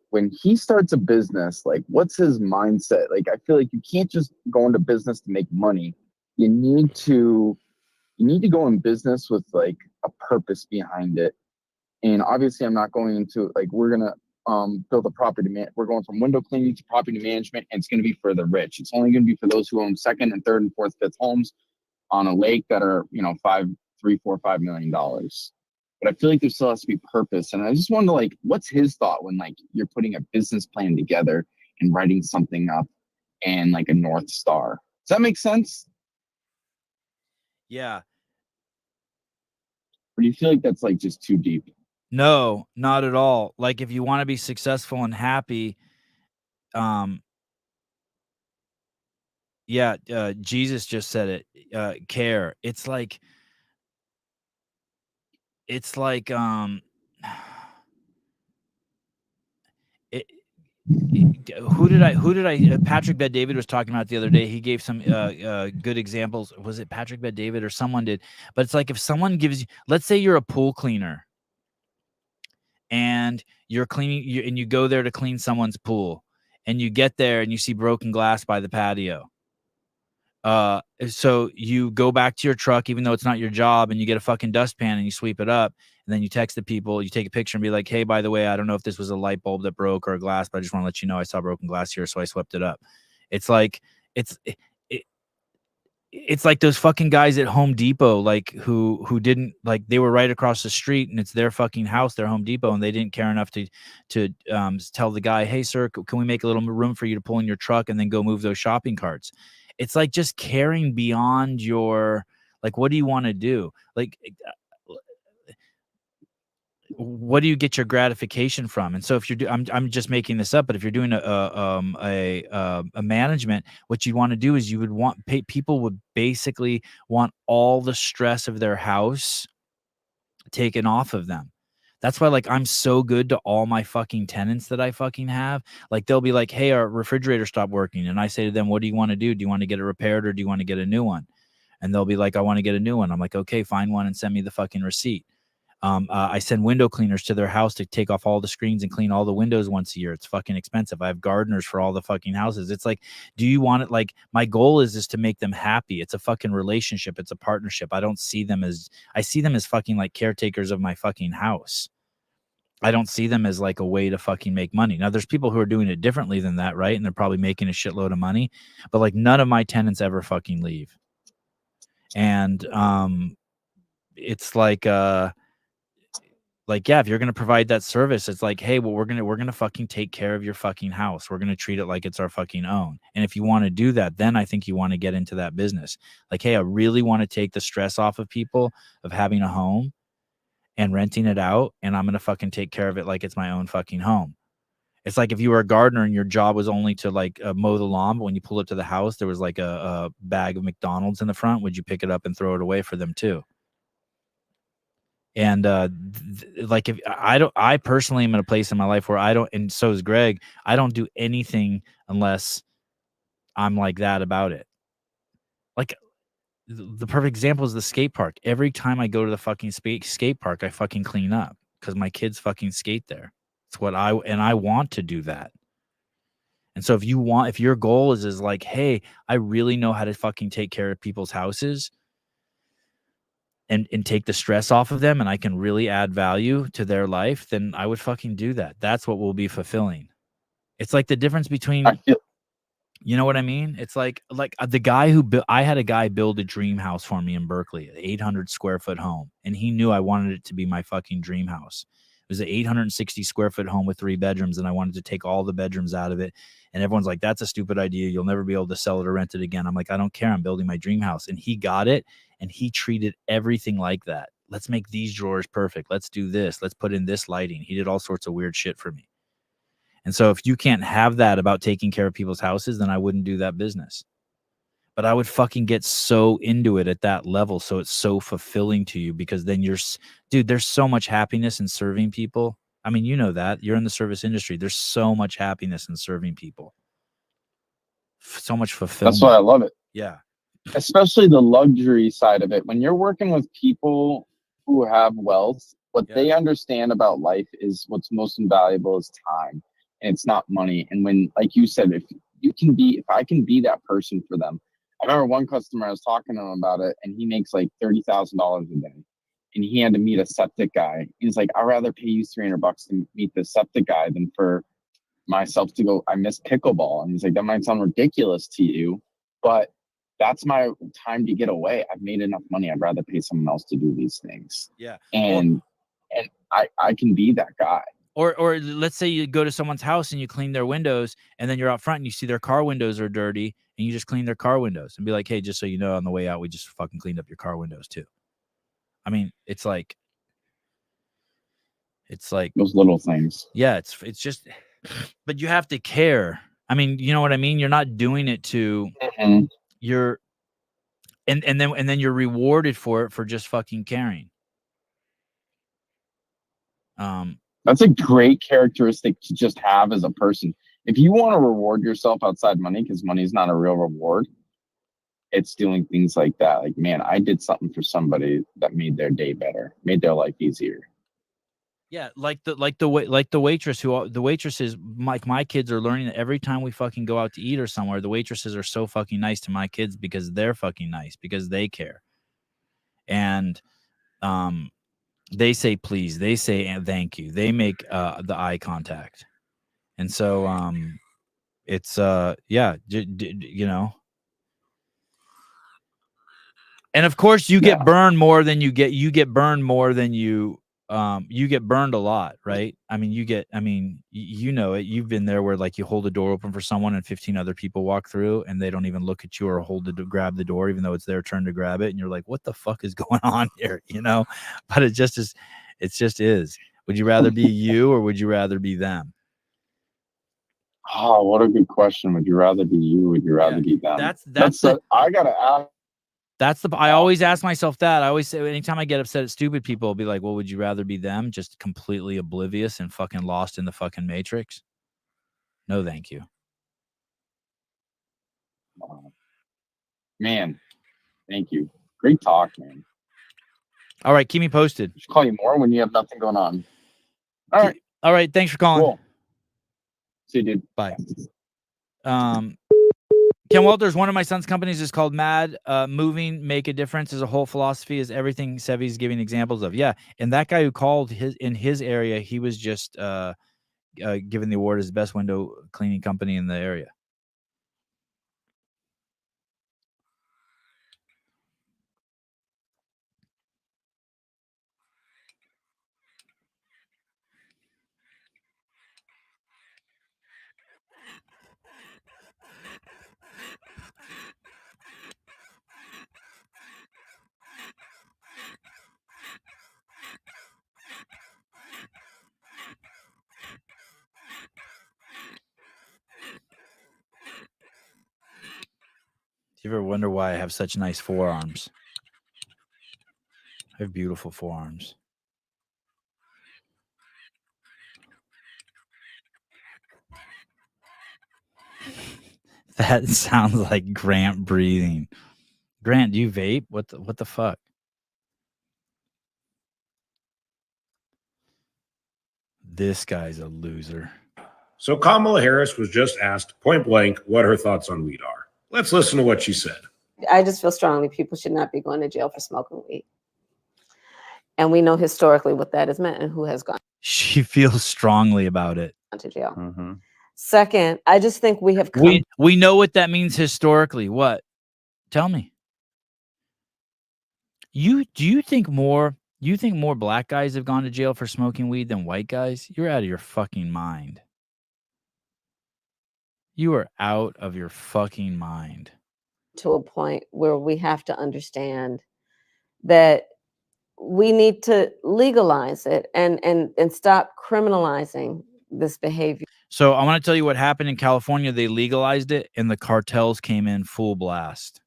when he starts a business, like what's his mindset? Like I feel like you can't just go into business to make money. You need to go in business with like a purpose behind it. And obviously, I'm not going into like we're gonna build a property. We're going from window cleaning to property management, and it's going to be for the rich. It's only going to be for those who own second and third and fourth, fifth homes on a lake that are, you know, $3, $4, $5 million. But I feel like there still has to be purpose. And I just wonder, like, what's his thought when like you're putting a business plan together and writing something up and like a North Star? Does that make sense? Yeah. Or do you feel like that's like just too deep? No, not at all. Like if you want to be successful and happy, Jesus just said it, care. It's like who did I Patrick Bet David was talking about the other day. He gave some good examples. Was it Patrick Bet David or someone did? But it's like if someone gives you, let's say you're a pool cleaner and you're cleaning and you go there to clean someone's pool and you get there and you see broken glass by the patio. So you go back to your truck, even though it's not your job, and you get a fucking dustpan and you sweep it up, and then you text the people, you take a picture and be like, hey, by the way, I don't know if this was a light bulb that broke or a glass, but I just want to let you know I saw broken glass here, so I swept it up. It's like it's like those fucking guys at Home Depot, like who didn't, like, they were right across the street and it's their fucking house, their Home Depot, and they didn't care enough to tell the guy, hey sir, can we make a little room for you to pull in your truck and then go move those shopping carts? It's like just caring beyond your, like, what do you want to do? Like, what do you get your gratification from? And so if you're I'm just making this up, but if you're doing a management, what you want to do is you would want people would basically want all the stress of their house taken off of them. That's why, like, I'm so good to all my fucking tenants that I fucking have. Like, they'll be like, hey, our refrigerator stopped working. And I say to them, what do you want to do? Do you want to get it repaired or do you want to get a new one? And they'll be like, I want to get a new one. I'm like, okay, find one and send me the fucking receipt. I send window cleaners to their house to take off all the screens and clean all the windows once a year. It's fucking expensive. I have gardeners for all the fucking houses. It's like, do you want it? Like, my goal is to make them happy. It's a fucking relationship. It's a partnership. I see them as fucking like caretakers of my fucking house. I don't see them as like a way to fucking make money. Now there's people who are doing it differently than that, right? And they're probably making a shitload of money, but like none of my tenants ever fucking leave. And it's like yeah, if you're gonna provide that service, it's like, hey, well, we're gonna fucking take care of your fucking house. We're gonna treat it like it's our fucking own. And if you want to do that, then I think you want to get into that business. Like, hey, I really want to take the stress off of people of having a home and renting it out, and I'm gonna fucking take care of it like it's my own fucking home. It's like if you were a gardener and your job was only to like mow the lawn, but when you pull it to the house, there was like a bag of McDonald's in the front. Would you pick it up and throw it away for them too? And like if I personally am in a place in my life where I don't, and so is Greg, I don't do anything unless I'm like that about it. Like the perfect example is the skate park. Every time I go to the fucking skate park, I fucking clean up because my kids fucking skate there. It's what I want to do that. And so if your goal is like, hey, I really know how to fucking take care of people's houses and take the stress off of them, and I can really add value to their life, then I would fucking do that. That's what will be fulfilling. It's like the difference between, you know what I mean? It's like the guy I had a guy build a dream house for me in Berkeley, an 800 square foot home. And he knew I wanted it to be my fucking dream house. It was an 860 square foot home with 3 bedrooms. And I wanted to take all the bedrooms out of it. And everyone's like, that's a stupid idea. You'll never be able to sell it or rent it again. I'm like, I don't care. I'm building my dream house. And he got it. And he treated everything like that. Let's make these drawers perfect. Let's do this. Let's put in this lighting. He did all sorts of weird shit for me. And so if you can't have that about taking care of people's houses, then I wouldn't do that business. But I would fucking get so into it at that level. So it's so fulfilling to you because then dude, there's so much happiness in serving people. I mean, you know that. You're in the service industry. There's so much happiness in serving people. So much fulfillment. That's why I love it. Yeah. Especially the luxury side of it. When you're working with people who have wealth, what they understand about life is what's most invaluable is time. And it's not money. And when, like you said, if I can be that person for them. I remember one customer, I was talking to him about it, and he makes like $30,000 a day. And he had to meet a septic guy. He's like, I'd rather pay you $300 to meet the septic guy than for myself to go, I miss pickleball. And he's like, that might sound ridiculous to you, but that's my time to get away. I've made enough money. I'd rather pay someone else to do these things. Yeah. And I can be that guy. Or let's say you go to someone's house and you clean their windows, and then you're out front and you see their car windows are dirty, and you just clean their car windows and be like, hey, just so you know, on the way out, we just fucking cleaned up your car windows too. I mean, it's like those little things. Yeah, it's just, but you have to care. I mean, you know what I mean? You're not doing it to you're and then you're rewarded for it for just fucking caring. That's a great characteristic to just have as a person. If you want to reward yourself outside money, because money is not a real reward, it's doing things like that. Like, man, I did something for somebody that made their day better, made their life easier. Yeah, like the waitress the waitresses, like my kids are learning that every time we fucking go out to eat or somewhere, the waitresses are so fucking nice to my kids because they're fucking nice, because they care. And they say please, they say thank you, they make the eye contact. And so it's yeah, you know. And of course you get burned more than you get burned more than you get burned a lot, right? I mean, you know it. You've been there where like you hold the door open for someone and 15 other people walk through and they don't even look at you or grab the door, even though it's their turn to grab it. And you're like, what the fuck is going on here? You know, but it just is. It just is. Would you rather be you or would you rather be them? Oh, what a good question. Would you rather be you? Would you rather be them? I gotta ask. I always ask myself that. I always say, anytime I get upset at stupid people, I'll be like, well, would you rather be them, just completely oblivious and fucking lost in the fucking matrix? No, thank you. Man, thank you. Great talk, man. All right, keep me posted. Just call you more when you have nothing going on. All right. Thanks for calling. Cool. See you, dude. Bye. Ken Walters, one of my son's companies is called Mad. Moving, make a difference is a whole philosophy, is everything Sevy's giving examples of. Yeah, and that guy who called in his area, he was just given the award as the best window cleaning company in the area. Do you ever wonder why I have such nice forearms? I have beautiful forearms. That sounds like Grant breathing. Grant, do you vape? What the fuck? This guy's a loser. So Kamala Harris was just asked point blank what her thoughts on weed are. Let's listen to what she said. I just feel strongly people should not be going to jail for smoking weed. And we know historically what that has meant and who has gone She feels strongly about it. to jail. Second, I just think we have come. We know what that means historically. What? Tell me. Do you think more black guys have gone to jail for smoking weed than white guys? You're out of your fucking mind. You are out of your fucking mind. To a point where we have to understand that we need to legalize it and stop criminalizing this behavior. So I want to tell you what happened in California. They legalized it and the cartels came in full blast.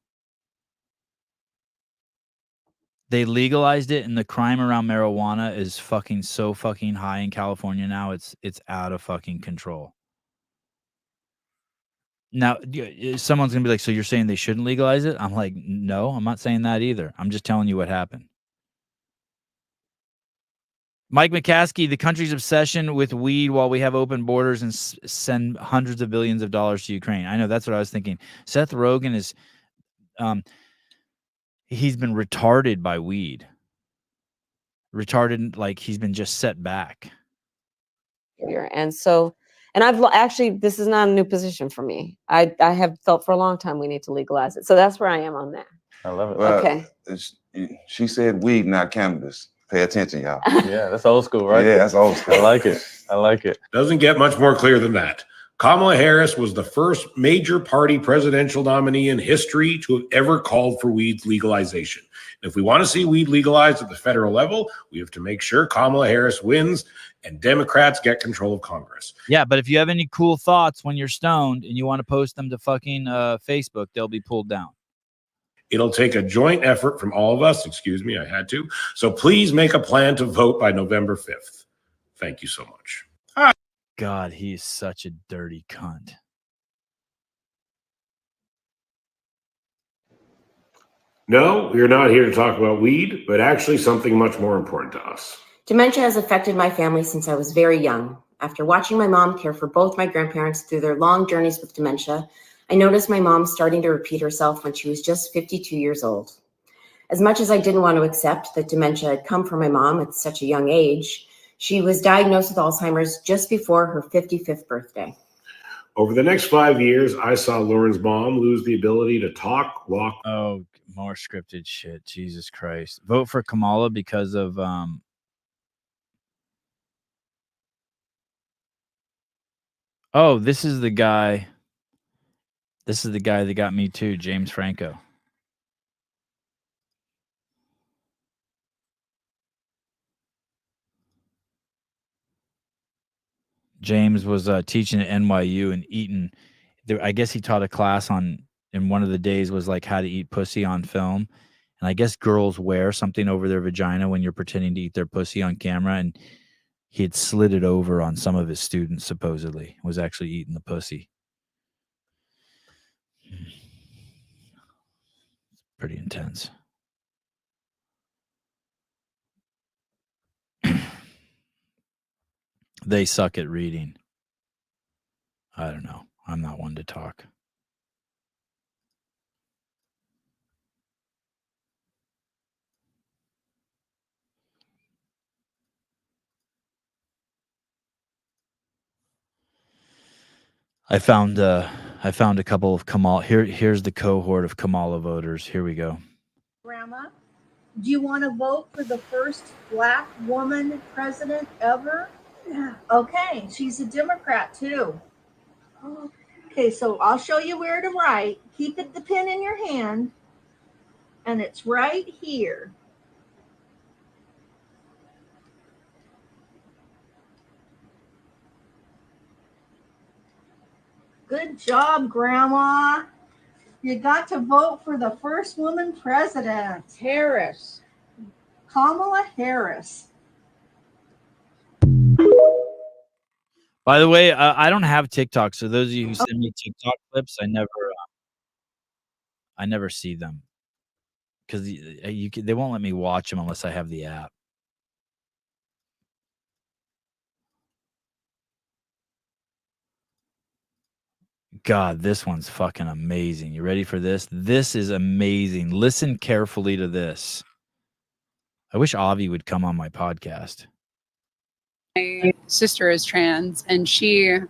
They legalized it and the crime around marijuana is fucking so fucking high in California now. It's out of fucking control. Now, someone's going to be like, so you're saying they shouldn't legalize it? I'm like, no, I'm not saying that either. I'm just telling you what happened. Mike McCaskey, the country's obsession with weed while we have open borders and send hundreds of billions of dollars to Ukraine. I know, that's what I was thinking. Seth Rogen is, he's been retarded by weed. Retarded, like he's been just set back. And so, and I've actually, this is not a new position for me. I have felt for a long time we need to legalize it. So that's where I am on that. I love it. Well, okay. She said weed, not cannabis. Pay attention, y'all. Yeah, that's old school, right? Yeah, that's old school. I like it. I like it. Doesn't get much more clear than that. Kamala Harris was the first major party presidential nominee in history to have ever called for weed legalization. And if we want to see weed legalized at the federal level, we have to make sure Kamala Harris wins and Democrats get control of Congress. Yeah, but if you have any cool thoughts when you're stoned and you want to post them to fucking Facebook, they'll be pulled down. It'll take a joint effort from all of us. Excuse me, I had to. So please make a plan to vote by November 5th. Thank you so much. God, he's such a dirty cunt. No, we're not here to talk about weed, but actually something much more important to us. Dementia has affected my family since I was very young. After watching my mom care for both my grandparents through their long journeys with dementia, I noticed my mom starting to repeat herself when she was just 52 years old. As much as I didn't want to accept that dementia had come from my mom at such a young age, she was diagnosed with Alzheimer's just before her 55th birthday. Over the next 5 years, I saw Lauren's mom lose the ability to talk, walk. Oh, more scripted shit. Jesus Christ. Vote for Kamala because of oh, this is the guy. This is the guy that got me too, James Franco. James was teaching at NYU and eating. I guess he taught a class on, and one of the days was like how to eat pussy on film. And I guess girls wear something over their vagina when you're pretending to eat their pussy on camera. And he had slid it over on some of his students, supposedly, was actually eating the pussy. Pretty intense. They suck at reading. I don't know. I'm not one to talk. I found a couple of Kamala. Here's the cohort of Kamala voters. Here we go. Grandma, do you want to vote for the first black woman president ever? Yeah. Okay, she's a Democrat too. Okay, so I'll show you where to write. Keep the pen in your hand, and it's right here. Good job, Grandma. You got to vote for the first woman president. Harris. Kamala Harris. By the way, I don't have TikTok, so those of you who send me TikTok clips, I never see them because they won't let me watch them unless I have the app. God, this one's fucking amazing. You ready for this? This is amazing. Listen carefully to this. I wish Avi would come on my podcast. My sister is trans, and she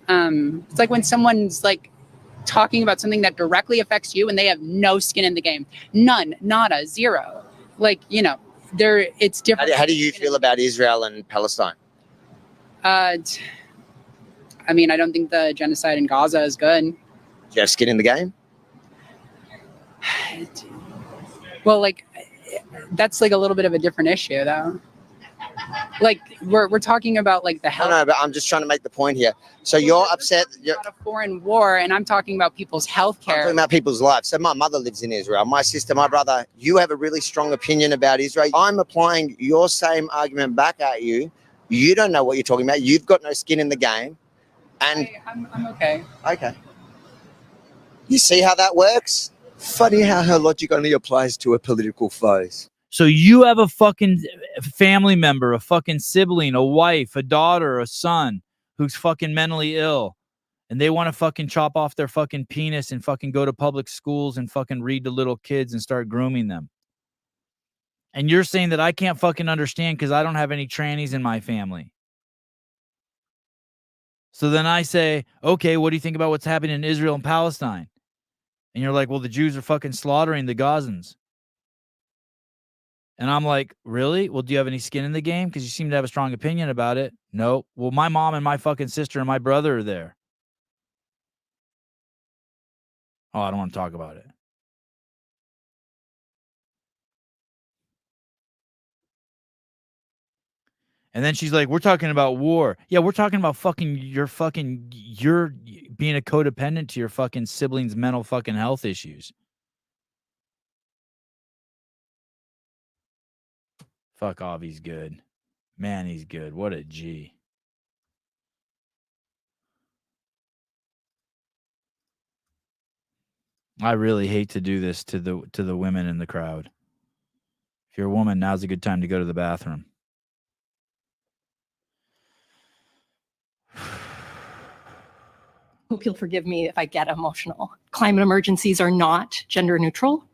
it's like when someone's like talking about something that directly affects you and they have no skin in the game. None, nada, zero. Like, you know, it's different. How do you feel about Israel and Palestine? I mean, I don't think the genocide in Gaza is good. Do you have skin in the game? Well, like, that's like a little bit of a different issue, though. Like, we're talking about like the health. No, but I'm just trying to make the point here. So you're upset. You're about a foreign war, and I'm talking about people's health care. I'm talking about people's lives. So my mother lives in Israel. My sister, my brother. You have a really strong opinion about Israel. I'm applying your same argument back at you. You don't know what you're talking about. You've got no skin in the game. And I'm okay. Okay. You see how that works? Funny how her logic only applies to a political foes. So you have a fucking family member, a fucking sibling, a wife, a daughter, a son who's fucking mentally ill, and they want to fucking chop off their fucking penis and fucking go to public schools and fucking read to little kids and start grooming them. And you're saying that I can't fucking understand because I don't have any trannies in my family. So then I say, okay, what do you think about what's happening in Israel and Palestine? And you're like, well, the Jews are fucking slaughtering the Gazans. And I'm like, really? Well, do you have any skin in the game? Because you seem to have a strong opinion about it. No. Well, my mom and my fucking sister and my brother are there. Oh, I don't want to talk about it. And then she's like, we're talking about war. Yeah, we're talking about you're being a codependent to your fucking siblings' mental fucking health issues. Fuck off, he's good. Man, he's good. What a G. I really hate to do this to the women in the crowd. If you're a woman, now's a good time to go to the bathroom. Hope you'll forgive me if I get emotional. Climate emergencies are not gender neutral.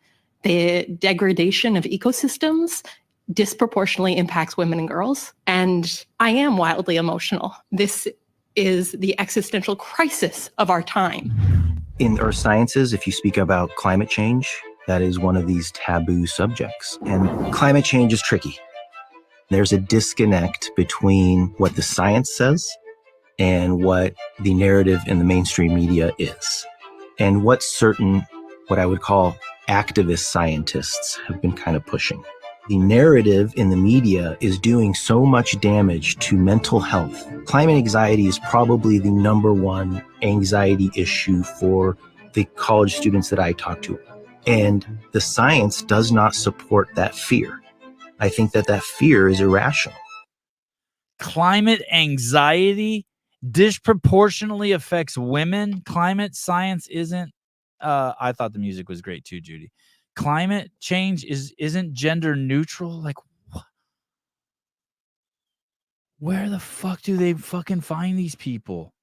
The degradation of ecosystems disproportionately impacts women and girls. And I am wildly emotional. This is the existential crisis of our time. In earth sciences, if you speak about climate change, that is one of these taboo subjects. And climate change is tricky. There's a disconnect between what the science says and what the narrative in the mainstream media is. And what certain, what I would call activist scientists have been kind of pushing. The narrative in the media is doing so much damage to mental health. Climate anxiety is probably the #1 anxiety issue for the college students that I talk to. And the science does not support that fear. I think that fear is irrational. Climate anxiety disproportionately affects women. Climate science isn't. I thought the music was great too, Judy. Climate change isn't gender neutral. Like, what? Where the fuck do they fucking find these people?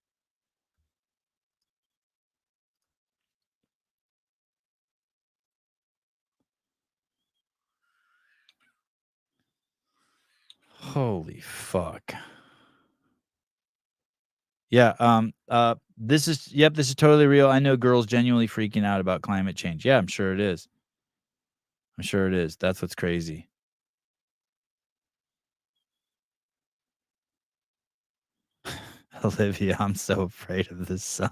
Holy fuck. Yeah, This is totally real. I know girls genuinely freaking out about climate change. Yeah, I'm sure it is. I'm sure it is. That's what's crazy. Olivia, I'm so afraid of the sun.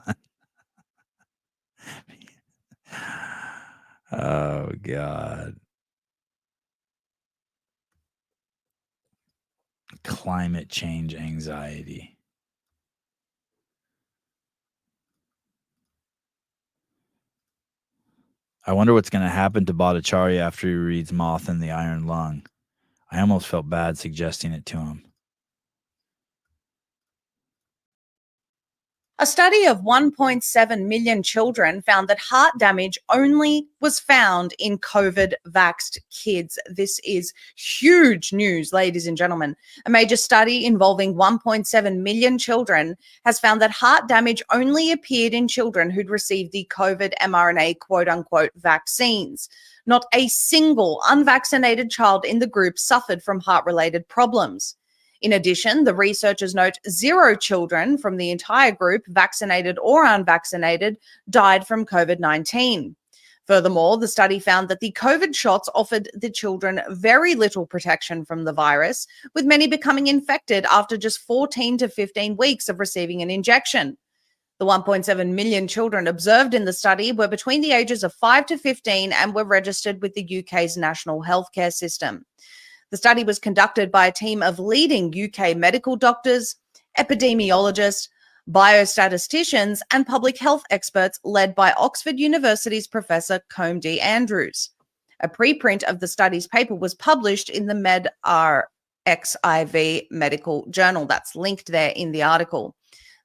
Oh, God. Climate change anxiety. I wonder what's going to happen to Bhattacharya after he reads Moth and the Iron Lung. I almost felt bad suggesting it to him. A study of 1.7 million children found that heart damage only was found in COVID-vaxxed kids. This is huge news, ladies and gentlemen. A major study involving 1.7 million children has found that heart damage only appeared in children who'd received the COVID mRNA quote-unquote vaccines. Not a single unvaccinated child in the group suffered from heart-related problems. In addition, the researchers note 0 children from the entire group, vaccinated or unvaccinated, died from COVID-19. Furthermore, the study found that the COVID shots offered the children very little protection from the virus, with many becoming infected after just 14 to 15 weeks of receiving an injection. The 1.7 million children observed in the study were between the ages of 5 to 15 and were registered with the UK's national healthcare system. The study was conducted by a team of leading UK medical doctors, epidemiologists, biostatisticians, and public health experts led by Oxford University's Professor Combe D. Andrews. A preprint of the study's paper was published in the MedRxiv Medical Journal. That's linked there in the article.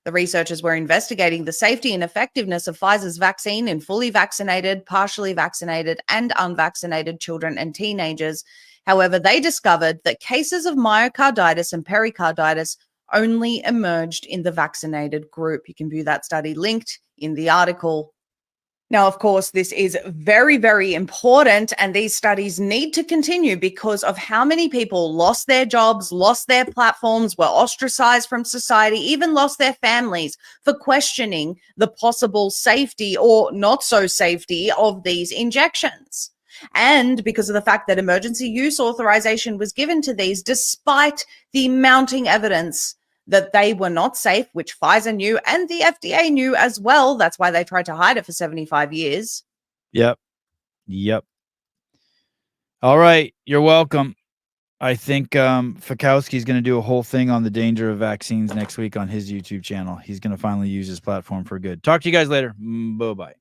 The researchers were investigating the safety and effectiveness of Pfizer's vaccine in fully vaccinated, partially vaccinated, and unvaccinated children and teenagers. However, they discovered that cases of myocarditis and pericarditis only emerged in the vaccinated group. You can view that study linked in the article. Now, of course, this is very, very important, and these studies need to continue because of how many people lost their jobs, lost their platforms, were ostracized from society, even lost their families for questioning the possible safety or not so safety of these injections. And because of the fact that emergency use authorization was given to these despite the mounting evidence that they were not safe, which Pfizer knew and the FDA knew as well. That's why they tried to hide it for 75 years. Yep. All right. You're welcome. I think Fikowski's going to do a whole thing on the danger of vaccines next week on his YouTube channel. He's going to finally use his platform for good. Talk to you guys later. Bye-bye.